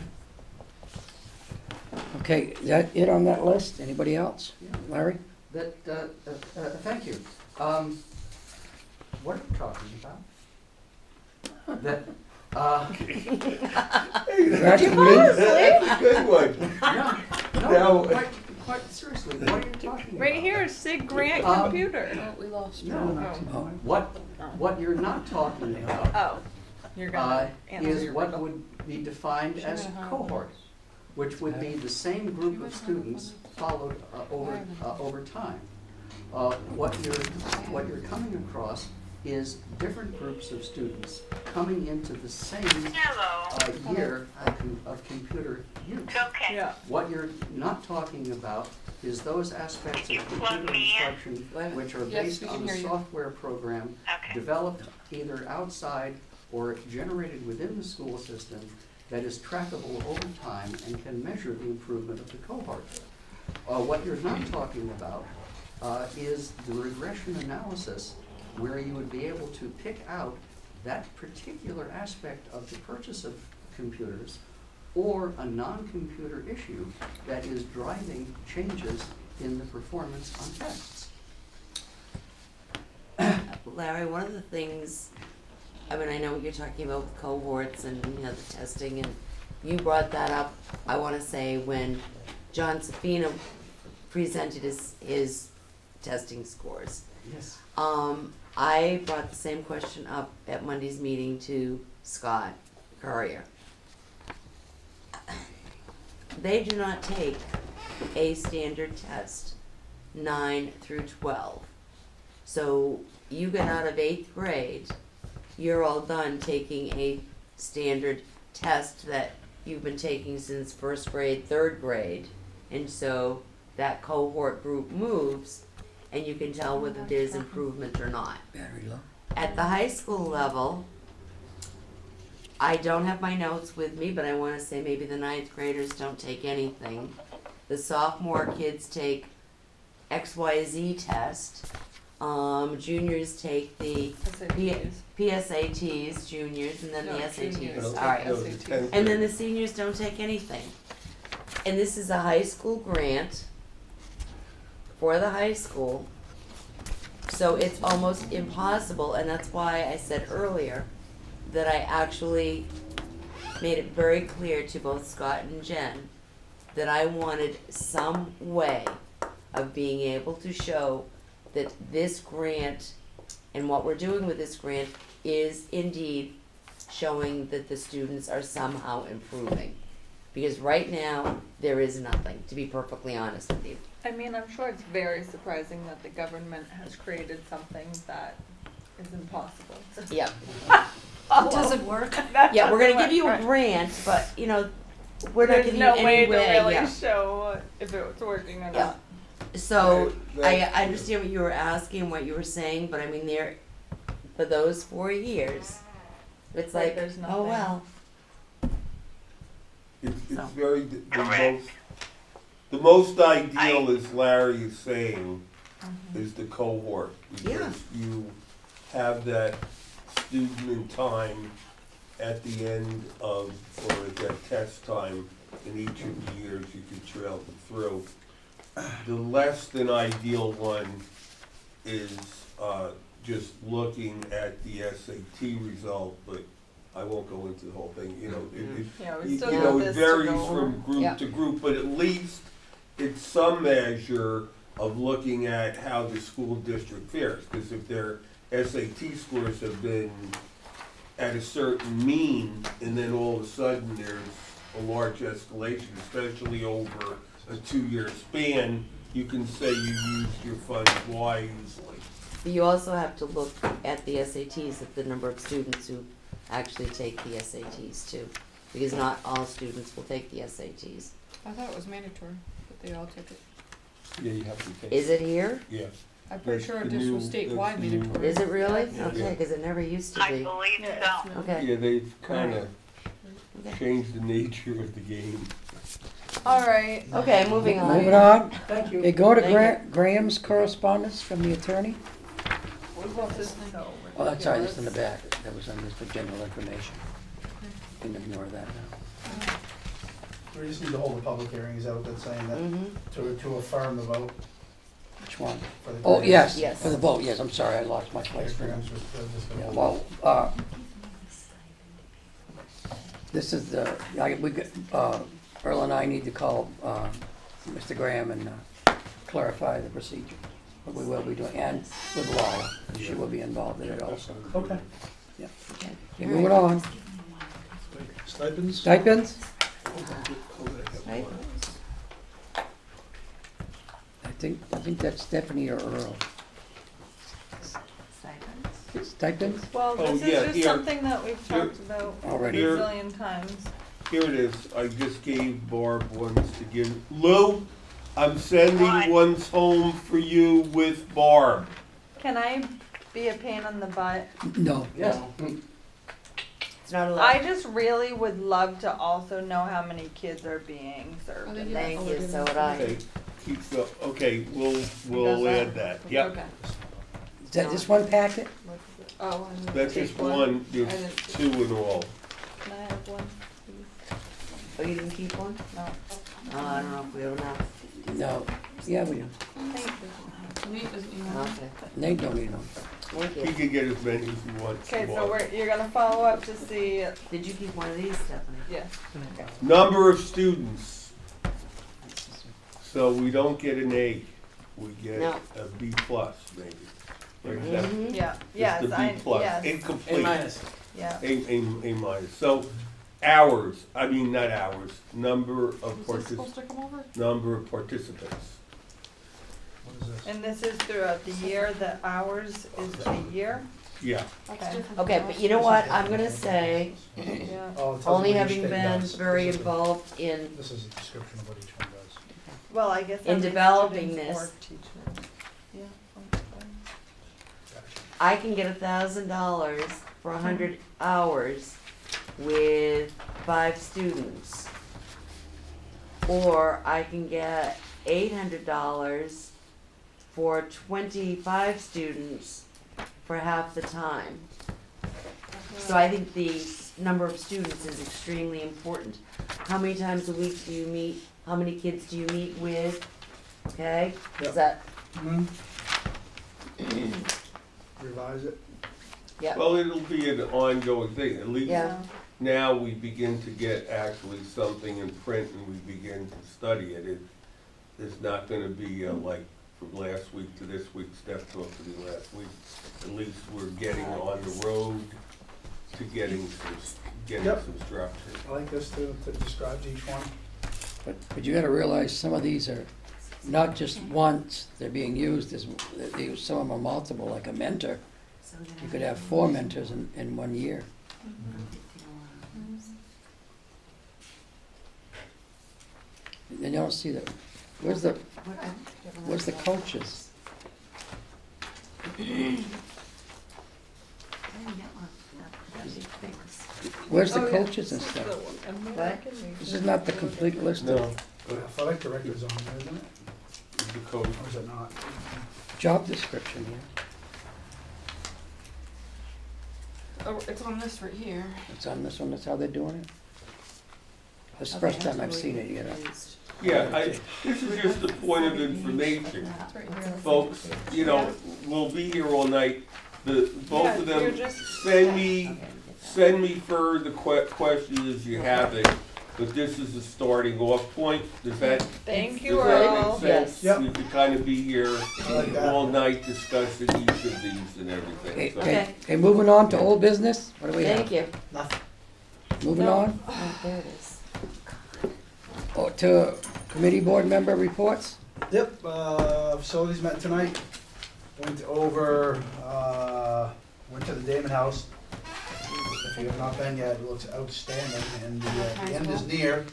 Okay, is that it on that list? Anybody else? Larry? Thank you. What are you talking about? That, You're asking me? That's a good one. no, Now- quite seriously, what are you talking about? Right here, SIG grant Um, computer. Oh, we lost you. Oh, What you're not talking about Oh, you're gonna answer is your what riddle. would be defined as cohort, which would be the same group of students followed over time. What you're coming across is different groups of students coming into the same year of computer use. Okay. Yeah. What you're not talking about is those aspects of computer instruction which are Yes, based we on can a hear you. software program Okay. developed either outside or generated within the school system that is trackable over time and can measure the improvement of the cohort. What you're not talking about is the regression analysis where you would be able to pick out that particular aspect of the purchase of computers or a non-computer issue that is driving changes in the performance on tests. Larry, one of the things, I mean, I know what you're talking about with cohorts and, you know, the testing, and you brought that up, I wanna say, when John Safina presented his testing scores. Yes. I brought the same question up at Monday's meeting to Scott Courier. They do not take a standard test 9 through 12. So you get out of 8th grade, you're all done taking a standard test that you've been taking since 1st grade, 3rd grade. And so that cohort group moves and you can tell whether there's improvement or not. battery low. At the high school level, I don't have my notes with me, but I wanna say maybe the 9th graders don't take anything. The sophomore kids take XYZ test. Juniors take the PSATs, juniors, and then the SATs. Alright. And then the seniors don't take anything. And this is a high school grant for the high school. So it's almost impossible, and that's why I said earlier that I actually made it very clear to both Scott and Jen that I wanted some way of being able to show that this grant and what we're doing with this grant is indeed showing that the students are somehow improving. Because right now, there is nothing, to be perfectly honest with you. I mean, I'm sure it's very surprising that the government has created something that is impossible. Yep. It doesn't work. Yeah, we're gonna give you a grant, but, you know, we're not There's giving no you way any to way, really yeah. show if it's working or Yeah. not. So, Right, I understand what you were asking, what you were saying, but I mean, there, for those 4 years, it's Like like, there's oh nothing. well. It's So. very, Correct. the most ideal, as Larry is saying, is the cohort. Because you have that student in time at the end of, or at that test time in each of the years, you could trail them through. The less than ideal one is just looking at the SAT result, but I won't go into the whole thing, you know, Yeah, we you still know, got it this to varies go over. from group Yeah. to group, but at least it's some measure of looking at how the school district fares. Because if their SAT scores have been at a certain mean, and then all of a sudden there's a large escalation, especially over a 2-year span, you can say you used your funds wisely. But you also have to look at the SATs, at the number of students who actually take the SATs too. Because not all students will take the SATs. I thought it was mandatory, but they all took it. Yeah, you have to take. Is it here? Yeah. I'm pretty That's sure the this was new- statewide that's the new- mandatory. Is it really? Yeah. Okay, cause it never used to I be. believe Yeah, so. it's Okay. Yeah, they've kinda Okay. changed the nature of the game. All right. Okay, moving on. Moving on. Thank you. Okay, go to Thank Graham's correspondence from the attorney. So, Oh, that's right, it's in the back. That was under the general information. Can ignore that now. We just need to hold a public hearing, is that what that's saying, that, Mm-hmm. to affirm the vote Which one? for the. Oh, yes, Yes. for the vote, yes, I'm sorry, I lost my Okay, place for Graham's just Yeah, gonna- well, this is the, Earl and I need to call Mr. Graham and clarify the procedure. But we will be doing, and with Laura, she will be involved in it also. Okay. Yeah. Okay, moving on. Stipends? Stipends? Right? I think that's Stephanie or Earl. Stipends? well, Oh, this yeah, is just here. something that we've Here. talked about a Already. Here. zillion times. Here it is, I just gave Barb ones to give. Lou, I'm sending What? ones home for you with Barb. Can I be a pain in the butt? No. Yes. It's not allowed. I just really would love to also know how many kids are being served. Oh, they in do. this. Thank you, so would I. Okay, keep the, okay, we'll Does that? add that, yep. Okay. Is that just one packet? What's it? Oh, and That's take just one, there's I didn't- two in all. Can I have one, please? Oh, you didn't keep one? No. Oh, I don't know if we have enough. No. Yeah, we do. Thank you. Nate doesn't even have. Okay, Nate don't need them. thank He you. can get as many as he wants. Okay, so tomorrow. you're gonna follow up to see, Did you keep one of these, Stephanie? yes. Number of students. So we don't get an A, we get No. a B plus maybe. Or is that Mhm. Yeah, just yes, a B I, plus, yes, incomplete. A minus. yeah. A minus. So hours, I mean, not hours, number of Was this supposed to come over? number of participants. What is this? And this is throughout the year, the hours is a year? Yeah, Okay, Okay, but you know what, I'm gonna say, yeah. Oh, it tells only you what each having state been does. very This is- involved in, This is a description of what each one does. Well, I guess. In that means developing students this. or teachers. Yeah, okay. Gotcha. I can get $1,000 for 100 hours with 5 students. Or I can get $800 for 25 students for half the time. So I think the number of students is extremely important. How many times a week do you meet? How many kids do you meet with? Okay, is Yep. that, Revise it. yeah, well, it'll be an ongoing thing, at least yeah, now we begin to get actually something in print and we begin to study it. It's not gonna be like from last week to this week, step talk to the last week. At least we're getting on the road to getting Yep. some structure. I like this to describe each one. But you gotta realize some of these are not just once, they're being used as, some of them are multiple, like a mentor. You could have 4 mentors in 1 year. And you don't see the, where's the coaches? Where's the Oh, yeah. coaches and This is the stuff? one. What? This is not the complete list No, of The athletic director's on there, isn't it? the code. Or is it not? job description here. Oh, it's on this right here. It's on this one, that's how they're doing it? This is the first time I've seen it, you know. Yeah, this is just a point of information. It's right here. Folks, you know, we'll be here all night. Both of Yeah, you're them, just- send me further questions as you have it, but this is the starting off point. Does that Thank you, Does that Earl. make sense? Yep. We could kind of be here I like that. all night discussing each of these and everything, so. Okay, moving on to old business, what do we have? thank you. Nothing. Moving No. on, Oh, there it is. to committee board member reports? Yep, facilities met tonight, went to the Damon House. If you have not been yet, it looks outstanding, and the end is near.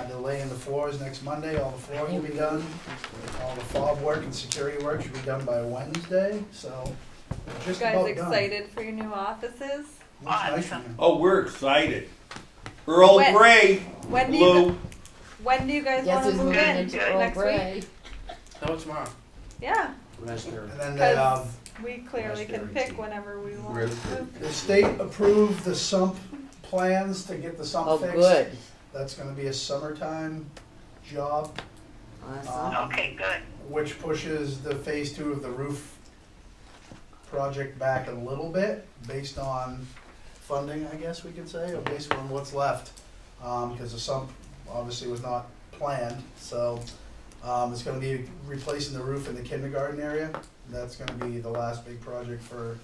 They're laying the floors next Monday, all the floors will be done. All the fob work and security work should be done by Wednesday, so we're You just guys about done. excited for your new offices? Looks nice from here. Oh, we're excited. Earl When- Grey, When do you, Lou, When do you guys Guess wanna who's move moving in? into Earl Next Grey? week? How about tomorrow? Yeah, And then the, cause we clearly can Raspberry pick tea. whenever we want. Raspberry. the state approved the sump plans to get the sump Oh, fixed. good. That's gonna be a summertime job, Awesome. Okay, good. which pushes the phase 2 of the roof project back a little bit, based on funding, I guess we could say, or based on what's left. Because the sump obviously was not planned, so, it's gonna be replacing the roof in the kindergarten area. That's gonna be the last big project for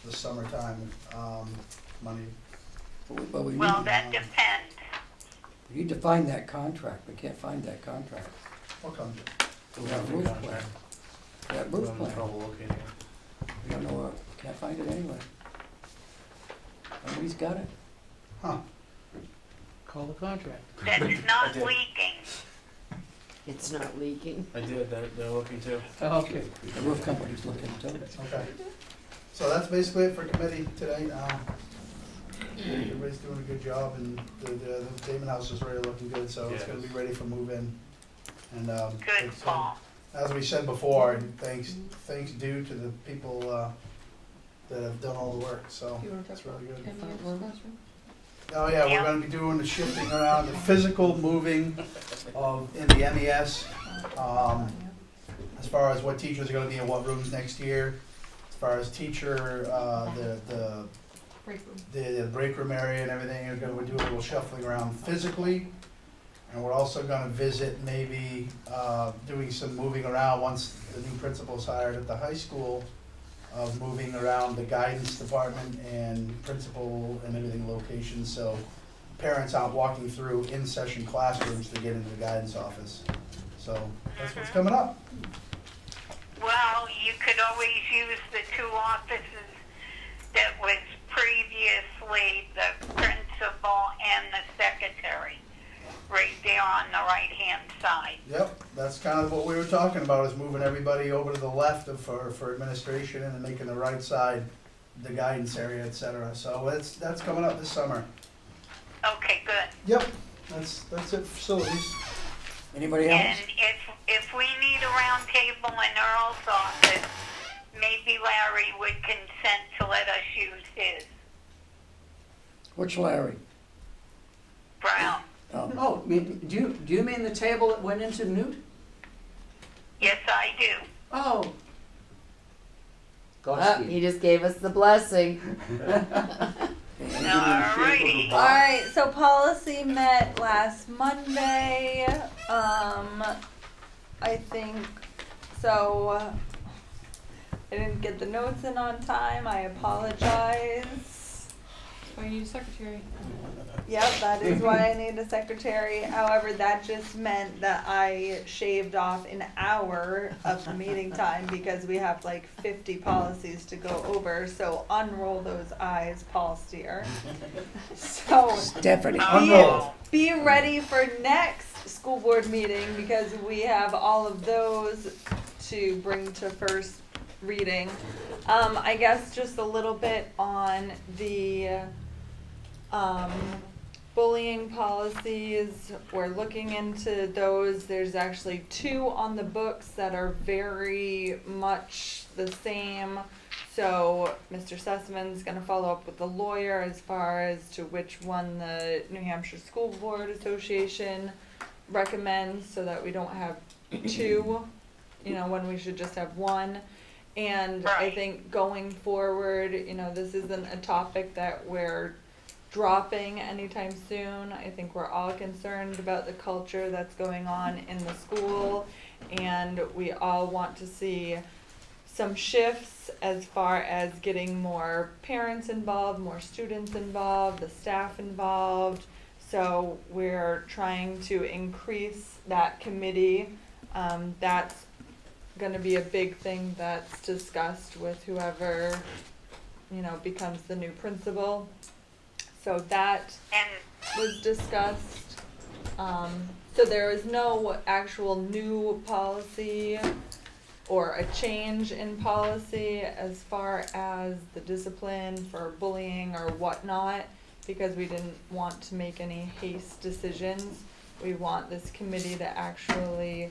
the summertime, money. But we Well, need, that depends. we need to find that contract. We can't find that contract. What comes? That roof plan. That We're roof having plan. trouble locating it. We don't know where, can't find it anywhere. Nobody's got it. Huh. Call the contract. That's I not did. leaking. It's not leaking. I did, they're looking too. Okay. The roof company's looking too. Okay. So that's basically it for committee today. Everybody's doing a good job, and the Damon house is really looking good, so it's gonna be ready for move-in. And, Good, it's, Paul. as we said before, thanks due to the people, that have done all the work, so You wanna talk it's really good. MES classroom? Oh, yeah, we're Yeah. gonna be doing the shifting around, the physical moving of, in the MES. As far as what teachers are gonna be in what rooms next year, as far as teacher, the Break room. the break room area and everything, we're doing a little shuffling around physically. And we're also gonna visit maybe, doing some moving around once the new principal's hired at the high school, of moving around the guidance department and principal and everything locations, so parents aren't walking through in-session classrooms to get into the guidance office. So that's what's coming up. Well, you could always use the two offices that was previously the principal and the secretary, right there on the right-hand side. Yep, that's kind of what we were talking about, is moving everybody over to the left for administration and making the right side the guidance area, et cetera. So that's coming up this summer. Okay, good. Yep, that's it for facilities. Anybody else? And if we need a round table in Earl's office, maybe Larry would consent to let us use his. Which Larry? Brown. Oh, Oh, do you mean the table that went into Newt? Yes, I do. Oh. Ah, he just gave us the blessing. Alrighty. Alright, so policy met last Monday, I think, so, I didn't get the notes in on time, I apologize. Oh, you need a secretary. Yep, that is why I need a secretary. However, that just meant that I shaved off an hour of the meeting time because we have like 50 policies to go over. So unroll those eyes, Paul Steer. So Stephanie. Unroll. be ready for next school board meeting because we have all of those to bring to first reading. I guess just a little bit on the bullying policies. We're looking into those. There's actually 2 on the books that are very much the same. So Mr. Sussman's going to follow up with the lawyer as far as to which one the New Hampshire School Board Association recommends so that we don't have 2, when we should just have 1. And I think going forward, this isn't a topic that we're dropping anytime soon. I think we're all concerned about the culture that's going on in the school, and we all want to see some shifts as far as getting more parents involved, more students involved, the staff involved. So we're trying to increase that committee. That's going to be a big thing that's discussed with whoever, becomes the new principal. So that was discussed. So there is no actual new policy or a change in policy as far as the discipline for bullying or whatnot, because we didn't want to make any haste decisions. we want this committee to actually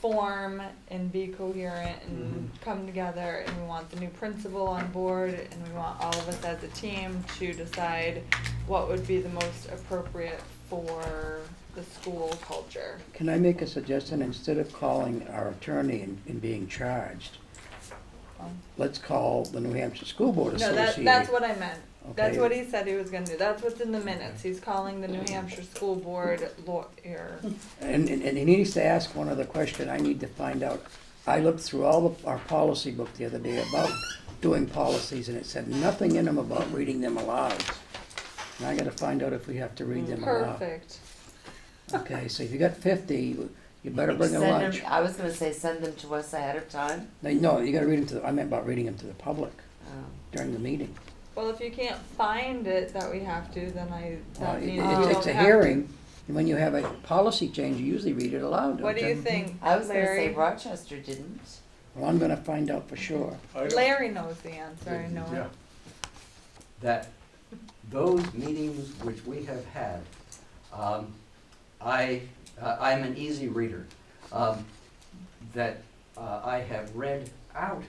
form and be coherent and come together, and we want the new principal on board, and we want all of us as a team to decide what would be the most appropriate for the school culture. Can I make a suggestion? Instead of calling our attorney and being charged, let's call the New Hampshire School Board No, Association. that's what I meant. That's Okay. what he said he was gonna do. That's what's in the minutes. He's calling the New Hampshire School Board lawyer. And he needs to ask one other question. I need to find out. I looked through all our policy book the other day about doing policies, and it said nothing in them about reading them aloud. And I gotta find out if we have to read them aloud. Perfect. Okay, so if you got 50, you better bring a Send lunch. them, I was gonna say send them to us ahead of time. No, you gotta read them to the, I meant about reading them to the public Oh. during the meeting. Well, if you can't find it that we have to, then Well, that it- means we it's don't a have hearing, and when you have a policy change, you usually read it aloud, to. What do don't you think, I was gonna say Larry? Rochester didn't. Well, I'm gonna find out for sure. Larry knows the answer, I know it. That those meetings which we have had, I'm an easy reader, that I have read out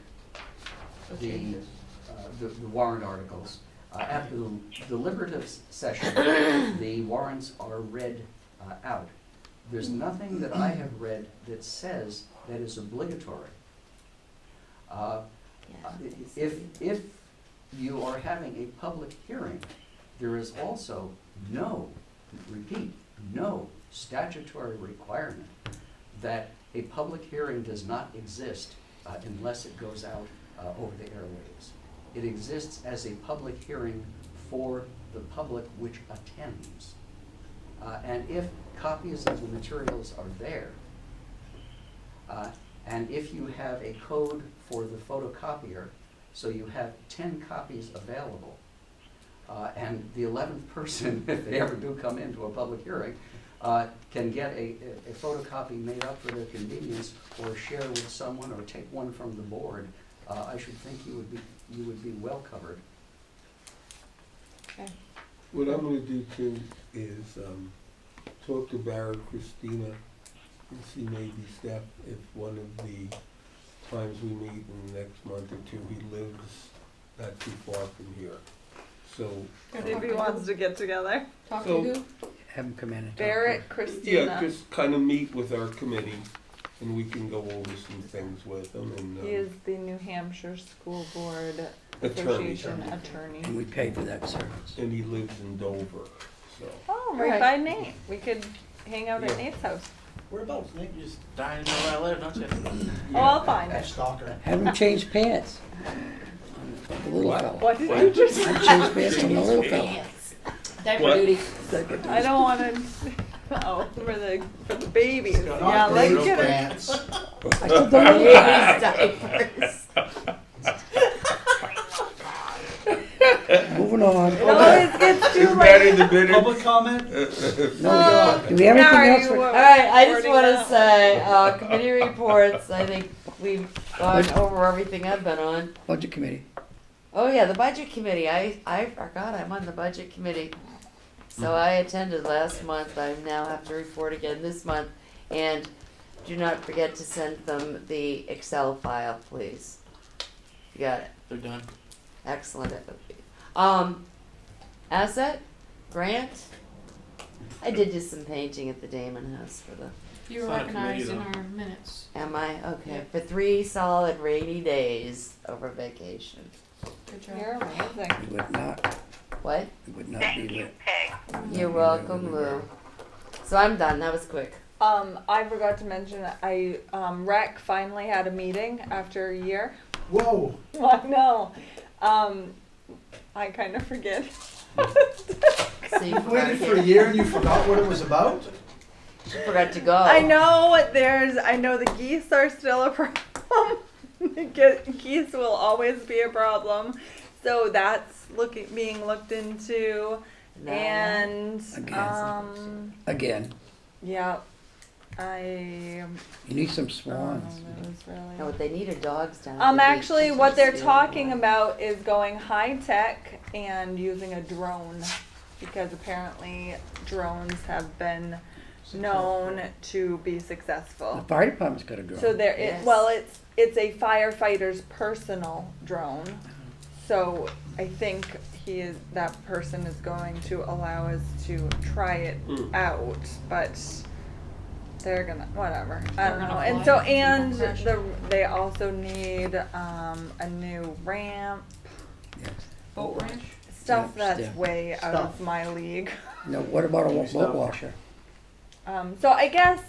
the warrant articles. After the deliberative session, the warrants are read out. There's nothing that I have read that says that is obligatory. If you are having a public hearing, there is also no statutory requirement that a public hearing does not exist unless it goes out over the airwaves. It exists as a public hearing for the public which attends. And if copies of the materials are there, and if you have a code for the photocopier, so you have 10 copies available, and the 11th person, if they ever do come into a public hearing, can get a photocopy made up for their convenience, or share with someone, or take one from the board, I should think you would be well covered. Okay. What I'm gonna do too is, talk to Barry, Christina, and see maybe Steph, if one of the times we meet in the next month or two, he lives not too far from here. So. If he wants to get together. Talk So- to who? Have them come in and talk. Barrett, Christina. Yeah, just kind of meet with our committee, and we can go over some things with them, and, He is the New Hampshire School Board Attorney. Association attorney. And we pay for that service. and he lives in Dover, so. Oh, right by Nate. We could hang out at Nate's house. Whereabouts, Nate? You just dying to know where I live, don't you? Oh, I'll find it. Stalker. Have him change pants. The little fella. What did you just say? Change pants on the little fella. Diaper What? duty. I don't wanna, oh, for the babies. Not Yeah, let's baby get it. pants. I said the little Baby's diapers. Moving on. It always gets too Is that in late. the minutes? Public comment? No, do we have Now, anything are else? you, for- All right, I just reporting wanna out? say, committee reports, I think we've gone over everything I've been on. Budget committee. Oh yeah, the budget committee, I forgot I'm on the budget committee. So I attended last month, I now have to report again this month, and do not forget to send them the Excel file, please. You got it, They're done. excellent. Asset, grant, I did do some painting at the Damon House for the, You were It's not a committee, recognized in though. our minutes. am I? Okay, Yeah. for 3 solid rainy days over vacation. Good job. You're amazing. We would not, What? we would not be Thank you, lit. Peg. You're welcome, Lou. So I'm done, that was quick. I forgot to mention, Rec finally had a meeting after a year. Whoa. I know. I kind of forget. So you You waited for a year and you forgot what it was about? forgot to go. I know I know the geese are still a problem. Geese will always be a problem. So that's being looked into. No. And, Again, yeah, you you need some swans. No, what they need are dogs down at the beach. Actually, That's what they're it's talking doing. about is going high tech and using a drone, because apparently drones have been known to be The successful. fire department's got a drone. So there, Yes. it's a firefighter's personal drone. So I think that person is going to allow us to try it out, but they're gonna, whatever, I don't They're know. gonna And fly so, it if you and don't crash they also need, a new ramp, Yes. Boat ranch? stuff Yeah, that's yeah. way out of Stuff. my league. Now, what about a boat Stuff. washer? So I guess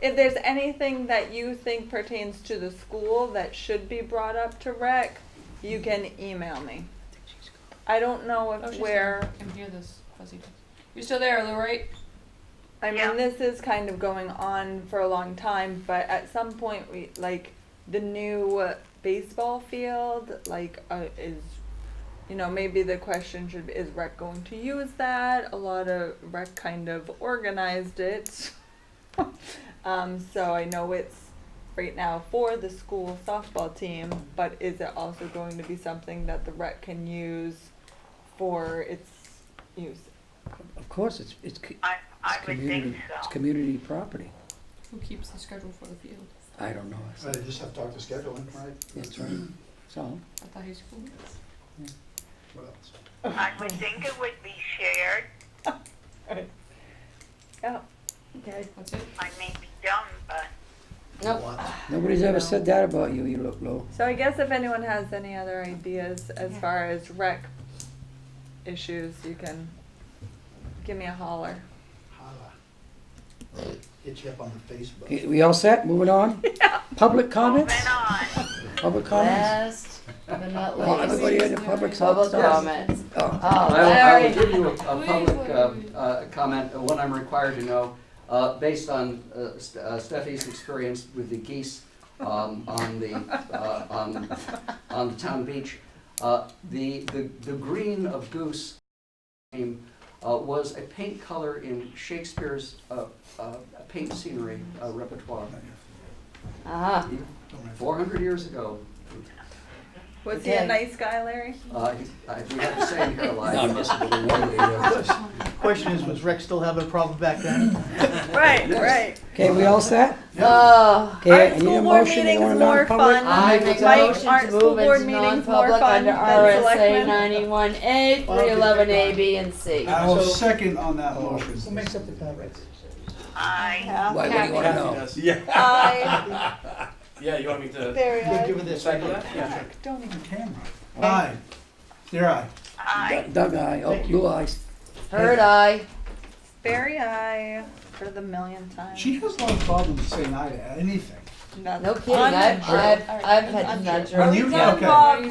if there's anything that you think pertains to the school that should be brought up to rec, you can email me. I don't know Oh, if she's where, there. I can hear this fuzzy. You're still there, Lou, right? I mean, Yeah. this is kind of going on for a long time, but at some point we, like, the new baseball field, like, is, you know, maybe the question should be, is rec going to use that? A lot of rec kind of organized it. So I know it's right now for the school softball team, but is it also going to be something that the rec can use for its use? Of course, it's I would community, think it's so. community property. Who keeps the schedule for the field? I don't know. I just have to talk to scheduling, right? That's right. So, At the high school? What else? I would think it would be shared. Yeah. Okay. That's it? I may be dumb, but Nope. What? nobody's ever said that about you. You look low. So I guess if anyone has any other ideas as Yeah. far as rec issues, you can give me a holler. Holla. Hit you up on the Facebook. Okay, we all set? Moving on? Public comments? moving on. Public comments? Last but not Oh, least, everybody in the public public stuff? comments. Oh, Oh, I will Larry. give you a Please, public Larry. comment, what I'm required to know, based on Steffi's experience with the geese on the town beach. The green of goose was a paint color in Shakespeare's paint scenery repertoire. Ah, 400 years ago. Was he a Okay. nice guy, Larry? We have the same hairline. No, I'm just a little worried. Question is, was Rex still having a problem back then? Right, right. Okay, we all set? oh, Okay, I Aren't need school a board motion. You meetings want a more non-public? fun? I make a Mike, motion aren't to school move board into meetings more non-public fun under than RSA selectmen? 91A, 311 A, B, and C. I will second on that motion. Who makes up the comments? I, Yeah. Why, what do you want to know? Yeah. I, Yeah, you want me to? very Give I. her this. Second that? Yeah. Don't even camera. Aye. Dear aye. I. Doug, aye. Oh, blue eyes. Heard I. Very I for the millionth time. She has a lot of problems saying aye to anything. No kidding, I've had to nudge her. When you, Done, okay. Bob.